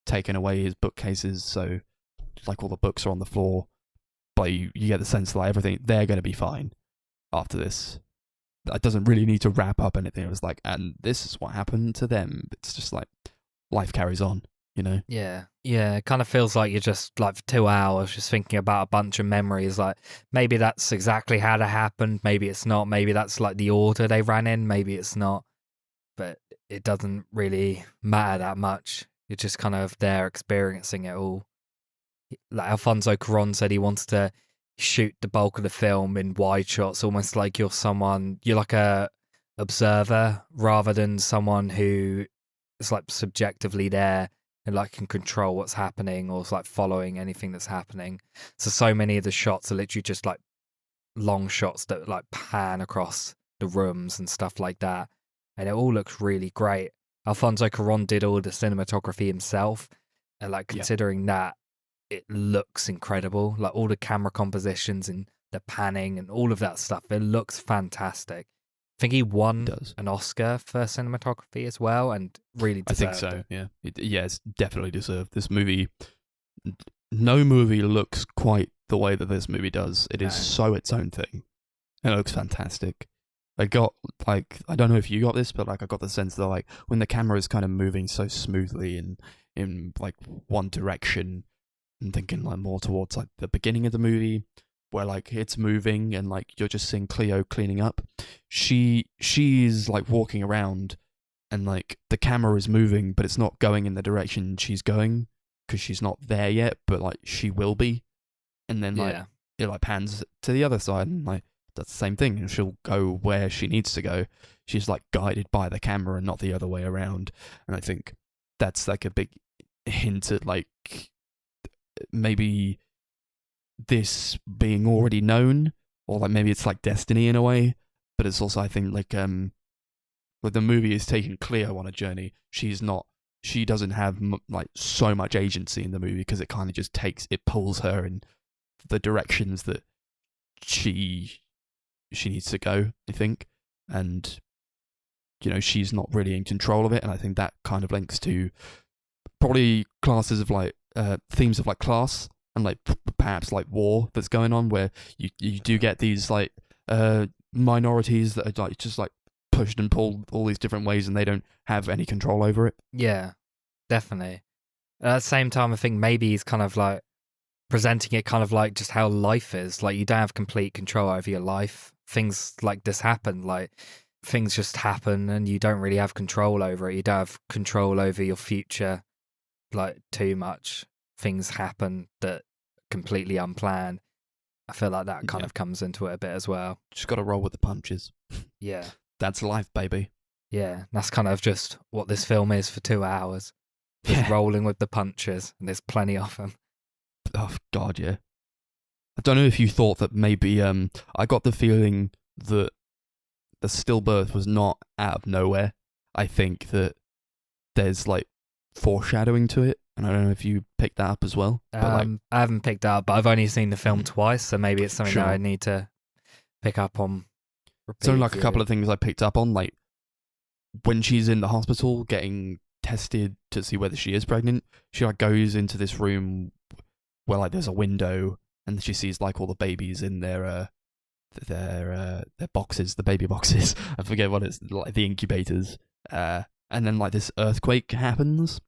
taken away his bookcases, so like all the books are on the floor, but you get the sense that like they're going to be fine after this. It doesn't really need to wrap up anything. It was like, and this is what happened to them. It's just like life carries on, you know? Yeah. It kind of feels like you're just like for 2 hours just thinking about a bunch of memories. Like maybe that's exactly how that happened. Maybe it's not. Maybe that's like the order they ran in. Maybe it's not. But it doesn't really matter that much. You're just kind of there experiencing it all. Like Alfonso Cuarón said, he wants to shoot the bulk of the film in wide shots, almost like you're like a observer rather than someone who is like subjectively there and like can control what's happening or is like following anything that's happening. So many of the shots are literally just like long shots that like pan across the rooms and stuff like that, and it all looks really great. Alfonso Cuarón did all the cinematography himself, and like considering that, it looks incredible. Like all the camera compositions and the panning and all of that stuff, it looks fantastic. I think he won an Oscar for cinematography as well, and really deserved I think so. it. Yeah, it's definitely deserved. This movie, no movie looks quite the way that this movie does. It is so its own thing. It looks fantastic. I got like, I don't know if you got this, but like I got the sense that like when the camera is kind of moving so smoothly and in like one direction, and thinking like more towards like the beginning of the movie where like it's moving and like you're just seeing Cleo cleaning up. She's like walking around and like the camera is moving, but it's not going in the direction she's going because she's not there yet, but like she will be. And then like it like pans to the other side and like does the same thing, and she'll go where she needs to go. She's like guided by the camera and not the other way around. And I think that's like a big hint at like maybe this being already known, or like maybe it's like destiny in a way. But it's also, I think, like the movie is taking Cleo on a journey. She doesn't have like so much agency in the movie because it kind of just pulls her in the directions that she needs to go, I think. And you know, she's not really in control of it, and I think that kind of links to probably classes of like themes of like class and like perhaps like war that's going on, where you do get these like minorities that are like just like pushed and pulled all these different ways, and they don't have any control over it. Yeah, definitely. At the same time, I think maybe he's kind of like presenting it kind of like just how life is. Like, you don't have complete control over your life. Things like this happen. Like, things just happen and you don't really have control over it. You don't have control over your future, like, too much. Things happen that completely unplanned. I feel like that kind of comes into it a bit as well. Just got to roll with the punches. Yeah. That's life, baby. Yeah, that's kind of just what this film is for 2 hours. Just rolling with the punches, and there's plenty of them. Oh, God, yeah. I don't know if you thought that maybe, I got the feeling that the stillbirth was not out of nowhere. I think that there's, like, foreshadowing to it, and I don't know if you picked that up as well. But I haven't picked that up, but I've only seen the film twice, so maybe it's something that I need to pick up on. So, like, a couple of things I picked up on, like, when she's in the hospital getting tested to see whether she is pregnant, she, like, goes into this room where, like, there's a window, and she sees, like, all the babies in their boxes, the baby boxes. I forget what it's, like, the incubators. And then, like, this earthquake happens,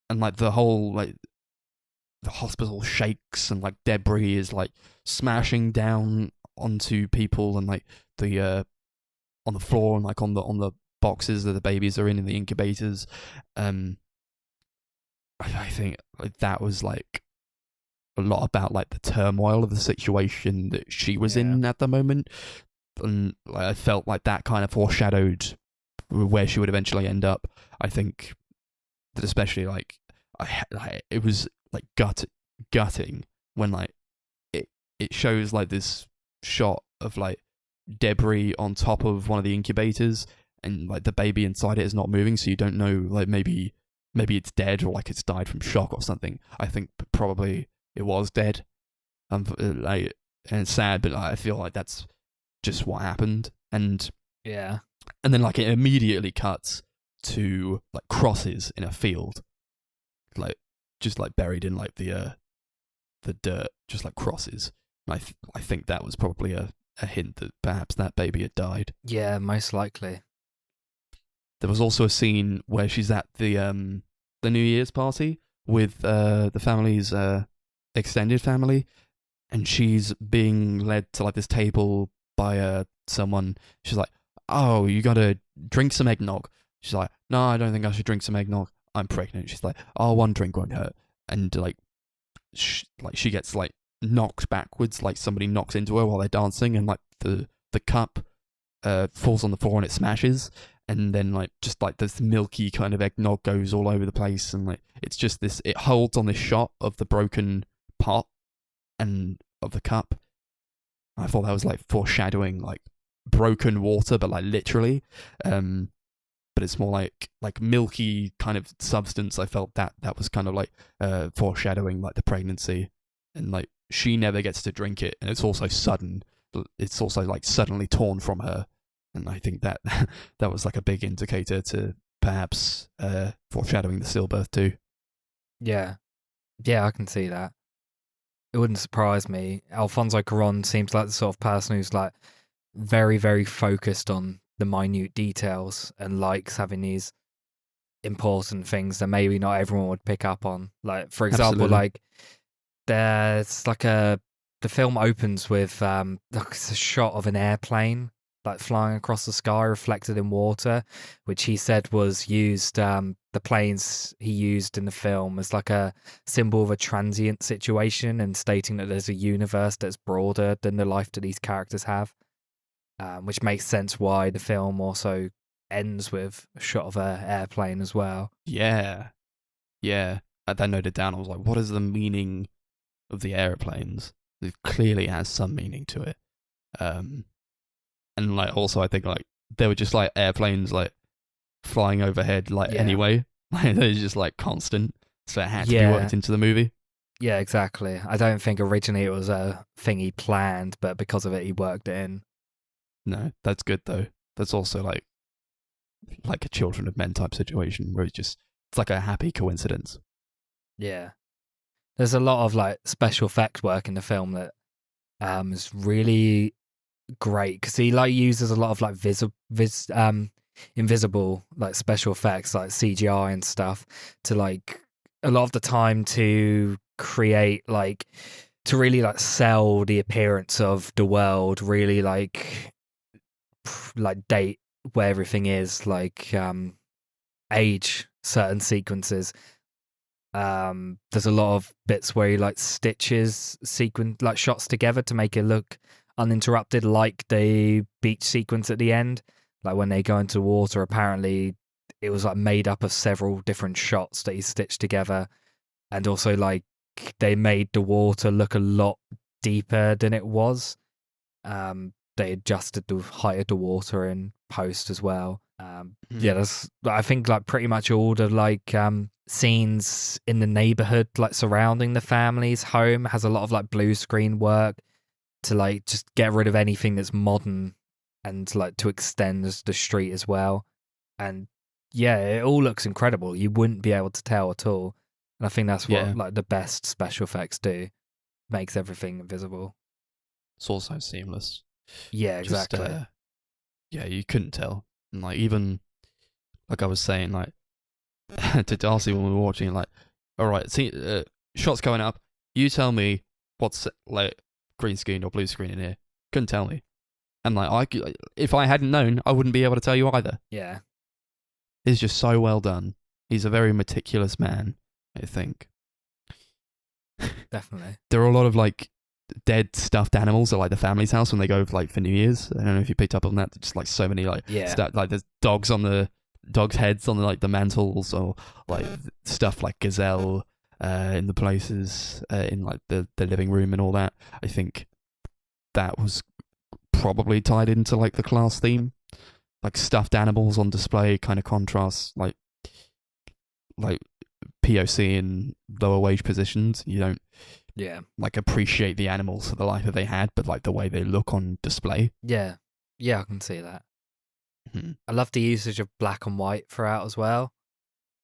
and, like, the whole, like, the hospital shakes, and, like, debris is, like, smashing down onto people, and, like, the on the floor, and, like, on the boxes that the babies are in the incubators. I think like that was like a lot about like the turmoil of the situation that she was in at the moment, and like, I felt like that kind of foreshadowed where she would eventually end up. I think that especially like it was like gutting when like it shows like this shot of like debris on top of one of the incubators, and like the baby inside it is not moving, so you don't know, like maybe it's dead, or like it's died from shock or something. I think probably it was dead. Like, and it's sad, but like, I feel like that's just what happened. And then like it immediately cuts to like crosses in a field, like just like buried in like the dirt, just like crosses. And I think that was probably a hint that perhaps that baby had died. Yeah, most likely. There was also a scene where she's at the New Year's party with the family's extended family, and she's being led to like this table by someone. She's like, "Oh, you gotta drink some eggnog." She's like, "No, I don't think I should drink some eggnog. I'm pregnant." She's like, "Oh, one drink won't hurt." And like, she gets like knocked backwards, like somebody knocks into her while they're dancing, and like the cup falls on the floor and it smashes. And then, like, just, like, this milky kind of eggnog goes all over the place. And, like, it's just this... It holds on this shot of the broken pot and of the cup. I thought that was, like, foreshadowing, like, broken water, but, like, literally. But it's more like milky kind of substance. I felt that was kind of, like, foreshadowing, like, the pregnancy. And, like, she never gets to drink it. And it's also sudden. It's also, like, suddenly torn from her. And I think that was like a big indicator to perhaps foreshadowing the stillbirth too. Yeah, I can see that. It wouldn't surprise me. Alfonso Cuarón seems like the sort of person who's like very, very focused on the minute details and likes having these important things that maybe not everyone would pick up on. Like, for example, Absolutely. like there's like the film opens with like a shot of an airplane like flying across the sky reflected in water, which he said was used, the planes he used in the film as like a symbol of a transient situation, and stating that there's a universe that's broader than the life that these characters have, which makes sense why the film also ends with a shot of an airplane as well. Yeah. Yeah. I then noted down, I was like, what is the meaning of the aeroplanes? It clearly has some meaning to it. And like also I think like they were just like airplanes like flying overhead like anyway. Like they're just like constant. So it had to be worked into the movie. Yeah, exactly. I don't think originally it was a thing he planned, but because of it he worked it in. No, that's good though. That's also like a Children of Men type situation where it's like a happy coincidence. Yeah. There's a lot of like special effects work in the film that is really great, because he like uses a lot of like invisible like special effects like CGI and stuff to like a lot of the time to create like to really like sell the appearance of the world, really like date where everything is, like age certain sequences. There's a lot of bits where he like stitches like shots together to make it look uninterrupted, like the beach sequence at the end. Like when they go into water, apparently it was like made up of several different shots that he stitched together, and also like they made the water look a lot deeper than it was. They adjusted the height of the water in post as well. Yeah, that's, I think like pretty much all the like scenes in the neighborhood like surrounding the family's home has a lot of like blue screen work to like just get rid of anything that's modern, and like to extend the street as well. And yeah, it all looks incredible. You wouldn't be able to tell at all. And I think that's what like the best special effects do. Makes everything visible. It's also seamless. Yeah, exactly. Yeah, you couldn't tell. And like even like I was saying, like to Darcie when we were watching, like, all right, see, shots going up. You tell me what's like green screen or blue screen in here. Couldn't tell me. And like if I hadn't known, I wouldn't be able to tell you either. Yeah, It's just so well done. He's a very meticulous man, I think. definitely. There are a lot of like dead stuffed animals at like the family's house when they go like for New Year's. I don't know if you picked up on that. Just like so many like like there's dogs heads on like the mantles, or like stuff like gazelle in the places in like the living room and all that. I think that was probably tied into like the class theme, like stuffed animals on display kind of contrasts like POC in lower wage positions. You don't like appreciate the animals for the life that they had, but like the way they look on display. Yeah, I can see that. I love the usage of black and white throughout as well.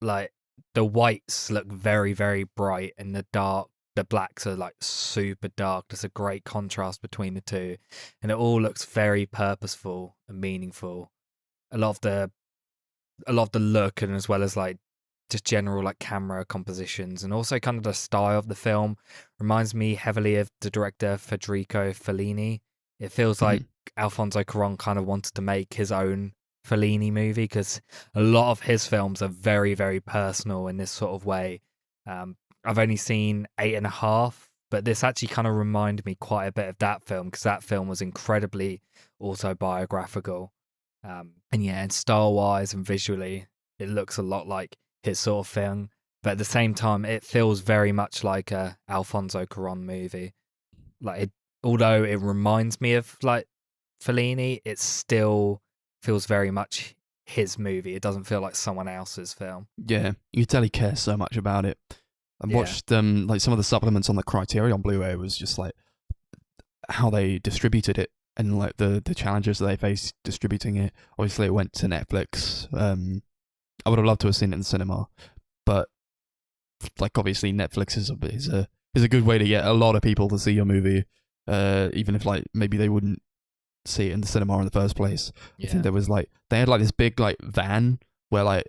Like the whites look very, very bright, and the blacks are like super dark. There's a great contrast between the two, and it all looks very purposeful and meaningful. A lot of the look, and as well as like just general like camera compositions, and also kind of the style of the film reminds me heavily of the director Federico Fellini. It feels like Alfonso Cuarón kind of wanted to make his own Fellini movie, because a lot of his films are very, very personal in this sort of way. I've only seen 8.5, but this actually kind of reminded me quite a bit of that film, because that film was incredibly autobiographical. And yeah, and style-wise and visually, it looks a lot like his sort of thing. But at the same time, it feels very much like a Alfonso Cuarón movie. Like, although it reminds me of like Fellini, it still feels very much his movie. It doesn't feel like someone else's film. Yeah, you can tell he cares so much about it. I watched like some of the supplements on the Criterion Blu-ray was just like how they distributed it, and like the challenges that they faced distributing it. Obviously, it went to Netflix. I would have loved to have seen it in the cinema, but like obviously Netflix is a good way to get a lot of people to see your movie, even if like maybe they wouldn't see it in the cinema in the first place. I think there was like they had like this big like van where like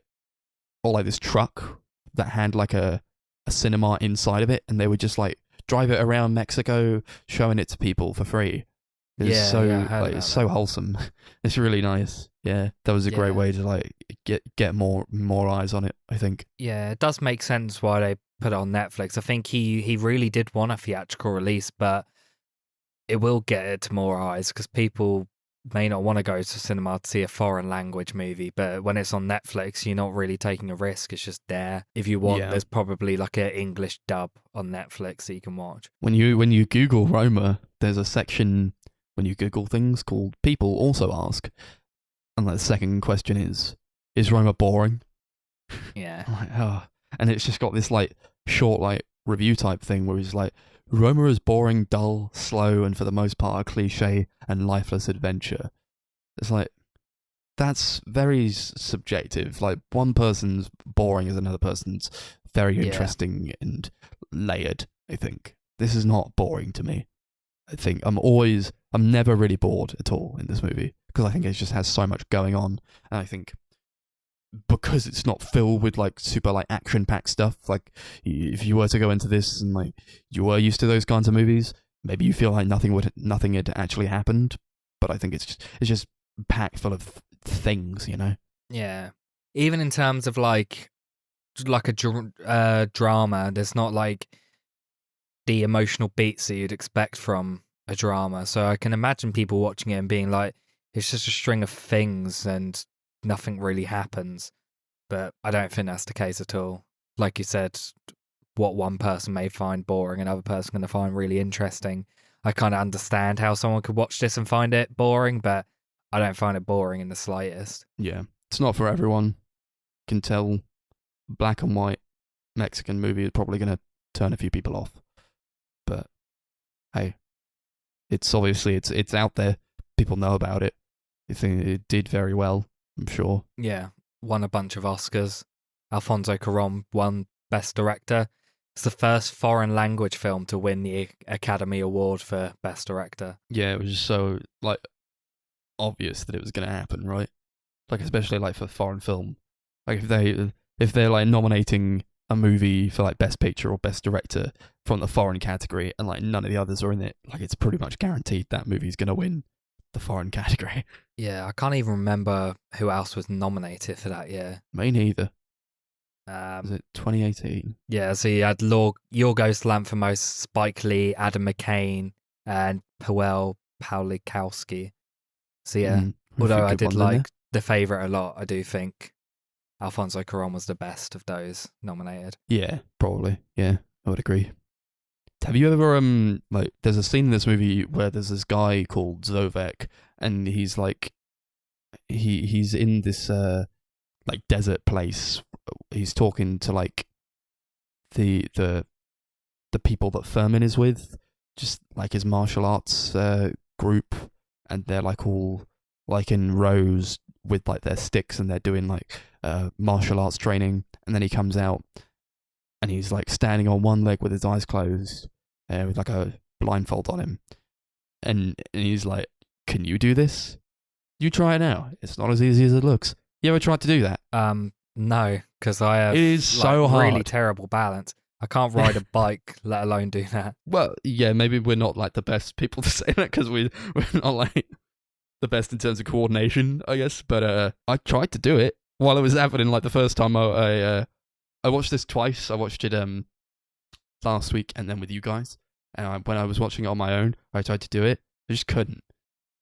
or like this truck that had like a cinema inside of it, and they would just like drive it around Mexico showing it to people for free. It's Yeah, so yeah, I heard like about it's so that. wholesome. It's really nice. Yeah, that was a great Yeah. way to like get more eyes on it, I think. Yeah, it does make sense why they put it on Netflix. I think he really did want a theatrical release, but it will get it to more eyes because people may not want to go to cinema to see a foreign language movie, but when it's on Netflix, you're not really taking a risk. It's just there. If you want, Yeah. there's probably like an English dub on Netflix that you can watch. When you Google Roma, there's a section when you Google things called "People Also Ask," and the second question is Roma boring? Yeah. I'm like, oh. And it's just got this like short like review type thing where he's like, Roma is boring, dull, slow, and for the most part a cliche and lifeless adventure. It's like, that's very subjective. Like, one person's boring as another person's very Yeah. interesting and layered, I think. This is not boring to me. I think I'm never really bored at all in this movie because I think it just has so much going on. And I think because it's not filled with like super like action-packed stuff, like if you were to go into this and like you were used to those kinds of movies, maybe you feel like nothing had actually happened. But I think it's just packed full of things, you know. Yeah. Even in terms of like a drama, there's not like the emotional beats that you'd expect from a drama. So I can imagine people watching it and being like, it's just a string of things and nothing really happens. But I don't think that's the case at all. Like you said, what one person may find boring, another person going to find really interesting. I kind of understand how someone could watch this and find it boring, but I don't find it boring in the slightest. Yeah, it's not for everyone. Can tell black and white Mexican movie is probably going to turn a few people off. But hey, it's obviously it's out there. People know about it. I think it did very well, I'm sure. Yeah, won a bunch of Oscars. Alfonso Cuarón won Best Director. It's the first foreign language film to win the Academy Award for Best Director. Yeah, it was just so like obvious that it was going to happen, right? Like especially like for foreign film, like if they're like nominating a movie for like Best Picture or Best Director from the foreign category and like none of the others are in it, like it's pretty much guaranteed that movie's going to win the foreign category. Yeah, I can't even remember who else was nominated for that year. Me neither. Was it 2018? Yeah, so you had Yorgos Lanthimos, Spike Lee, Adam McCain, and Powell Pawlikowski. So yeah, although I did like The Favourite a lot, I do think Alfonso Cuarón was the best of those nominated. Yeah, probably. Yeah, I would agree. Have you ever like there's a scene in this movie where there's this guy called Zovek and he's like he's in this like desert place. He's talking to like the people that Furman is with, just like his martial arts group, and they're like all like in rows with like their sticks and they're doing like martial arts training, and then he comes out and he's like standing on one leg with his eyes closed with like a blindfold on him, and he's like, can you do this? You try it now. It's not as easy as it looks. You ever tried to do that? No, because I have it is so hard. Really terrible balance. I can't ride a bike, let alone do that. Well, yeah, maybe we're not like the best people to say that because we're not like the best in terms of coordination, I guess. But I tried to do it while it was happening. Like the first time I watched this twice. I watched it last week and then with you guys. And when I was watching it on my own, I tried to do it. I just couldn't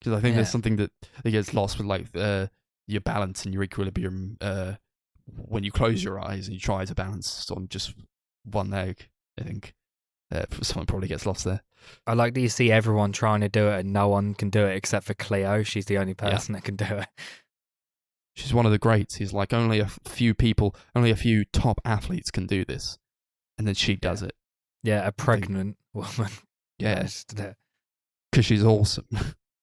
because I think there's something that gets lost with like your balance and your equilibrium when you close your eyes and you try to balance on just one leg. I think someone probably gets lost there. I like that you see everyone trying to do it and no one can do it except for Cleo. She's the only person that can do it. She's one of the greats. He's like, only a few top athletes can do this. And then she does it. Yeah, a pregnant woman. Yeah. Because she's awesome.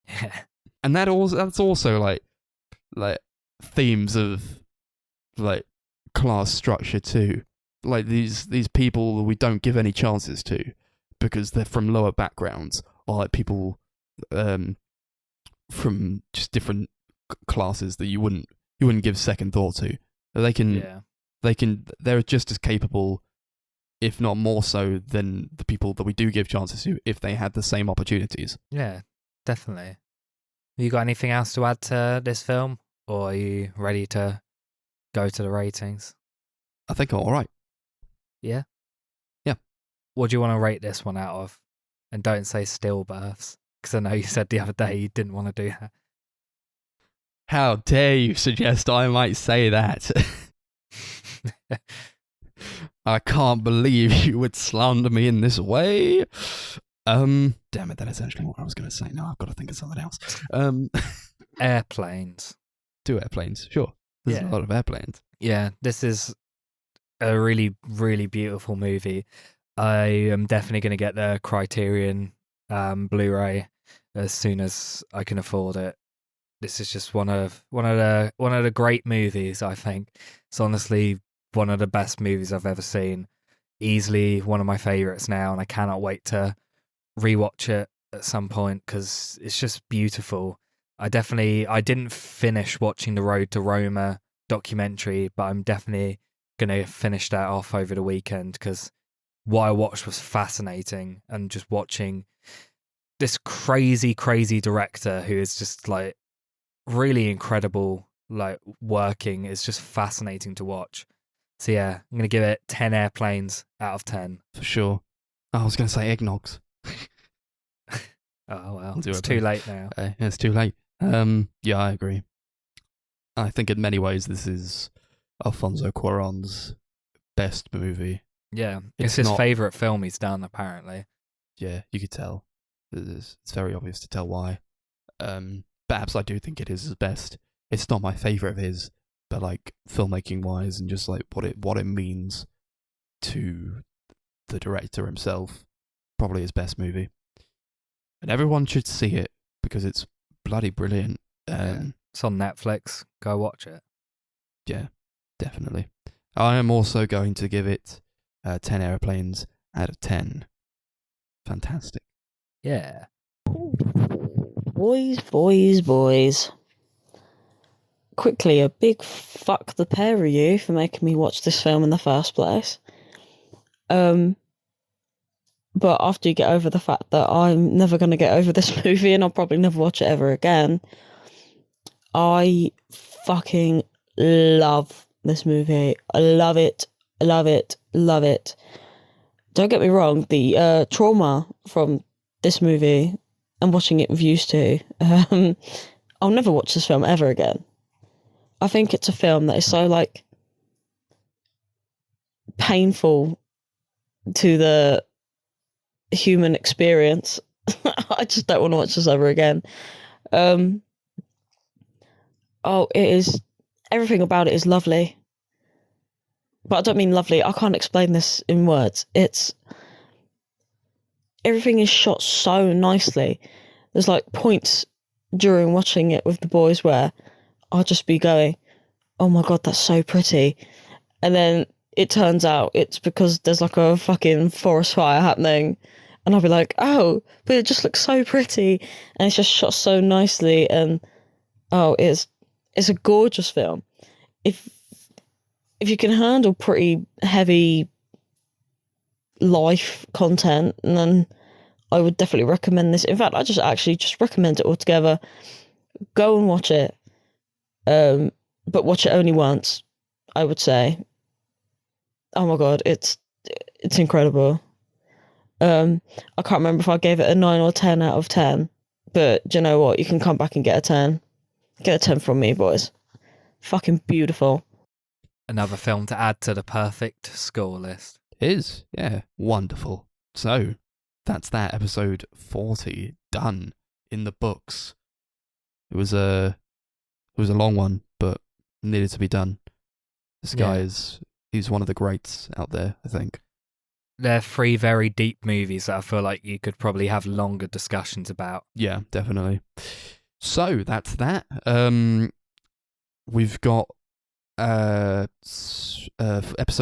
Yeah. And that's also like themes of like class structure too. Like these people we don't give any chances to because they're from lower backgrounds, or like people from just different classes that you wouldn't give second thought to. They're just as capable, if not more so, than the people that we do give chances to if they had the same opportunities. Yeah. definitely. Have you got anything else to add to this film? Or are you ready to go to the ratings? I think I'm all right. Yeah? Yeah. What do you want to rate this one out of? And don't say stillbirths, because I know you said the other day you didn't want to do that. How dare you suggest I might say that? I can't believe you would slander me in this way. Damn it, that is actually what I was going to say. Now I've got to think of something else. Airplanes. 2 airplanes, sure. There's a lot of airplanes. Yeah, this is a really, really beautiful movie. I am definitely going to get the Criterion Blu-ray as soon as I can afford it. This is just one of the great movies, I think. It's honestly one of the best movies I've ever seen. Easily one of my favorites now, and I cannot wait to rewatch it at some point because it's just beautiful. I didn't finish watching the Road to Roma documentary, but I'm definitely going to finish that off over the weekend because what I watched was fascinating, and just watching this crazy director who is just like really incredible, like working, is just fascinating to watch. So yeah, I'm going to give it 10 airplanes out of 10. For sure. I was going to say eggnogs. Oh well, it's too late now. It's too late. Yeah, I agree. I think in many ways this is Alfonso Cuarón's best movie. Yeah, it's his favourite film he's done, apparently. Yeah, you could tell. It's very obvious to tell why. Perhaps I do think it is his best. It's not my favourite of his, but like filmmaking wise and just like what it means to the director himself, probably his best movie. And everyone should see it because it's bloody brilliant. It's on Netflix. Go watch it. Yeah, definitely. I am also going to give it 10 airplanes out of 10. Fantastic. Yeah. Boys. Quickly, a big fuck the pair of you for making me watch this film in the first place. But after you get over the fact that I'm never going to get over this movie and I'll probably never watch it ever again, I fucking love this movie. I love it. Don't get me wrong, the trauma from this movie and watching it with you two, I'll never watch this film ever again. I think it's a film that is so, like, painful to the human experience. I just don't want to watch this ever again. It is, everything about it is lovely. But I don't mean lovely, I can't explain this in words. Everything is shot so nicely. There's like points during watching it with the boys where I'll just be going, oh my god, that's so pretty. And then it turns out it's because there's like a fucking forest fire happening. And I'll be like, oh, but it just looks so pretty. And it's just shot so nicely. And it's a gorgeous film. If you can handle pretty heavy life content, then I would definitely recommend this. In fact, I just recommend it altogether. Go and watch it. But watch it only once, I would say. Oh my god, it's incredible. I can't remember if I gave it a 9 or 10 out of 10, but do you know what? You can come back and get a 10. Get a 10 from me, boys. Fucking beautiful. Another film to add to the perfect score list. It is, yeah, wonderful. So, that's that, episode 40, done, in the books. It was a long one, but needed to be done. This guy he's one of the greats out there, I think. They're 3 very deep movies that I feel like you could probably have longer discussions about. Yeah, definitely. So, that's that. We've got episode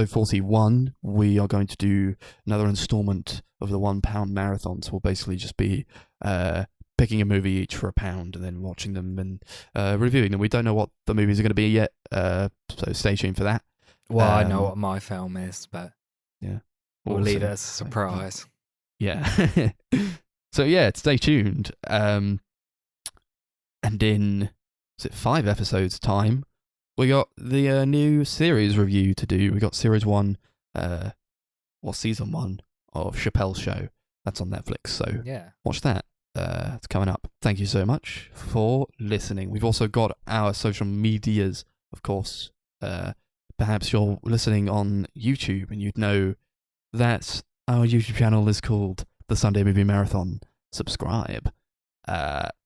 41. We are going to do another installment of the £1 marathon. So we'll basically just be picking a movie each for £1 and then watching them and reviewing them. We don't know what the movies are going to be yet, so stay tuned for that. Well, I know what my film is, but yeah, we'll leave it as a surprise. Yeah. So yeah, stay tuned. And in, 5 episodes time, we got the new series review to do. We got series 1, season 1 of Chappelle's Show. That's on Netflix, so watch that. It's coming up. Thank you so much for listening. We've also got our social medias, of course. Perhaps you're listening on YouTube and you'd know that our YouTube channel is called The Sunday Movie Marathon. Subscribe.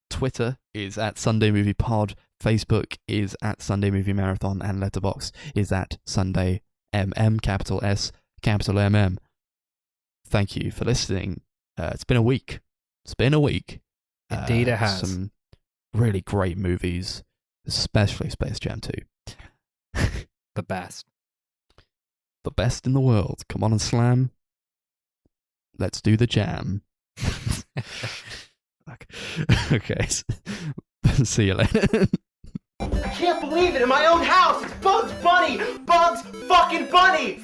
Twitter is at Sunday Movie Pod. Facebook is at Sunday Movie Marathon. And Letterboxd is at Sunday MM, capital S, capital MM. Thank you for listening. It's been a week. Indeed it has. Some really great movies, especially Space Jam 2. The best. The best in the world. Come on and slam. Let's do the jam. Okay. See you later. I can't believe it. In my own house. It's Bugs Bunny. Bugs fucking Bunny.